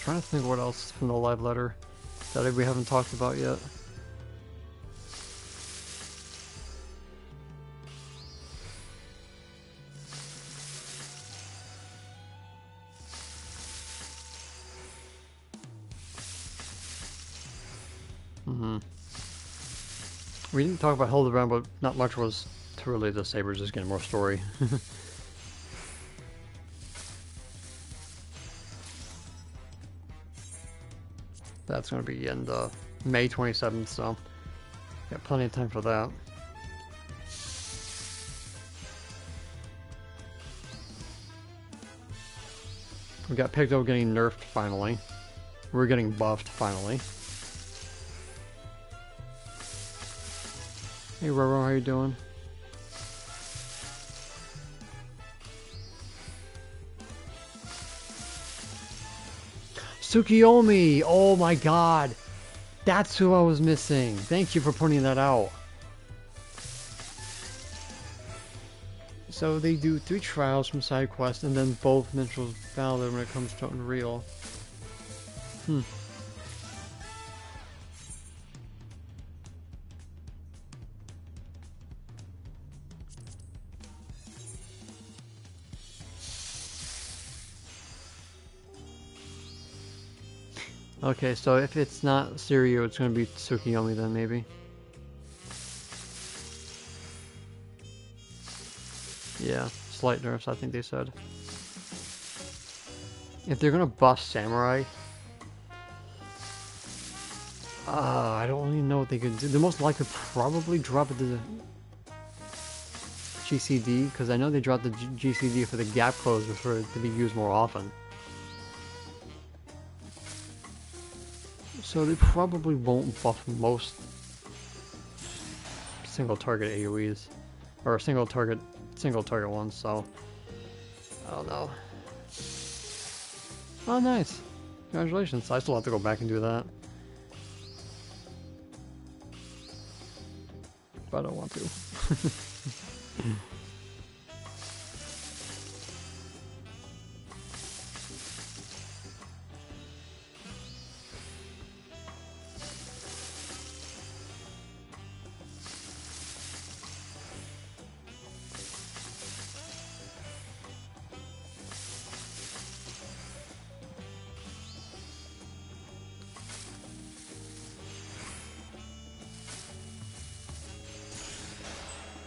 Speaker 1: Trying to think what else from the live letter that we haven't talked about yet. We didn't talk about Hildebrand, but not much was to relate to Sabers, just getting more story. That's going to be in the May 27th, so got plenty of time for that. We got Picto getting nerfed finally. We're getting buffed finally. Hey Roro, how you doing? Tsukiyomi! Oh my god! That's who I was missing! Thank you for pointing that out. So they do 3 trials from side quests and then both minstrels valid when it comes to Unreal. Okay, so if it's not Seiryu, it's going to be Tsukiyomi then, maybe. Yeah, slight nerfs, I think they said. If they're going to buff Samurai... I don't really know what they could do. The most likely probably drop the GCD, because I know they dropped the GCD for the gap closers for it to be used more often. So they probably won't buff most single target AoEs, or single target ones, so I don't know. Oh nice, congratulations. I still have to go back and do that, but I don't want to.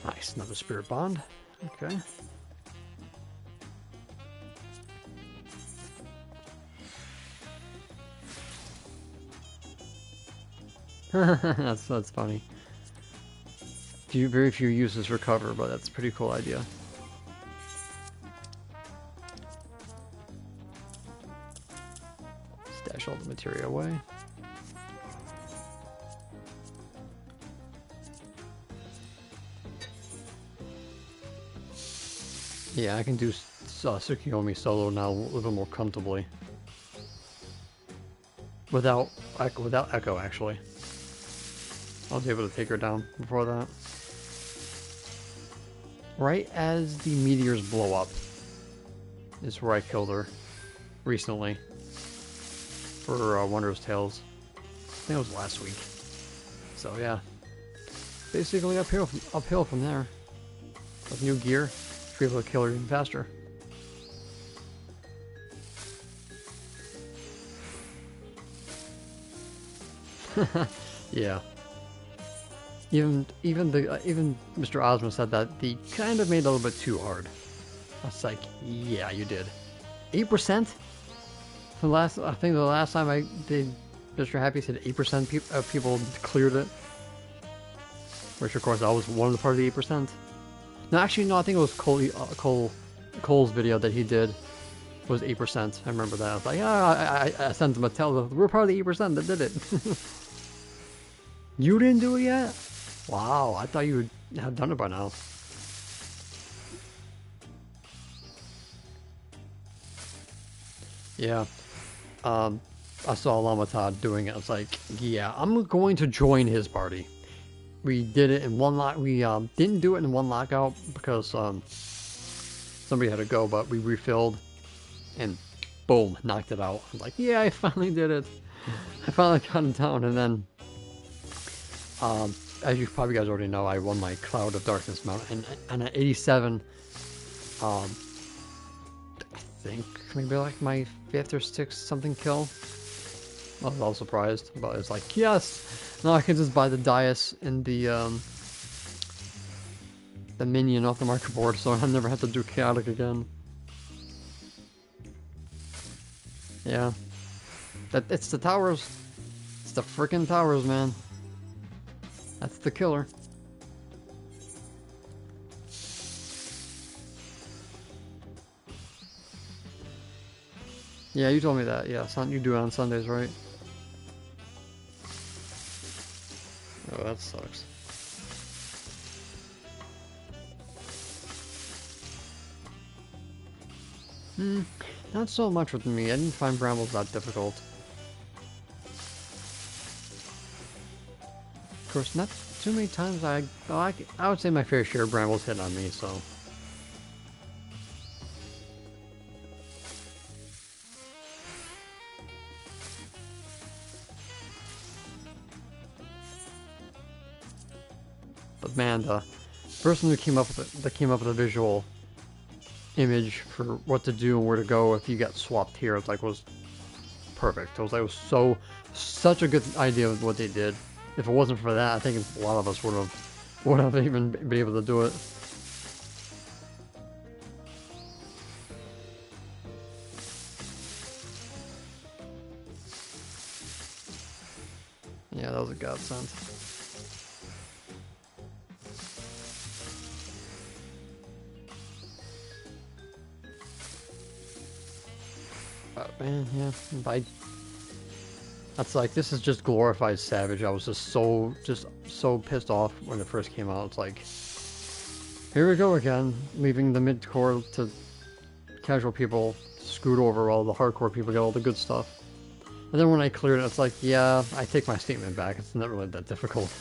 Speaker 1: Nice, another spirit bond. Okay. that's funny. Very few uses recover, but that's a pretty cool idea. Stash all the materia away. Yeah, I can do Tsukiyomi solo now a little bit more comfortably. Without Echo, actually. I was able to take her down before that. Right as the meteors blow up is where I killed her recently for Wondrous Tales. I think it was last week. So yeah, basically uphill from there. With new gear, be able to kill her even faster. Yeah. Even Mr. Osmond said that they kind of made it a little bit too hard. I was like, yeah, you did. 8%? I think the last time I did, Mr. Happy said 8% of people cleared it. Which of course I was one of the part of the 8%. No, actually no, I think it was Cole's video that he did was 8%. I remember that. I was like, I sent him a tell. We're part of the 8% that did it. You didn't do it yet? Wow, I thought you would have done it by now. Yeah. I saw Lamatad doing it. I was like, yeah, I'm going to join his party. We did it in one lock. We didn't do it in one lockout because somebody had to go, but we refilled and boom, knocked it out. I was like, yeah, I finally did it. I finally got him down, and then as you probably guys already know, I won my Cloud of Darkness mount, and at 87, I think maybe like my 5th or 6th something kill. I was all surprised, but it's like, yes! Now I can just buy the Dais and the minion off the market board, so I never have to do chaotic again. Yeah. It's the towers. It's the freaking towers, man. That's the killer. Yeah, you told me that. Yeah, you do it on Sundays, right? Oh, that sucks. Not so much with me. I didn't find brambles that difficult. Of course, not too many times. I would say my fair share of brambles hit on me, so. But man, the person who came up with the visual image for what to do and where to go if you got swapped here, was perfect. It was such a good idea of what they did. If it wasn't for that, I think a lot of us would have even been able to do it. Yeah, that was a godsend. But man, yeah, that's like, this is just glorified Savage. I was just so pissed off when it first came out. It's like, here we go again, leaving the mid-core to casual people screwed over while the hardcore people get all the good stuff. And then when I cleared it, it's like, yeah, I take my statement back. It's not really that difficult.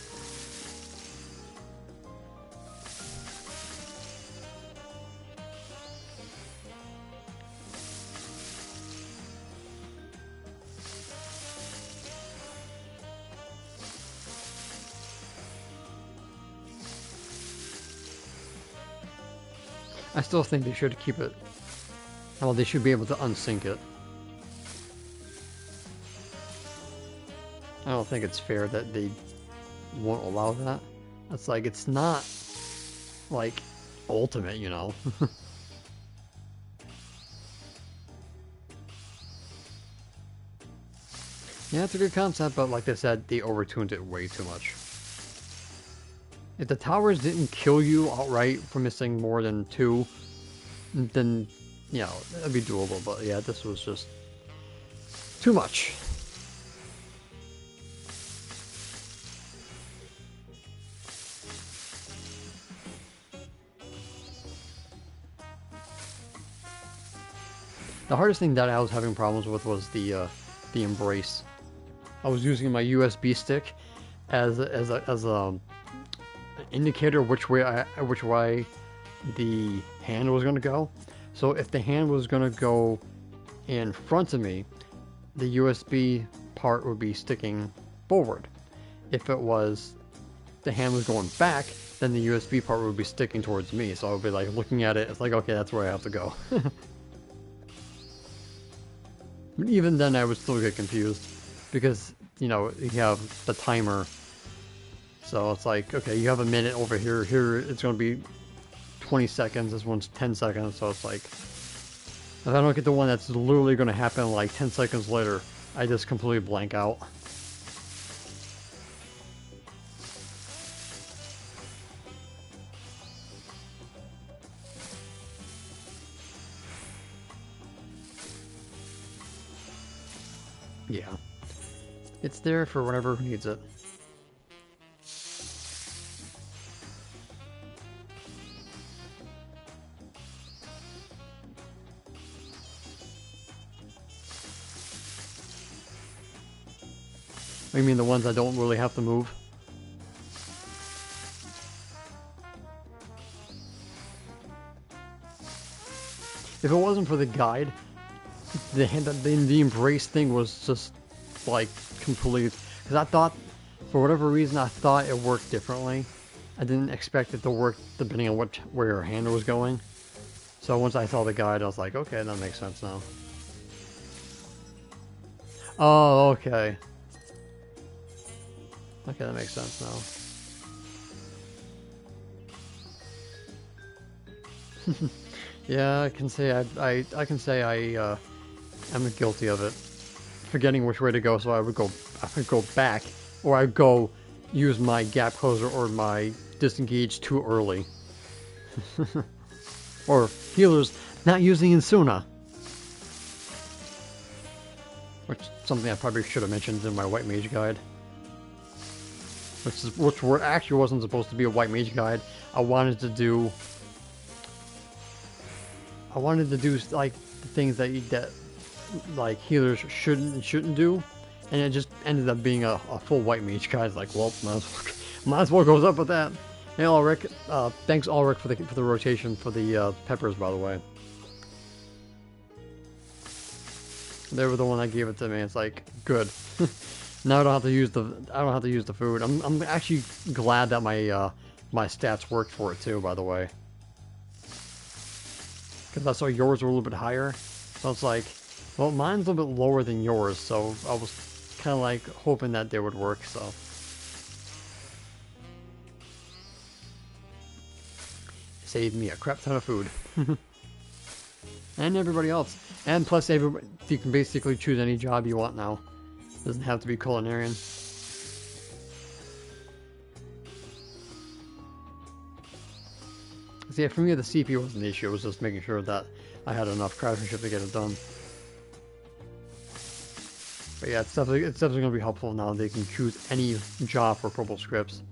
Speaker 1: I still think they should keep it. Well, they should be able to unsync it. I don't think it's fair that they won't allow that. It's like, it's not like ultimate, you know. Yeah, it's a good concept, but like I said, they overtuned it way too much. If the towers didn't kill you outright for missing more than 2, then, you know, that'd be doable. But yeah, this was just too much. The hardest thing that I was having problems with was the embrace. I was using my USB stick as a indicator which way the hand was going to go. So if the hand was going to go in front of me, the USB part would be sticking forward. If it was the hand was going back, then the USB part would be sticking towards me. So I would be like looking at it. It's like, okay, that's where I have to go. But even then, I would still get confused because, you know, you have the timer. So it's like, okay, you have a minute over here. Here it's going to be 20 seconds. This one's 10 seconds. So it's like, if I don't get the one that's literally going to happen like 10 seconds later, I just completely blank out. Yeah. It's there for whenever needs it. I mean the ones I don't really have to move. If it wasn't for the guide, the embrace thing was just like complete. Because I thought, for whatever reason, I thought it worked differently. I didn't expect it to work depending on where your hand was going. So once I saw the guide, I was like, okay, that makes sense now. Oh, okay. Okay, that makes sense now. Yeah, I can say I can say I'm guilty of it, forgetting which way to go. So I would go back, or I'd go use my gap closer or my disengage too early, or healers not using Insuna, which is something I probably should have mentioned in my white mage guide. Which actually wasn't supposed to be a white mage guide. I wanted to do like the things that like healers shouldn't do, and it just ended up being a full white mage guide. Like, well, might as well goes up with that. Hey, Ulrich, thanks Ulrich for the rotation for the peppers, by the way. They were the one that gave it to me. It's like good. Now I don't have to use the food. I'm actually glad that my my stats worked for it too, by the way. Because I saw yours were a little bit higher. So it's like, well, mine's a little bit lower than yours, so I was kind of like hoping that they would work, so. Saved me a crap ton of food. And everybody else. And plus, you can basically choose any job you want now. Doesn't have to be culinarian. So yeah, for me the CPU wasn't the issue, it was just making sure that I had enough craftsmanship to get it done. But yeah, it's definitely going to be helpful now they can choose any job for purple scripts.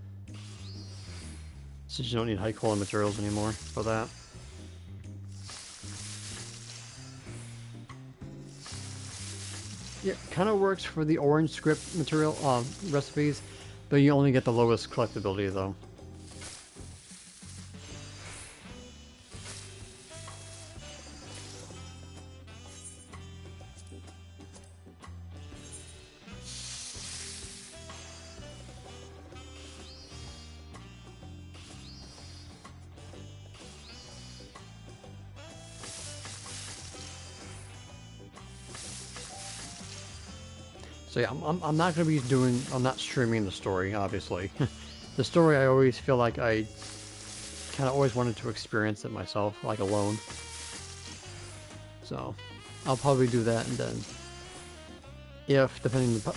Speaker 1: Since you don't need high quality materials anymore for that. Yeah, kind of works for the orange script material recipes, but you only get the lowest collectability though. So yeah, I'm not going to be I'm not streaming the story, obviously. The story, I always feel like I kind of always wanted to experience it myself, like alone. So, I'll probably do that, and then,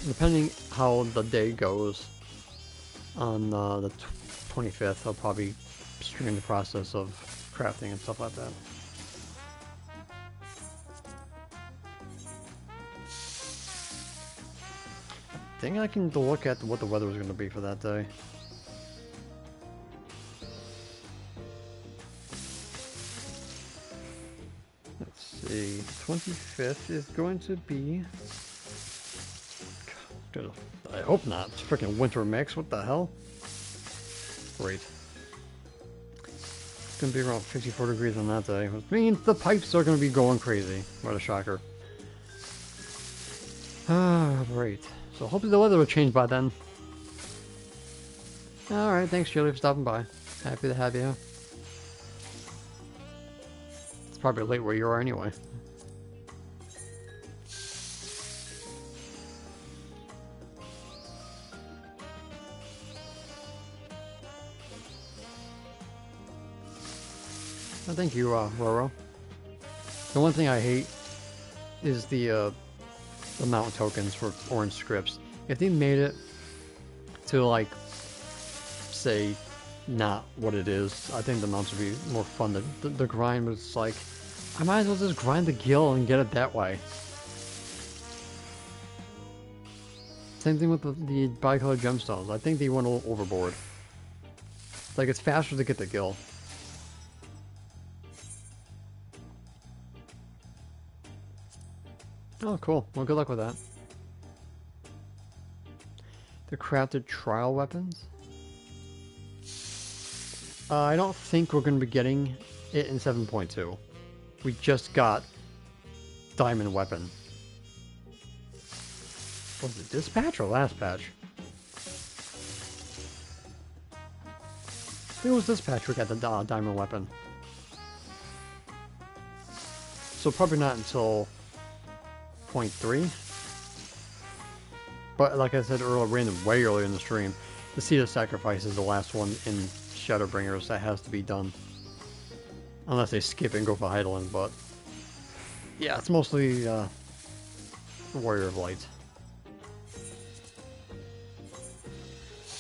Speaker 1: depending how the day goes, on the 25th, I'll probably stream the process of crafting and stuff like that. I think I can look at what the weather was going to be for that day. Let's see, 25th is going to be... God, I hope not. It's freaking winter mix, what the hell? Great. It's going to be around 54 degrees on that day, which means the pipes are going to be going crazy. What a shocker. Ah, great. So hopefully the weather will change by then. Alright, thanks Julie for stopping by. Happy to have you. It's probably late where you are anyway. Oh, thank you, Roro. The one thing I hate is the mount tokens for orange scripts. If they made it to, like, say, not what it is, I think the mounts would be more fun. The grind was like, I might as well just grind the gill and get it that way. Same thing with the bicolored gemstones. I think they went a little overboard. Like, it's faster to get the gill. Oh, cool. Well, good luck with that. The crafted trial weapons. I don't think we're going to be getting it in 7.2. We just got diamond weapon. Was it this patch or last patch? I think it was this patch we got the diamond weapon. So probably not until 0.3. But like I said earlier, way earlier in the stream, the Seed of Sacrifice is the last one in Shadowbringers that has to be done. Unless they skip it and go for Heidelin, but yeah, it's mostly Warrior of Light.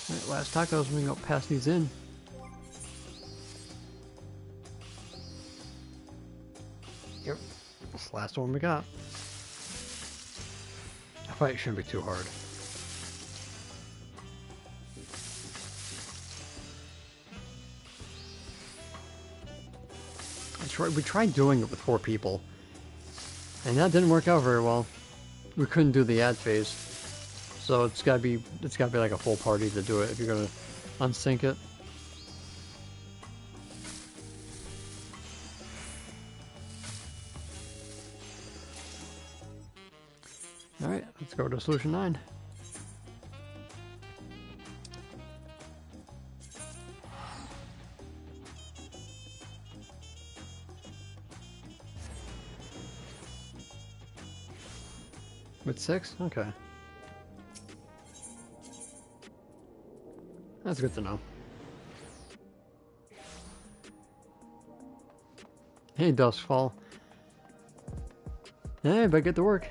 Speaker 1: Alright, last tacos, we can go pass these in. Yep, that's the last one we got. I thought it shouldn't be too hard. We tried doing it with 4 people, and that didn't work out very well. We couldn't do the ad phase, so it's gotta be like a full party to do it if you're gonna unsync it. All right, let's go to solution 9. With 6? Okay. That's good to know. Hey, Duskfall. Hey, but get to work.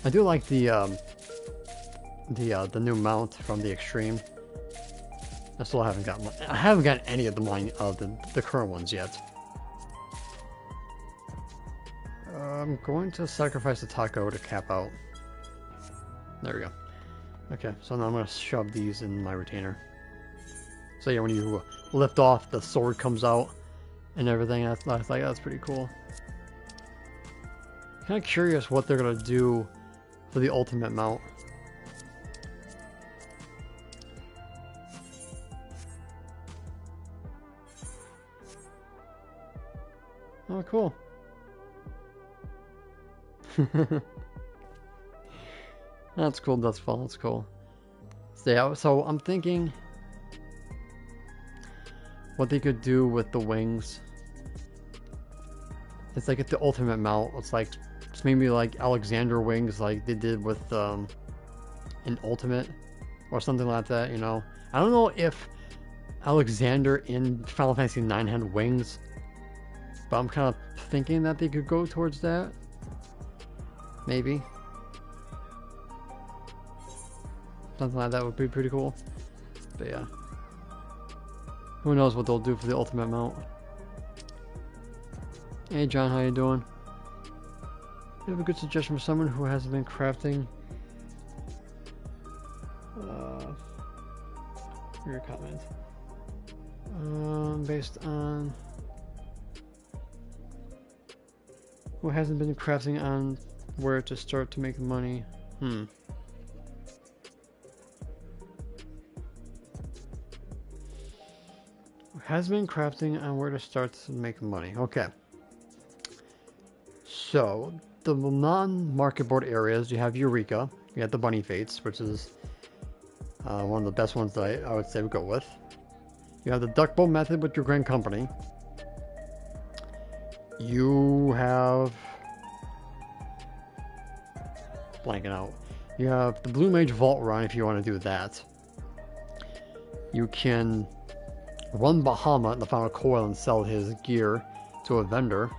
Speaker 1: I do like the new mount from the Extreme. I still haven't gotten. I haven't gotten any of the current ones yet. I'm going to sacrifice the taco to cap out. There we go. Okay, so now I'm going to shove these in my retainer. So yeah, when you lift off, the sword comes out and everything. That's pretty cool. Kind of curious what they're going to do for the ultimate mount. Oh, cool. That's cool, that's fun, that's cool. So, yeah, so I'm thinking what they could do with the wings. It's like at the ultimate mount, it's maybe like Alexander wings like they did with an ultimate or something like that, you know. I don't know if Alexander in Final Fantasy IX had wings, but I'm kind of thinking that they could go towards that. Maybe. Something like that would be pretty cool. But yeah. Who knows what they'll do for the ultimate mount. Hey John, how you doing? You have a good suggestion for someone who hasn't been crafting? Your comment. Based on... Who hasn't been crafting on where to start to make money? Who has been crafting on where to start to make money? Okay. So, the non-market board areas, you have Eureka, you have the Bunny Fates, which is one of the best ones that I would say we go with. You have the Duck Boat method with your Grand Company. You have... blanking out. You have the Blue Mage Vault Run if you want to do that. You can run Bahamut in the Final Coil and sell his gear to a vendor.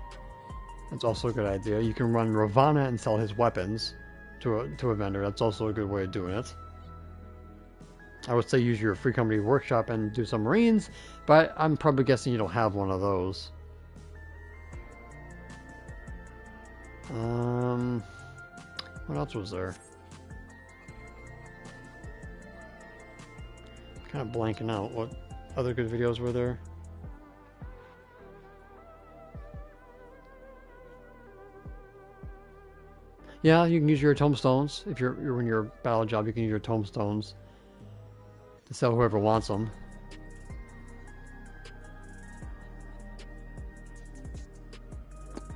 Speaker 1: That's also a good idea. You can run Ravana and sell his weapons to a vendor. That's also a good way of doing it. I would say use your free company workshop and do some Marines, but I'm probably guessing you don't have one of those. What else was there? Kind of blanking out. What other good videos were there? Yeah, you can use your tombstones. If you're in your battle job, you can use your tombstones to sell whoever wants them.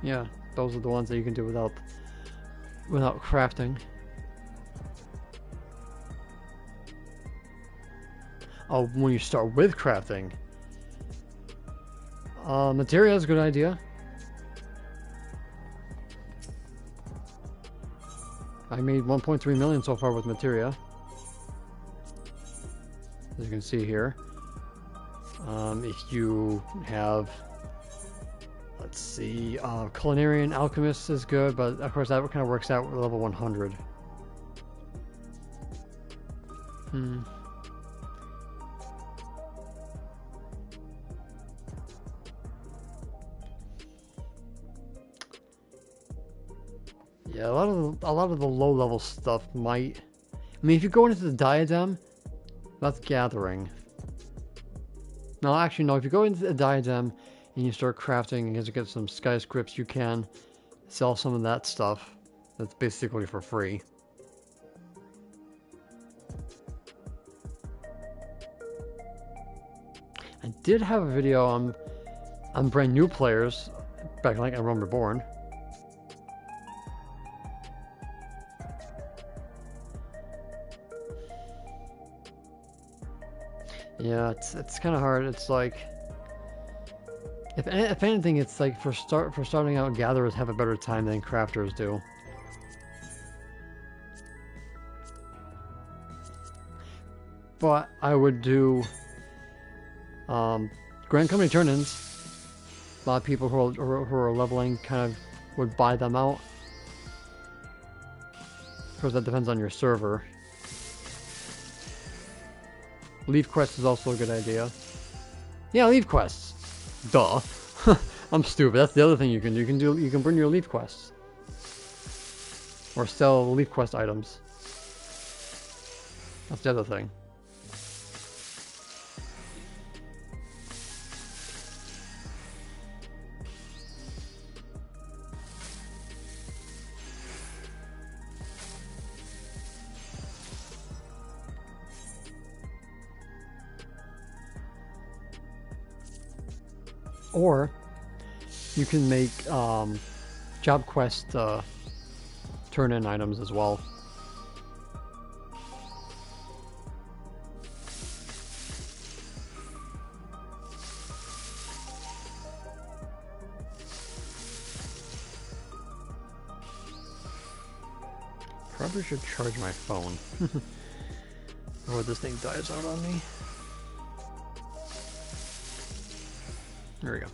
Speaker 1: Yeah, those are the ones that you can do without crafting. Oh, when you start with crafting. Materia is a good idea. I made 1.3 million so far with materia, as you can see here. If you have, let's see, Culinary and Alchemist is good, but of course that kind of works out with level 100. Yeah, a lot of the low level stuff might. I mean, if you go into the diadem, that's gathering. No, actually, no. If you go into the diadem and you start crafting and you get some skyscripts, you can sell some of that stuff. That's basically for free. I did have a video on brand new players back like at Realm Reborn. Yeah, it's kind of hard. It's like if anything, it's like for starting out, gatherers have a better time than crafters do. But I would do Grand Company turn-ins. A lot of people who are leveling kind of would buy them out. Of course, that depends on your server. Leave quests is also a good idea. Yeah, leave quests. Duh. I'm stupid. That's the other thing you can do. You can bring your leave quests. Or sell leave quest items. That's the other thing. Or you can make job quest turn-in items as well. Probably should charge my phone. Or this thing dies out on me. There we go.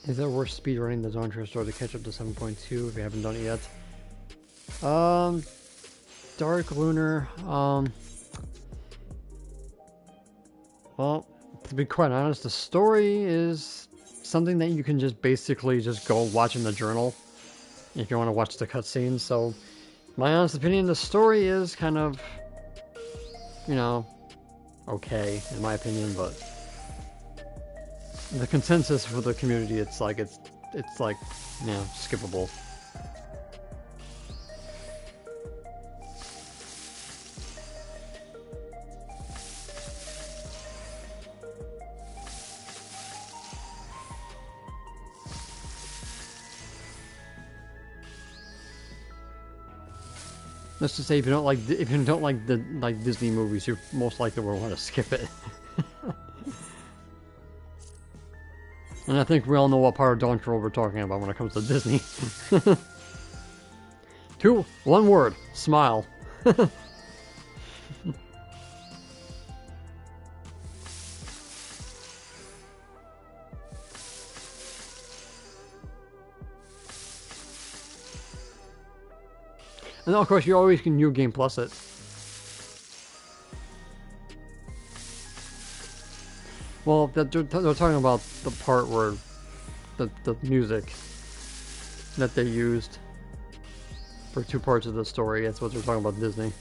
Speaker 1: Is it worth speedrunning the Zone Store to catch up to 7.2 if you haven't done it yet? Dark Lunar, well, to be quite honest, the story is something that you can just basically just go watch in the journal if you want to watch the cutscenes. So, my honest opinion, the story is kind of, you know, okay in my opinion, but the consensus for the community, it's like, you know, skippable. Let's just say if you don't like the Disney movies, you most likely will want to skip it. And I think we all know what part of Dawn Troll we're talking about when it comes to Disney. One word, smile. And of course, you always can New Game Plus it. Well, they're talking about the part where the music that they used for 2 parts of the story. That's what they're talking about, Disney.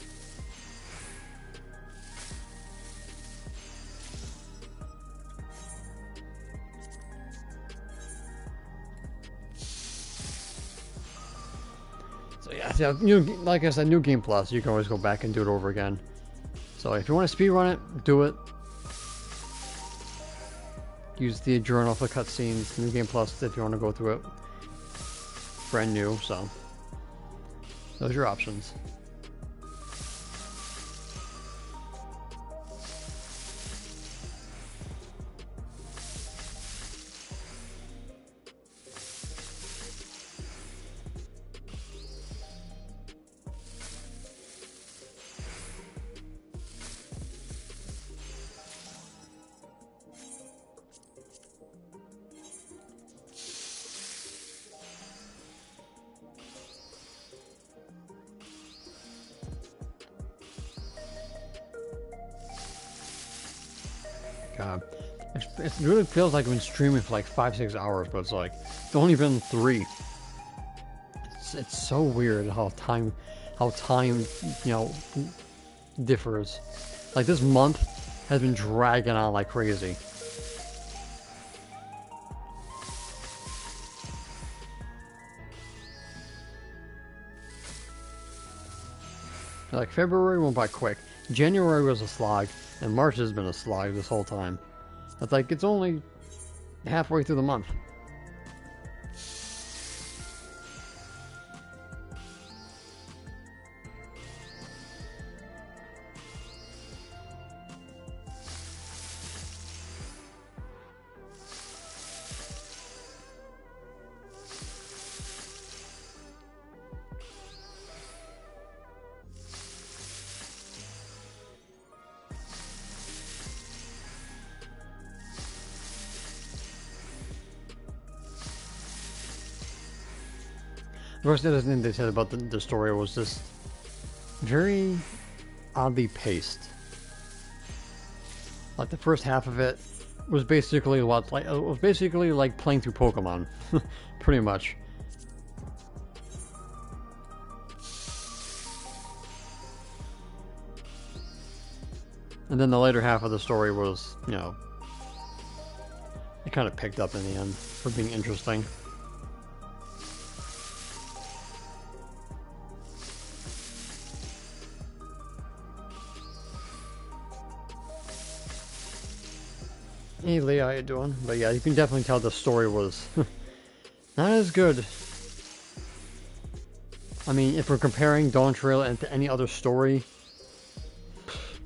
Speaker 1: Yeah, like I said, New Game Plus, you can always go back and do it over again. So if you want to speedrun it, do it. Use the journal for cutscenes, New Game Plus if you want to go through it. Brand new, so those are your options. God, it really feels like I've been streaming for like 5-6 hours, but it's like it's only been 3. It's so weird how time differs. Like this month has been dragging on like crazy. Like February went by quick. January was a slog, and March has been a slog this whole time. It's like it's only halfway through the month. Of course, the other thing they said about the story was just very oddly paced. Like the first half of it was basically like playing through Pokemon, pretty much. And then the later half of the story was, it kind of picked up in the end for being interesting. Hey Lee, how you doing? But yeah, you can definitely tell the story was not as good. I mean, if we're comparing Dawn Trail and to any other story,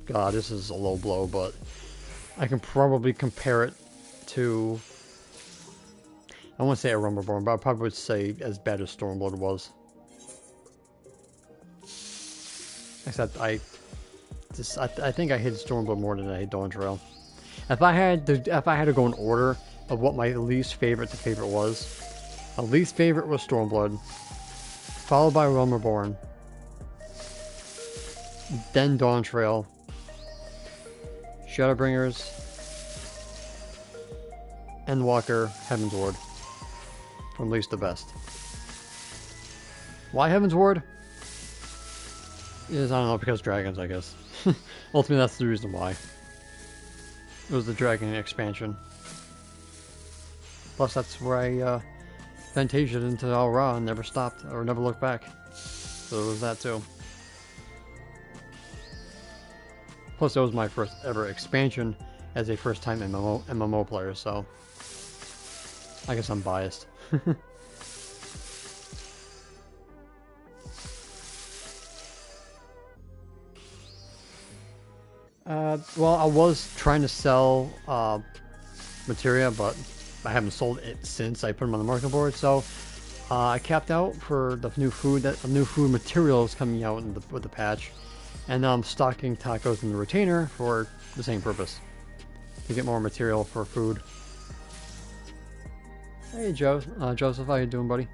Speaker 1: God, this is a low blow, but I can probably compare it to, I won't say a Rumbleborn, but I probably would say as bad as Stormblood was. Except I think I hate Stormblood more than I hate Dawn Trail. If I had to go in order of what my least favorite to favorite was, my least favorite was Stormblood, followed by Rumbleborn, then Dawn Trail, Shadowbringers, Endwalker, Heavensward, from least to best. Why Heavensward? Is, I don't know, because dragons, I guess. Ultimately, that's the reason why. It was the dragon expansion. Plus, that's where I Fantasia'd into Al Ra and never stopped, or never looked back. So it was that too. Plus, that was my first ever expansion as a first-time MMO player, so I guess I'm biased. Well, I was trying to sell materia, but I haven't sold it since I put them on the market board. So I capped out for the new food materials coming out with the patch, and I'm stocking tacos in the retainer for the same purpose, to get more material for food. Hey Joseph, how you doing, buddy?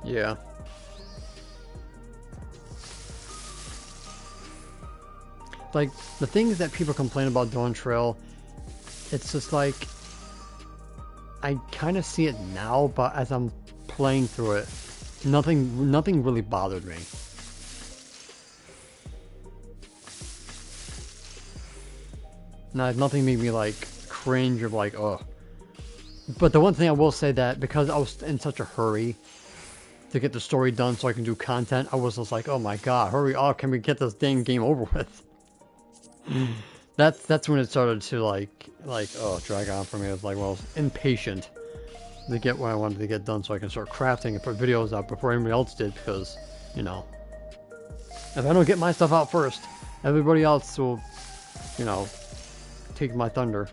Speaker 1: Yeah. Like, the things that people complain about Dawn Trail, it's just like, I kind of see it now, but as I'm playing through it, nothing really bothered me. Nothing made me like cringe or like, ugh. But the one thing I will say that because I was in such a hurry to get the story done so I can do content, I was just like, oh my god, hurry up, can we get this dang game over with? That's when it started to like oh, drag on for me. I was like, well, I was impatient to get what I wanted to get done so I can start crafting and put videos out before anybody else did, because, you know, if I don't get my stuff out first, everybody else will, you know, take my thunder.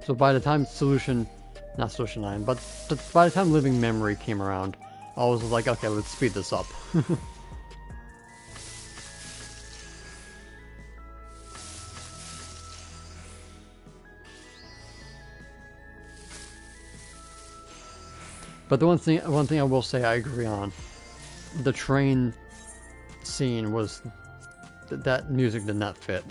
Speaker 1: So by the time not Solution 9, but by the time Living Memory came around, I was like, okay, let's speed this up. But the one thing I will say I agree on, the train scene was that music did not fit.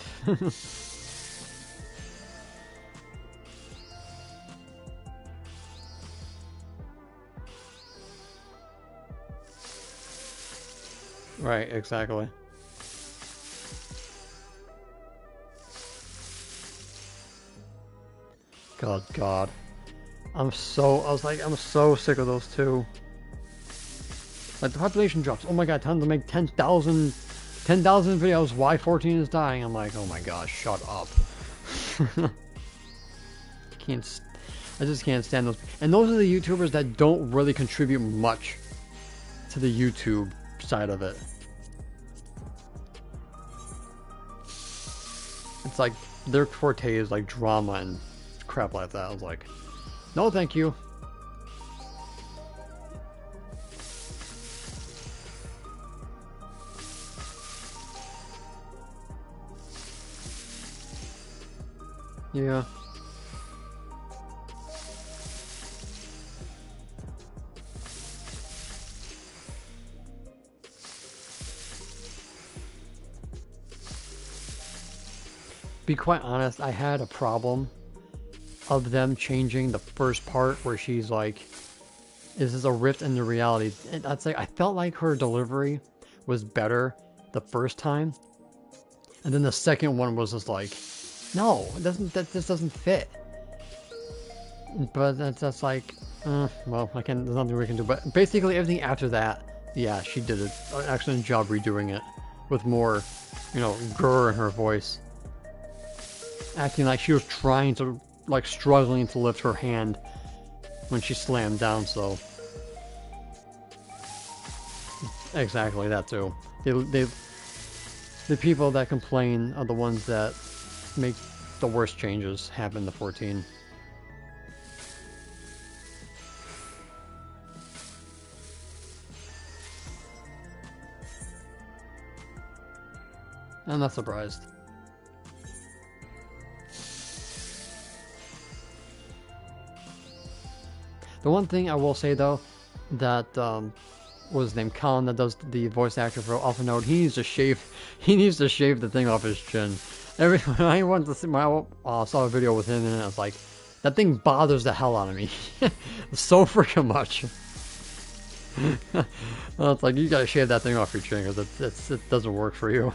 Speaker 1: Right, exactly. God. I'm so sick of those two. Like, the population drops. Oh my god, time to make 10,000 videos. Why 14 is dying? I'm like, oh my god, shut up. I just can't stand those. And those are the YouTubers that don't really contribute much to the YouTube side of it. It's like their forte is like drama and crap like that. I was like, no, thank you. Yeah. Be quite honest, I had a problem of them changing the first part where she's like, "This is a rift in the reality." And I'd say I felt like her delivery was better the first time, and then the second one was just like, "No, it doesn't. That this doesn't fit." But that's like, well, there's nothing we can do. But basically, everything after that, yeah, she did an excellent job redoing it with more, you know, grr in her voice, acting like she was trying to, like, struggling to lift her hand when she slammed down. So exactly that too. The people that complain are the ones that make the worst changes happen to 14. I'm not surprised. The one thing I will say though, that what was his name, Colin, that does the voice actor for Alpha Node, he needs to shave the thing off his chin. When I went to see saw a video with him, and I was like, that thing bothers the hell out of me, so freaking much. Well, it's like, you gotta shave that thing off your chin because it doesn't work for you.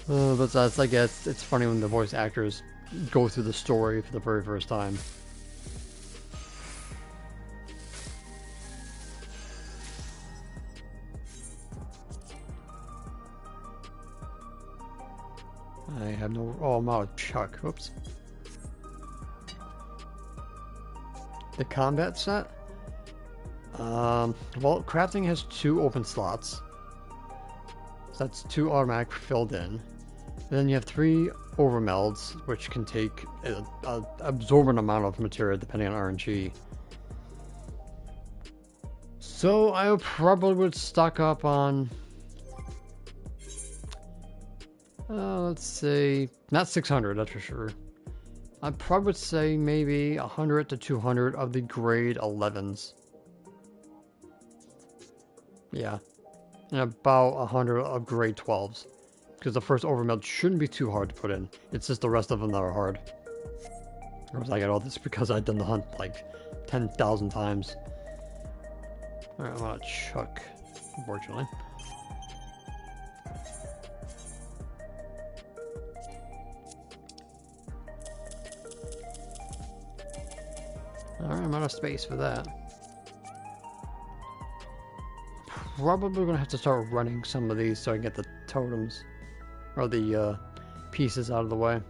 Speaker 1: But that's, I guess, it's funny when the voice actors go through the story for the very first time. I have no... Oh, I'm out of Chuck. Oops. The combat set? Well, crafting has 2 open slots. So that's 2 automatic filled in. Then you have 3 overmelds, which can take an absorbent amount of material depending on RNG. So I probably would stock up on... let's say, not 600, that's for sure. I probably would say maybe 100 to 200 of the grade 11s. Yeah. And about 100 of grade 12s. Because the first overmeld shouldn't be too hard to put in. It's just the rest of them that are hard. Or was I got all this because I'd done the hunt like 10,000 times. Alright, I'm gonna chuck, unfortunately. Alright, I'm out of space for that. Probably gonna have to start running some of these so I can get the totems or the pieces out of the way.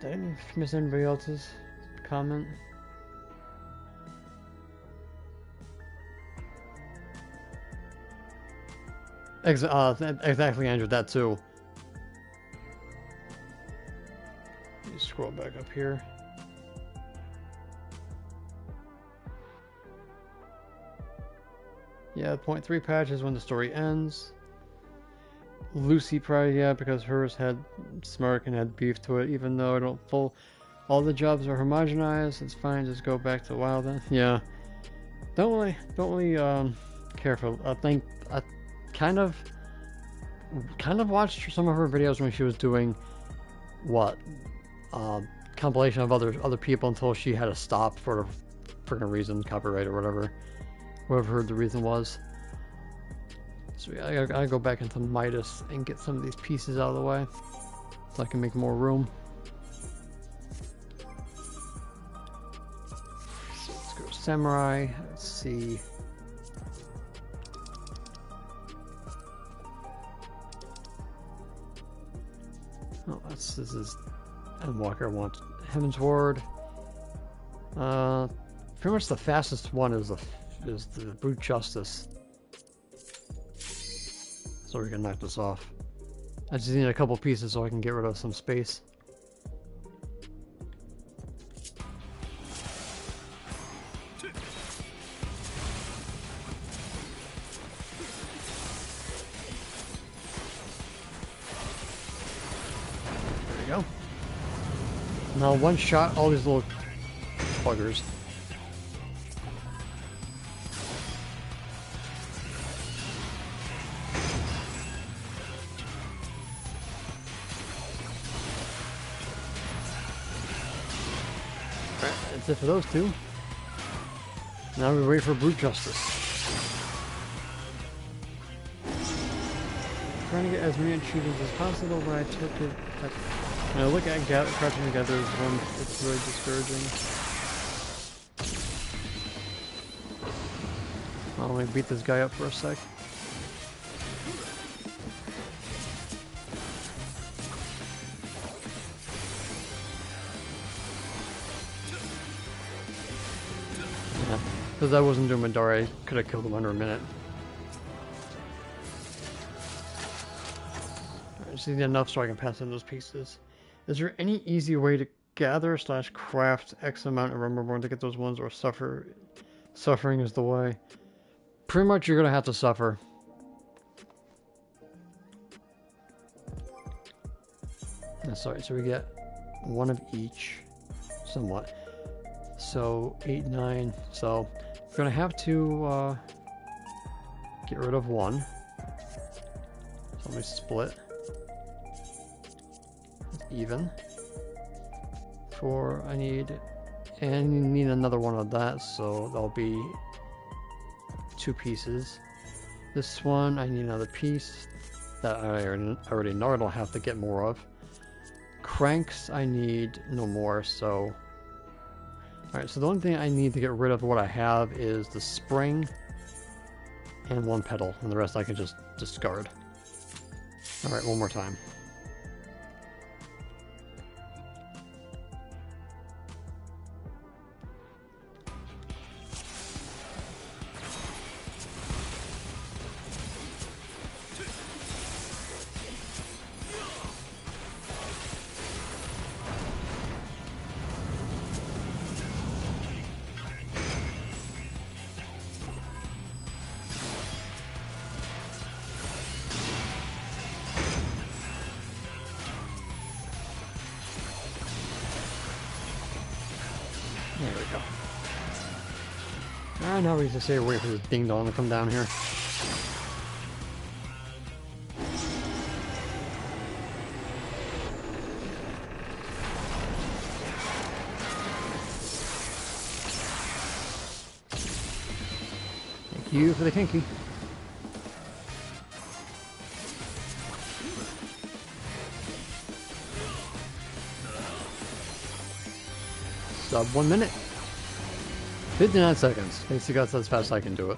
Speaker 1: Did I miss anybody else's comment? Exactly, Andrew, that too. Let me scroll back up here. Yeah, 0.3 patch is when the story ends. Lucy probably, yeah, because hers had smirk and had beef to it, even though I don't full all the jobs are homogenized, it's fine, just go back to WoW then. Yeah. Don't really care for I kind of watched some of her videos when she was doing what compilation of other people until she had to stop for a freaking reason, copyright or whatever the reason was. So yeah, I go back into Midas and get some of these pieces out of the way so I can make more room. So let's go Samurai. Let's see. Oh, this is Endwalker. I want Heaven's Ward. Pretty much the fastest one is the Brute Justice. So we can knock this off. I just need a couple pieces so I can get rid of some space. There we go. Now one shot all these little buggers. That's it for those two. Now we wait for Brute Justice. Trying to get as many achievements as possible, but I took it. When I look at crouching together as one, it's really discouraging. I'll only beat this guy up for a sec. Because I wasn't doing Madara, I could have killed him under a minute. I just need enough so I can pass in those pieces. Is there any easy way to gather / craft X amount of Remember to get those ones, or suffering is the way? Pretty much you're gonna have to suffer. Sorry, so we get one of each, somewhat. So 8, 9, so we're gonna have to get rid of one. So let me split. Even. I need another one of that, so that'll be 2 pieces. This one I need another piece that I already know I don't have to get more of. Cranks I need no more, so alright, so the only thing I need to get rid of what I have is the spring and 1 pedal, and the rest I can just discard. Alright, one more time. There we go. Alright, now we just stay away for this ding dong to come down here. Thank you for the kinky. Sub 1 minute. 59 seconds. Basically, that's as fast as I can do it.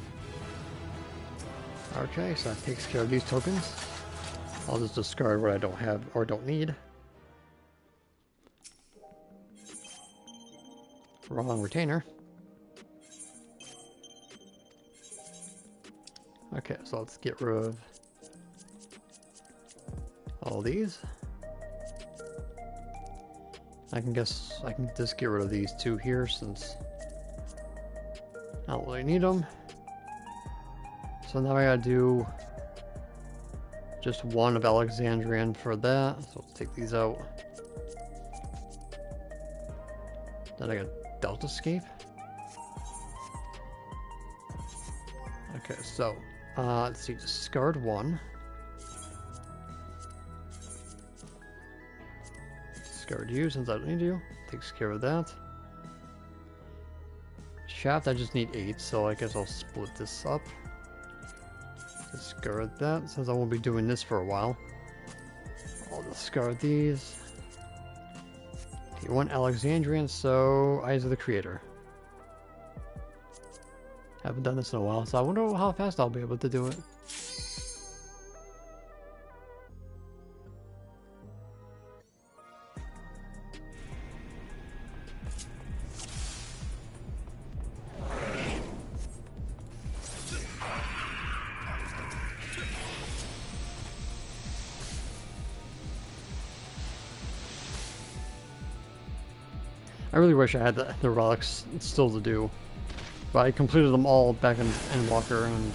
Speaker 1: Okay, so that takes care of these tokens. I'll just discard what I don't have or don't need. Wrong retainer. Okay, so let's get rid of all these. I can just get rid of these two here since I don't really need them. So now I gotta do just one of Alexandrian for that. So let's take these out. Then I got Deltascape. Okay, so let's see, discard one. Discard you since I don't need you. Takes care of that. Shaft, I just need 8, so I guess I'll split this up. Discard that since I won't be doing this for a while. I'll discard these. Okay, one Alexandrian, so Eyes of the Creator. Haven't done this in a while, so I wonder how fast I'll be able to do it. I really wish I had the relics still to do, but I completed them all back in Walker, and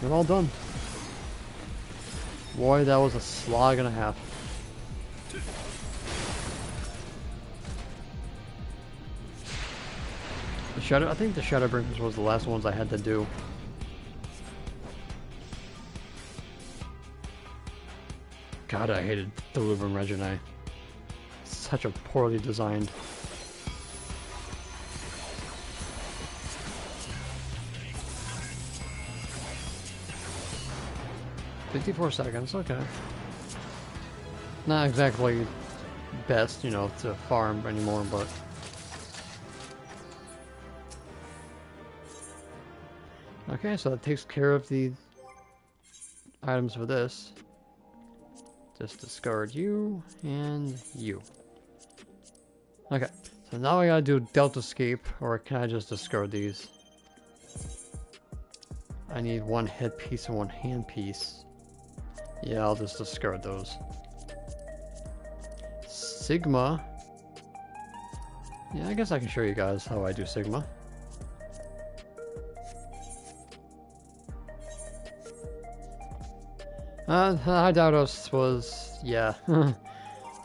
Speaker 1: they're all done. Boy, that was a slog and a half. I think the Shadowbringers was the last ones I had to do. God, I hated the Ruben Reginae. Such a poorly designed. "54 seconds, okay. Not exactly best, you know, to farm anymore, but... Okay, so that takes care of the items for this. Just discard you and you. Okay, so now I gotta do Deltascape, or can I just discard these? I need one headpiece and one handpiece. Yeah, I'll just discard those. Sigma. Yeah, I guess I can show you guys how I do Sigma. Hydautos was... yeah.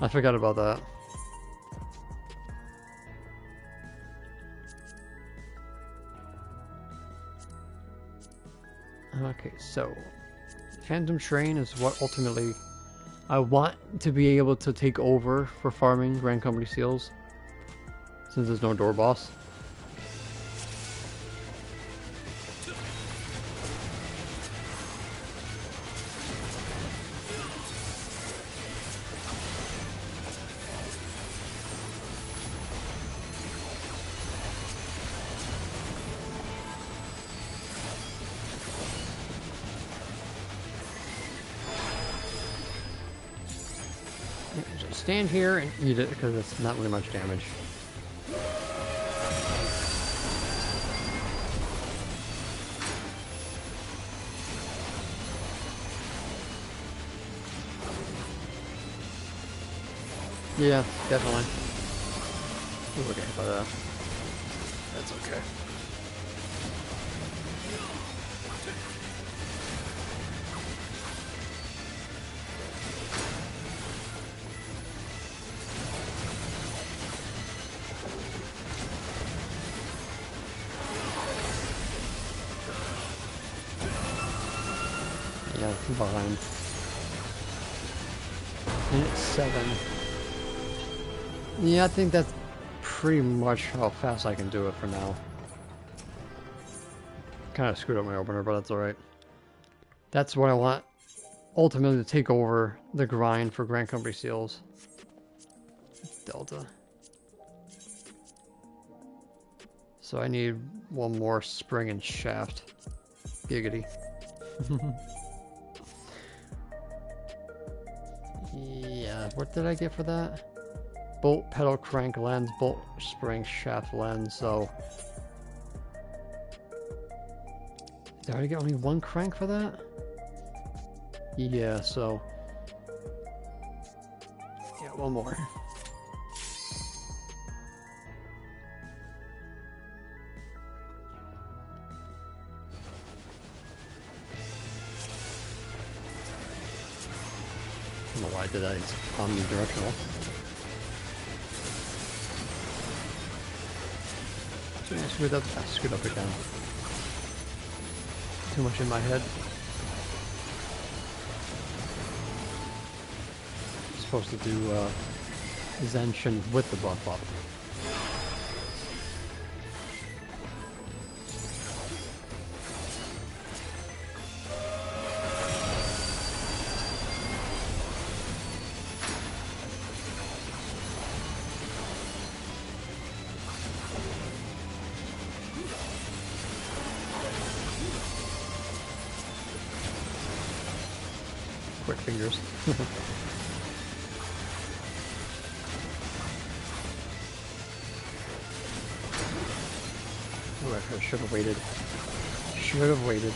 Speaker 1: I forgot about that. Okay, so... Phantom Train is what ultimately I want to be able to take over for farming Grand Company Seals, since there's no door boss. Just stand here and eat it because it's not really much damage. Yeah, definitely. Ooh, okay, but that's okay. Yeah, I'm behind. Minute 7. Yeah, I think that's pretty much how fast I can do it for now. Kind of screwed up my opener, but that's alright. That's what I want ultimately to take over the grind for Grand Company Seals. Delta. So I need one more spring and shaft. Giggity. Yeah, what did I get for that? Bolt, pedal, crank, lens, bolt, spring, shaft, lens, so... Did I already get only one crank for that? Yeah, so... Yeah, one more. I don't know why I did that, it's omnidirectional. So I screwed up again. Too much in my head. I'm supposed to do Zenshin with the buff up. Quick fingers. Oh, I should have waited. Should have waited.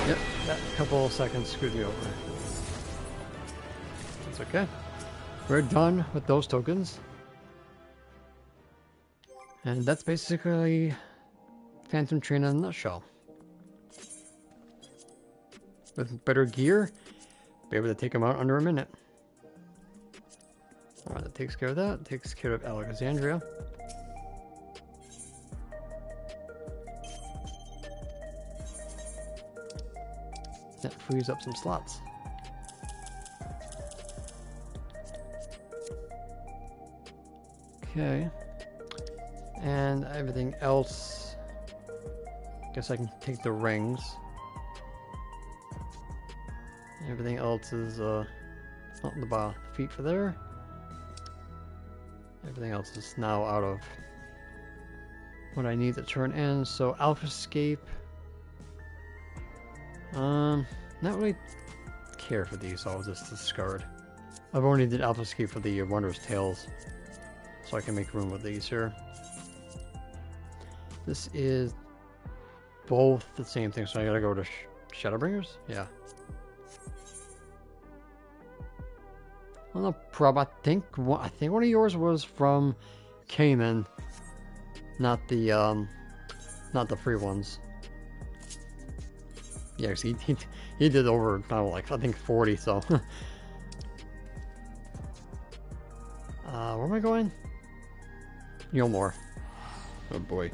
Speaker 1: Yep, that couple of seconds screwed me over. That's okay. We're done with those tokens. And that's basically Phantom Train in a nutshell. With better gear, be able to take them out under a minute. Alright, that takes care of that. Takes care of Alexandria. That frees up some slots. Okay. And everything else, guess I can take the rings. Everything else is not the feet for there. Everything else is now out of what I need to turn in. So Alpha Escape. Not really care for these, so I'll just discard. I've only did Alpha Escape for the Wondrous Tales, so I can make room with these here. This is both the same thing, so I gotta go to Shadowbringers? Yeah. Well, no problem. I think one of yours was from Cayman, not the free ones. Yeah, cause he did over, I don't know, like I think 40. So, where am I going? Yulmore. Oh boy.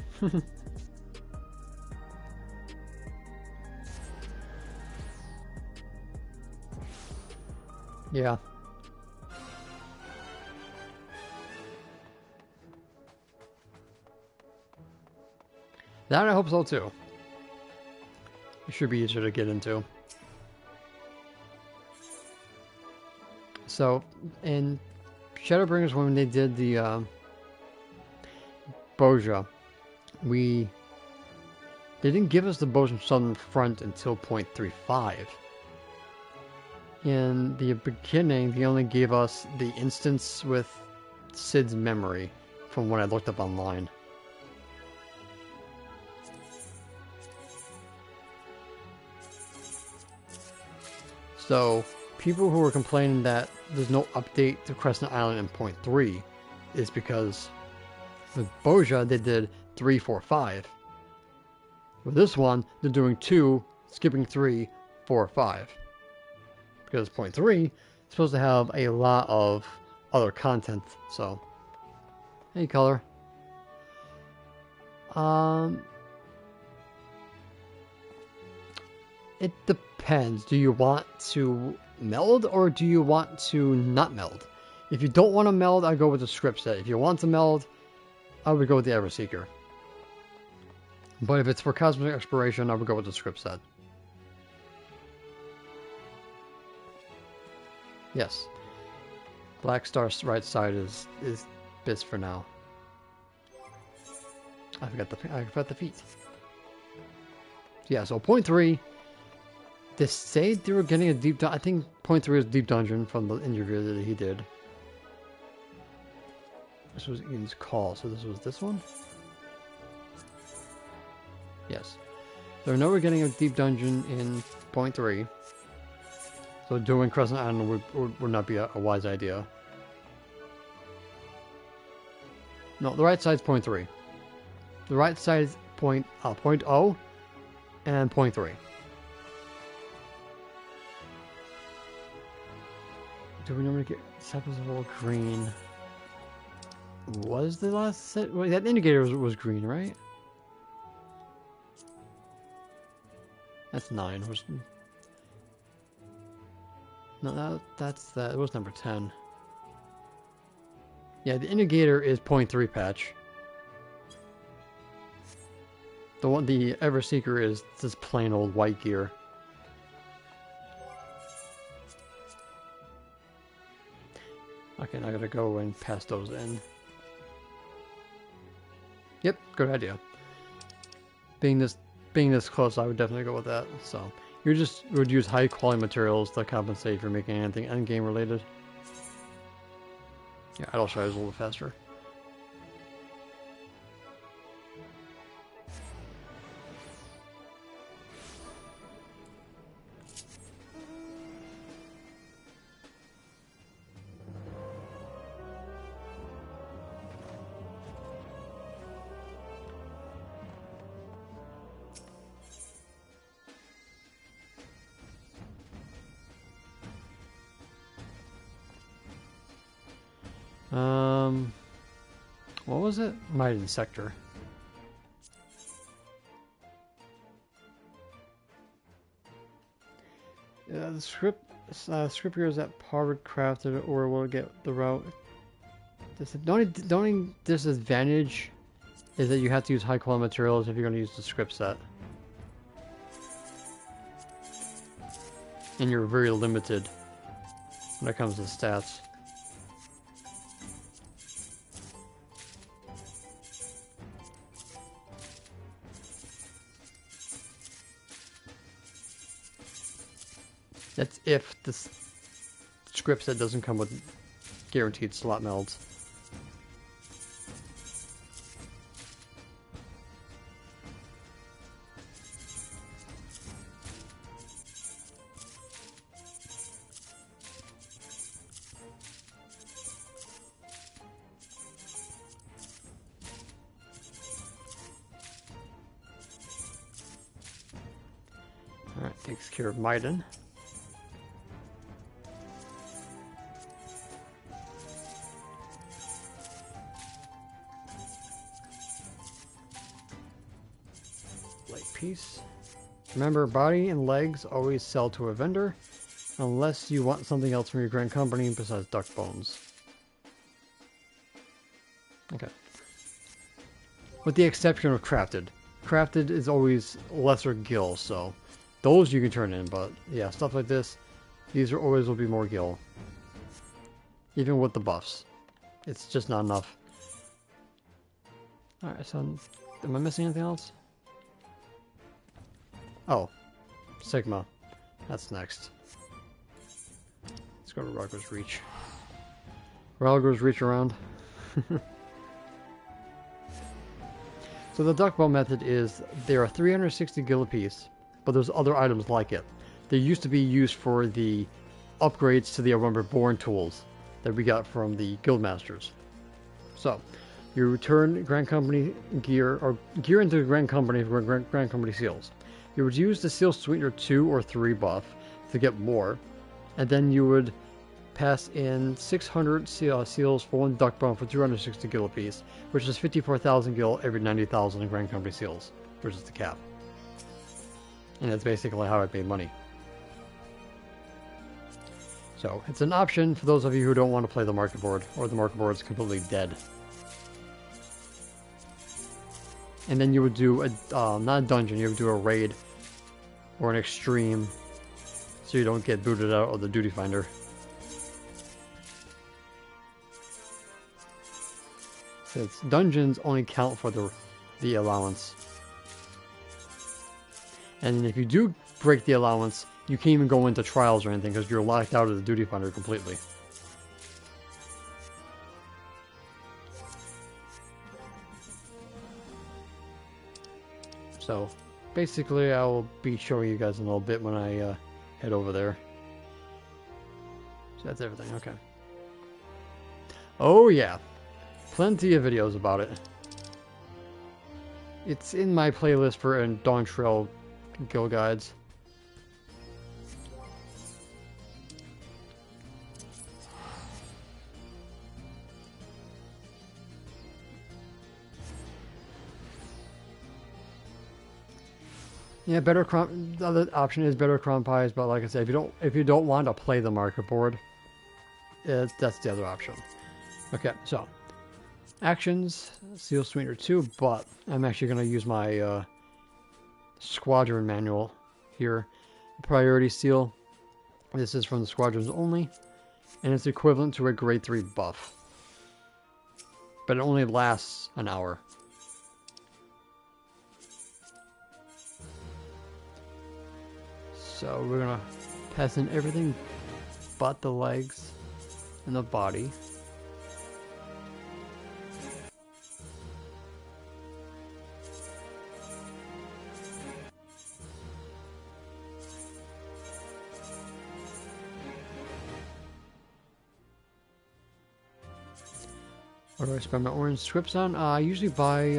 Speaker 1: Yeah. That I hope so too. It should be easier to get into. So, in Shadowbringers, when they did the Boja, they didn't give us the Boja Southern Front until 0.35. In the beginning, they only gave us the instance with Sid's memory from what I looked up online. So, people who were complaining that there's no update to Crescent Island in 0.3 is because with Boja, they did 3, 4, 5. With this one, they're doing 2, skipping 3, 4, 5. Because 0.3 is supposed to have a lot of other content, so... Hey, color. It depends. Do you want to meld or do you want to not meld? If you don't want to meld, I go with the script set. If you want to meld, I would go with the Everseeker. But if it's for cosmetic exploration, I would go with the script set. Yes. Black Star's right side is bits for now. I forgot the feet. Yeah, so point 3. They say they were getting a deep I think point 3 is deep dungeon from the interview that he did. This was Ian's call, so this was this one? Yes. So I know we're getting a deep dungeon in point 3. So doing Crescent Island would not be a wise idea. No, the right side's point 3. The right side is point 0 and point 3. Do we normally get samples of all green? Was the last set? Wait, that indicator was green, right? That's 9. No, that's that. It was number 10. Yeah, the indicator is point 3 patch. The Everseeker is this plain old white gear. Okay, now I gotta go and pass those in. Yep, good idea. Being this close, I would definitely go with that. So you would use high quality materials to compensate for making anything end game related. Yeah, Idle Shot is a little faster. What was it? Maiden Sector. Yeah, the script here is that Harvard crafted, or will get the route. The only disadvantage is that you have to use high quality materials if you're going to use the script set, and you're very limited when it comes to stats. That's if the script set doesn't come with guaranteed slot melds. Alright, takes care of Maiden. Piece. Remember, body and legs always sell to a vendor, unless you want something else from your grand company besides duck bones. Okay. With the exception of crafted. Crafted is always lesser gil, so those you can turn in, but yeah, stuff like this, these are always will be more gil. Even with the buffs. It's just not enough. Alright, so am I missing anything else? Oh, Sigma. That's next. Let's go to Ralgo's Reach. Ralgo's Reach around. So the duck bow method is, there are 360 gil a piece, but there's other items like it. They used to be used for the upgrades to the Remember Born tools that we got from the guild masters. So, you return Grand Company gear, or gear into the Grand Company for Grand Company seals. You would use the Seal Sweetener 2 or 3 buff to get more, and then you would pass in 600 seals for 1 duck bone for 260 gil apiece, which is 54,000 gil every 90,000 in Grand Company seals, which is the cap. And that's basically how I made money. So, it's an option for those of you who don't want to play the market board, or the market board is completely dead. and then you would do a not a dungeon, you would do a raid or an extreme, so you don't get booted out of the duty finder. Since dungeons only count for the allowance, and if you do break the allowance, you can't even go into trials or anything because you're locked out of the duty finder completely. So basically I will be showing you guys in a little bit when I head over there. So that's everything. Okay. Oh yeah, plenty of videos about it. It's in my playlist for Dawn Trail Go Guides. Yeah, better the other option is better crown pies, but like I said, if you don't want to play the marker board, that's the other option. Okay, so actions, seal sweetener 2, but I'm actually going to use my squadron manual here. Priority seal. This is from the squadrons only, and it's equivalent to a grade 3 buff, but it only lasts an hour. So we're gonna pass in everything but the legs and the body. What do I spend my orange scripts on? I usually buy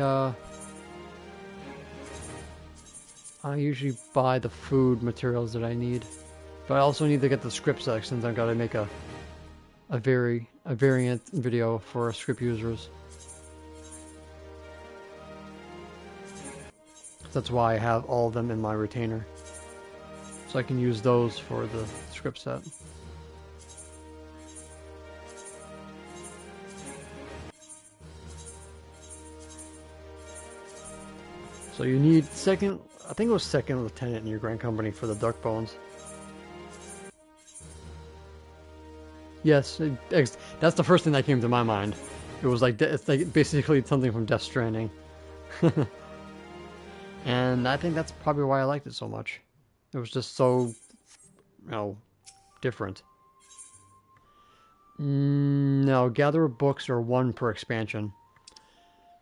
Speaker 1: the food materials that I need, but I also need to get the script sections. I've got to make a variant video for script users. That's why I have all of them in my retainer, so I can use those for the script set. So you need I think it was second lieutenant in your grand company for the duck bones. Yes, that's the first thing that came to my mind. It was like, it's like basically something from Death Stranding. And I think that's probably why I liked it so much. It was just so, different. No, gather books are 1 per expansion.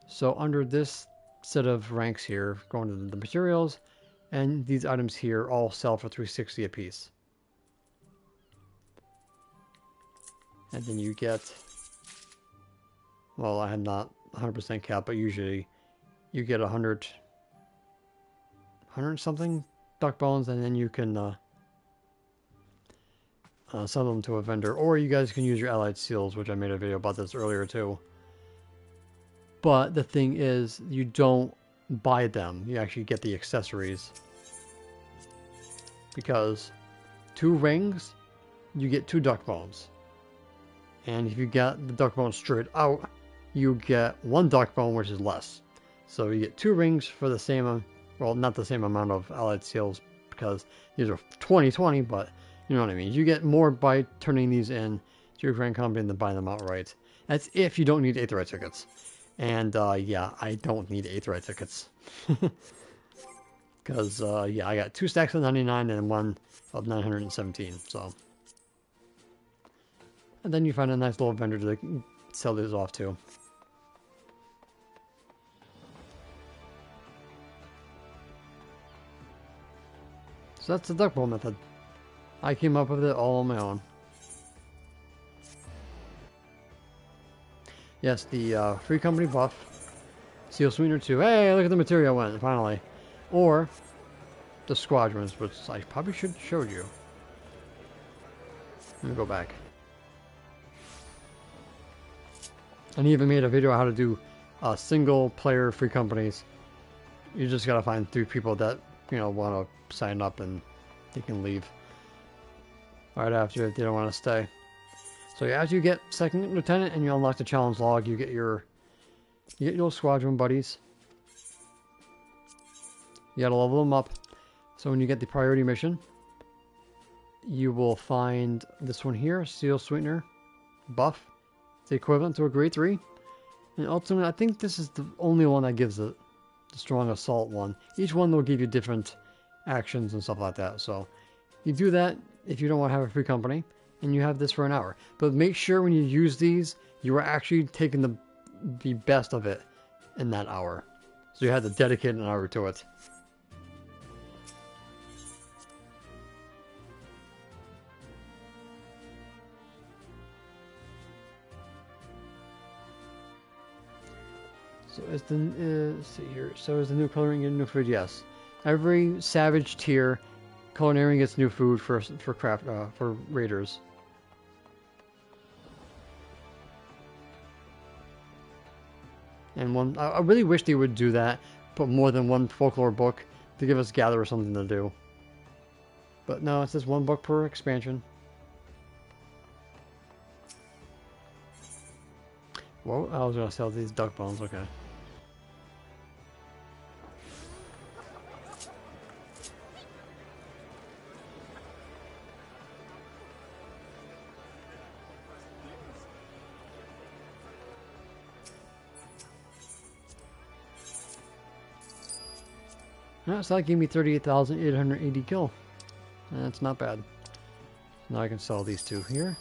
Speaker 1: So under this set of ranks here, going to the materials, and these items here all sell for 360 apiece. And then you get, well, I have not 100% cap, but usually you get 100 something duck bones, and then you can sell them to a vendor, or you guys can use your allied seals, which I made a video about this earlier too. But the thing is, you don't buy them, you actually get the accessories. Because 2 rings, you get 2 duck bones. And if you get the duck bone straight out, you get 1 duck bone, which is less. So you get 2 rings for the same, well, not the same amount of allied seals, because these are 20/20, but you know what I mean. You get more by turning these in to your grand company than buying them outright. That's if you don't need Aetheryte tickets. And yeah, I don't need Aetheryte tickets. Because yeah, I got 2 stacks of 99 and 1 of 917, so. And then you find a nice little vendor to sell these off to. So that's the duck bowl method. I came up with it all on my own. Yes, the free company buff, seal sweetener 2. Hey, look at the material went finally. Or the squadrons, which I probably should have showed you. Let me go back. And he even made a video on how to do single player free companies. You just gotta find 3 people that, you know, want to sign up and they can leave right after if they don't want to stay. So yeah, as you get second lieutenant and you unlock the challenge log, you get your squadron buddies. You gotta level them up. So when you get the priority mission, you will find this one here, Seal Sweetener buff. It's the equivalent to a grade 3. And ultimately, I think this is the only one that gives it the strong assault one. Each one will give you different actions and stuff like that. So you do that if you don't want to have a free company, and you have this for an hour. But make sure when you use these, you are actually taking the best of it in that hour. So you have to dedicate an hour to it. So is the let's see here. So is the new coloring and new food? Yes. Every savage tier, culinary gets new food for raiders. And one, I really wish they would do that. Put more than one folklore book to give us gatherers something to do. But no, it's just one book per expansion. Well, I was gonna sell these duck bones. Okay. No, so that gave me 38,880 gil. That's not bad. Now I can sell these two here.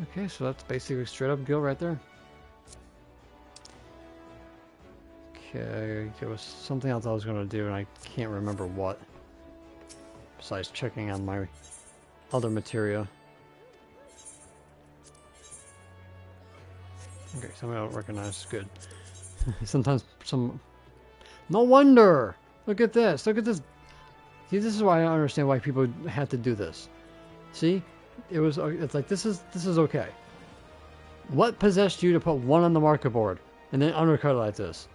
Speaker 1: Okay, so that's basically straight up gil right there. Okay, there was something else I was going to do and I can't remember what. Besides checking on my other materia. Okay, something I don't recognize. Good. Sometimes some... No wonder! Look at this. Look at this. See, this is why I don't understand why people had to do this. See? It's like, this is okay. What possessed you to put one on the market board and then undercut it like this?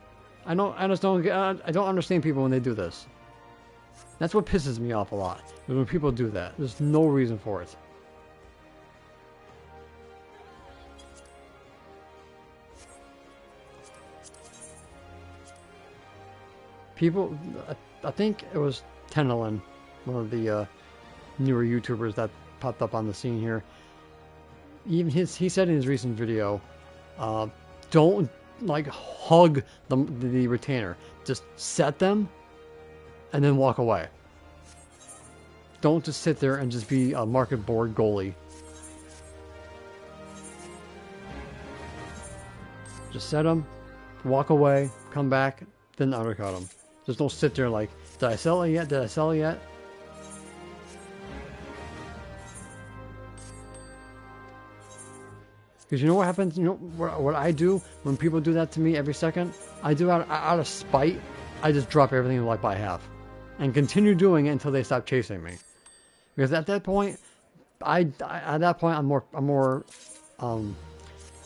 Speaker 1: I don't understand people when they do this. That's what pisses me off a lot. Is when people do that. There's no reason for it. People, I think it was Tenelin, one of the newer YouTubers that popped up on the scene here. Even he said in his recent video, don't like hug the retainer. Just set them and then walk away. Don't just sit there and just be a market board goalie. Just set them, walk away, come back, then undercut them. Just don't sit there like, did I sell it yet? Did I sell it yet? Because you know what happens? You know what I do when people do that to me every second? I do out of spite. I just drop everything like by half, and continue doing it until they stop chasing me. Because at that point, I'm more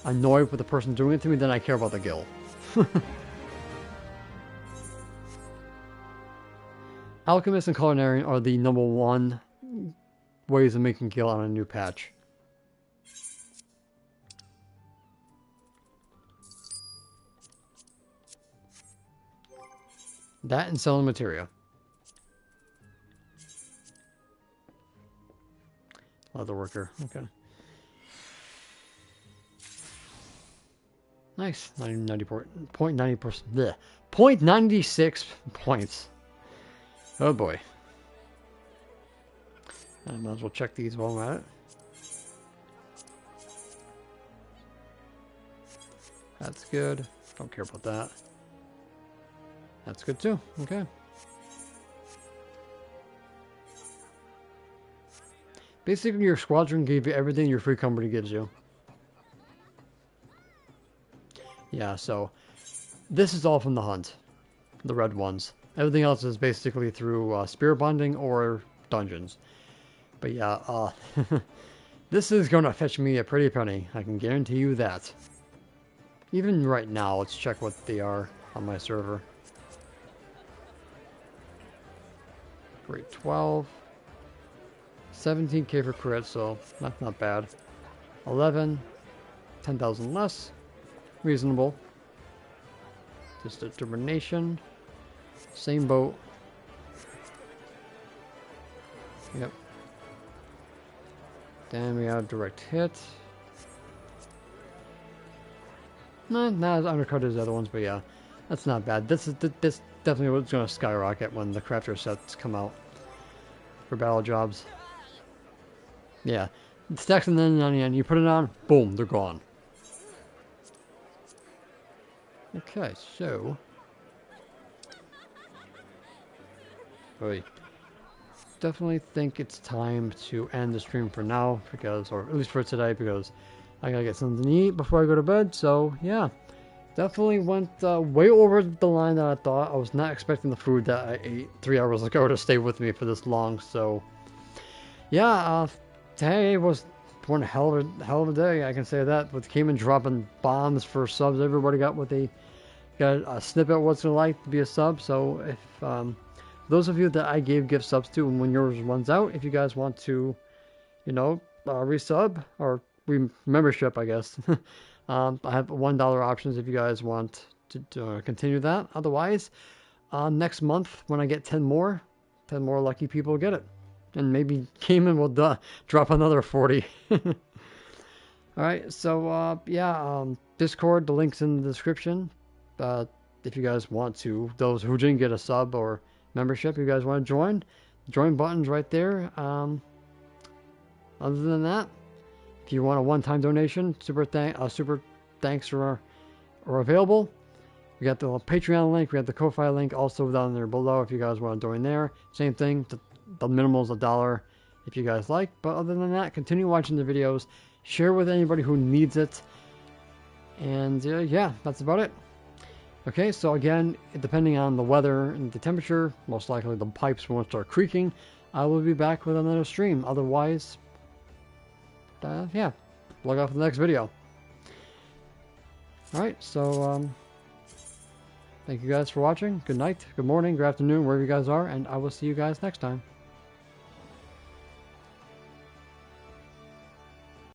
Speaker 1: annoyed with the person doing it to me than I care about the guild. Alchemist and Culinarian are the #1 ways of making gil on a new patch. That and selling materia. Leatherworker, okay. Nice, 0.96 points. Oh boy. I might as well check these while I'm at it. That's good. Don't care about that. That's good too. Okay. Basically, your squadron gave you everything your free company gives you. Yeah, so this is all from the hunt. The red ones. Everything else is basically through spirit bonding or dungeons. But yeah, this is going to fetch me a pretty penny. I can guarantee you that. Even right now, let's check what they are on my server. Grade 12. 17k for crit, so that's not bad. 11. 10,000 less. Reasonable. Just determination. Same boat. Yep. Then we have direct hit. Not as undercut as the other ones, but yeah, that's not bad. This definitely what's going to skyrocket when the crafter sets come out for battle jobs. Yeah, it stacks and then on the end, you put it on, boom, they're gone. Okay, so I definitely think it's time to end the stream for now, because, or at least for today, because I gotta get something to eat before I go to bed. So yeah, definitely went way over the line that I thought. I was not expecting the food that I ate 3 hours ago to stay with me for this long. So yeah, today was one hell of a day. I can say that. With came in dropping bombs for subs. Everybody got what they got, a snippet of what's it like to be a sub. So if those of you that I gave gift subs to, and when yours runs out, if you guys want to, you know, resub or membership, I guess. I have $1 options if you guys want to continue that. Otherwise, next month when I get 10 more lucky people get it. And maybe Cayman will drop another 40. Alright, so yeah, Discord, the link's in the description. If you guys want to, those who didn't get a sub or membership, you guys want to join button's right there. Other than that, if you want a one-time donation, super thanks are available. We got the Patreon link, we got the Ko-Fi link also down there below if you guys want to join there. Same thing, the minimal is $1 if you guys like. But other than that, continue watching the videos, share with anybody who needs it, and yeah, that's about it. Okay, so again, depending on the weather and the temperature, most likely the pipes won't start creaking. I will be back with another stream. Otherwise, yeah, look out for the next video. Alright, so thank you guys for watching. Good night, good morning, good afternoon, wherever you guys are, and I will see you guys next time.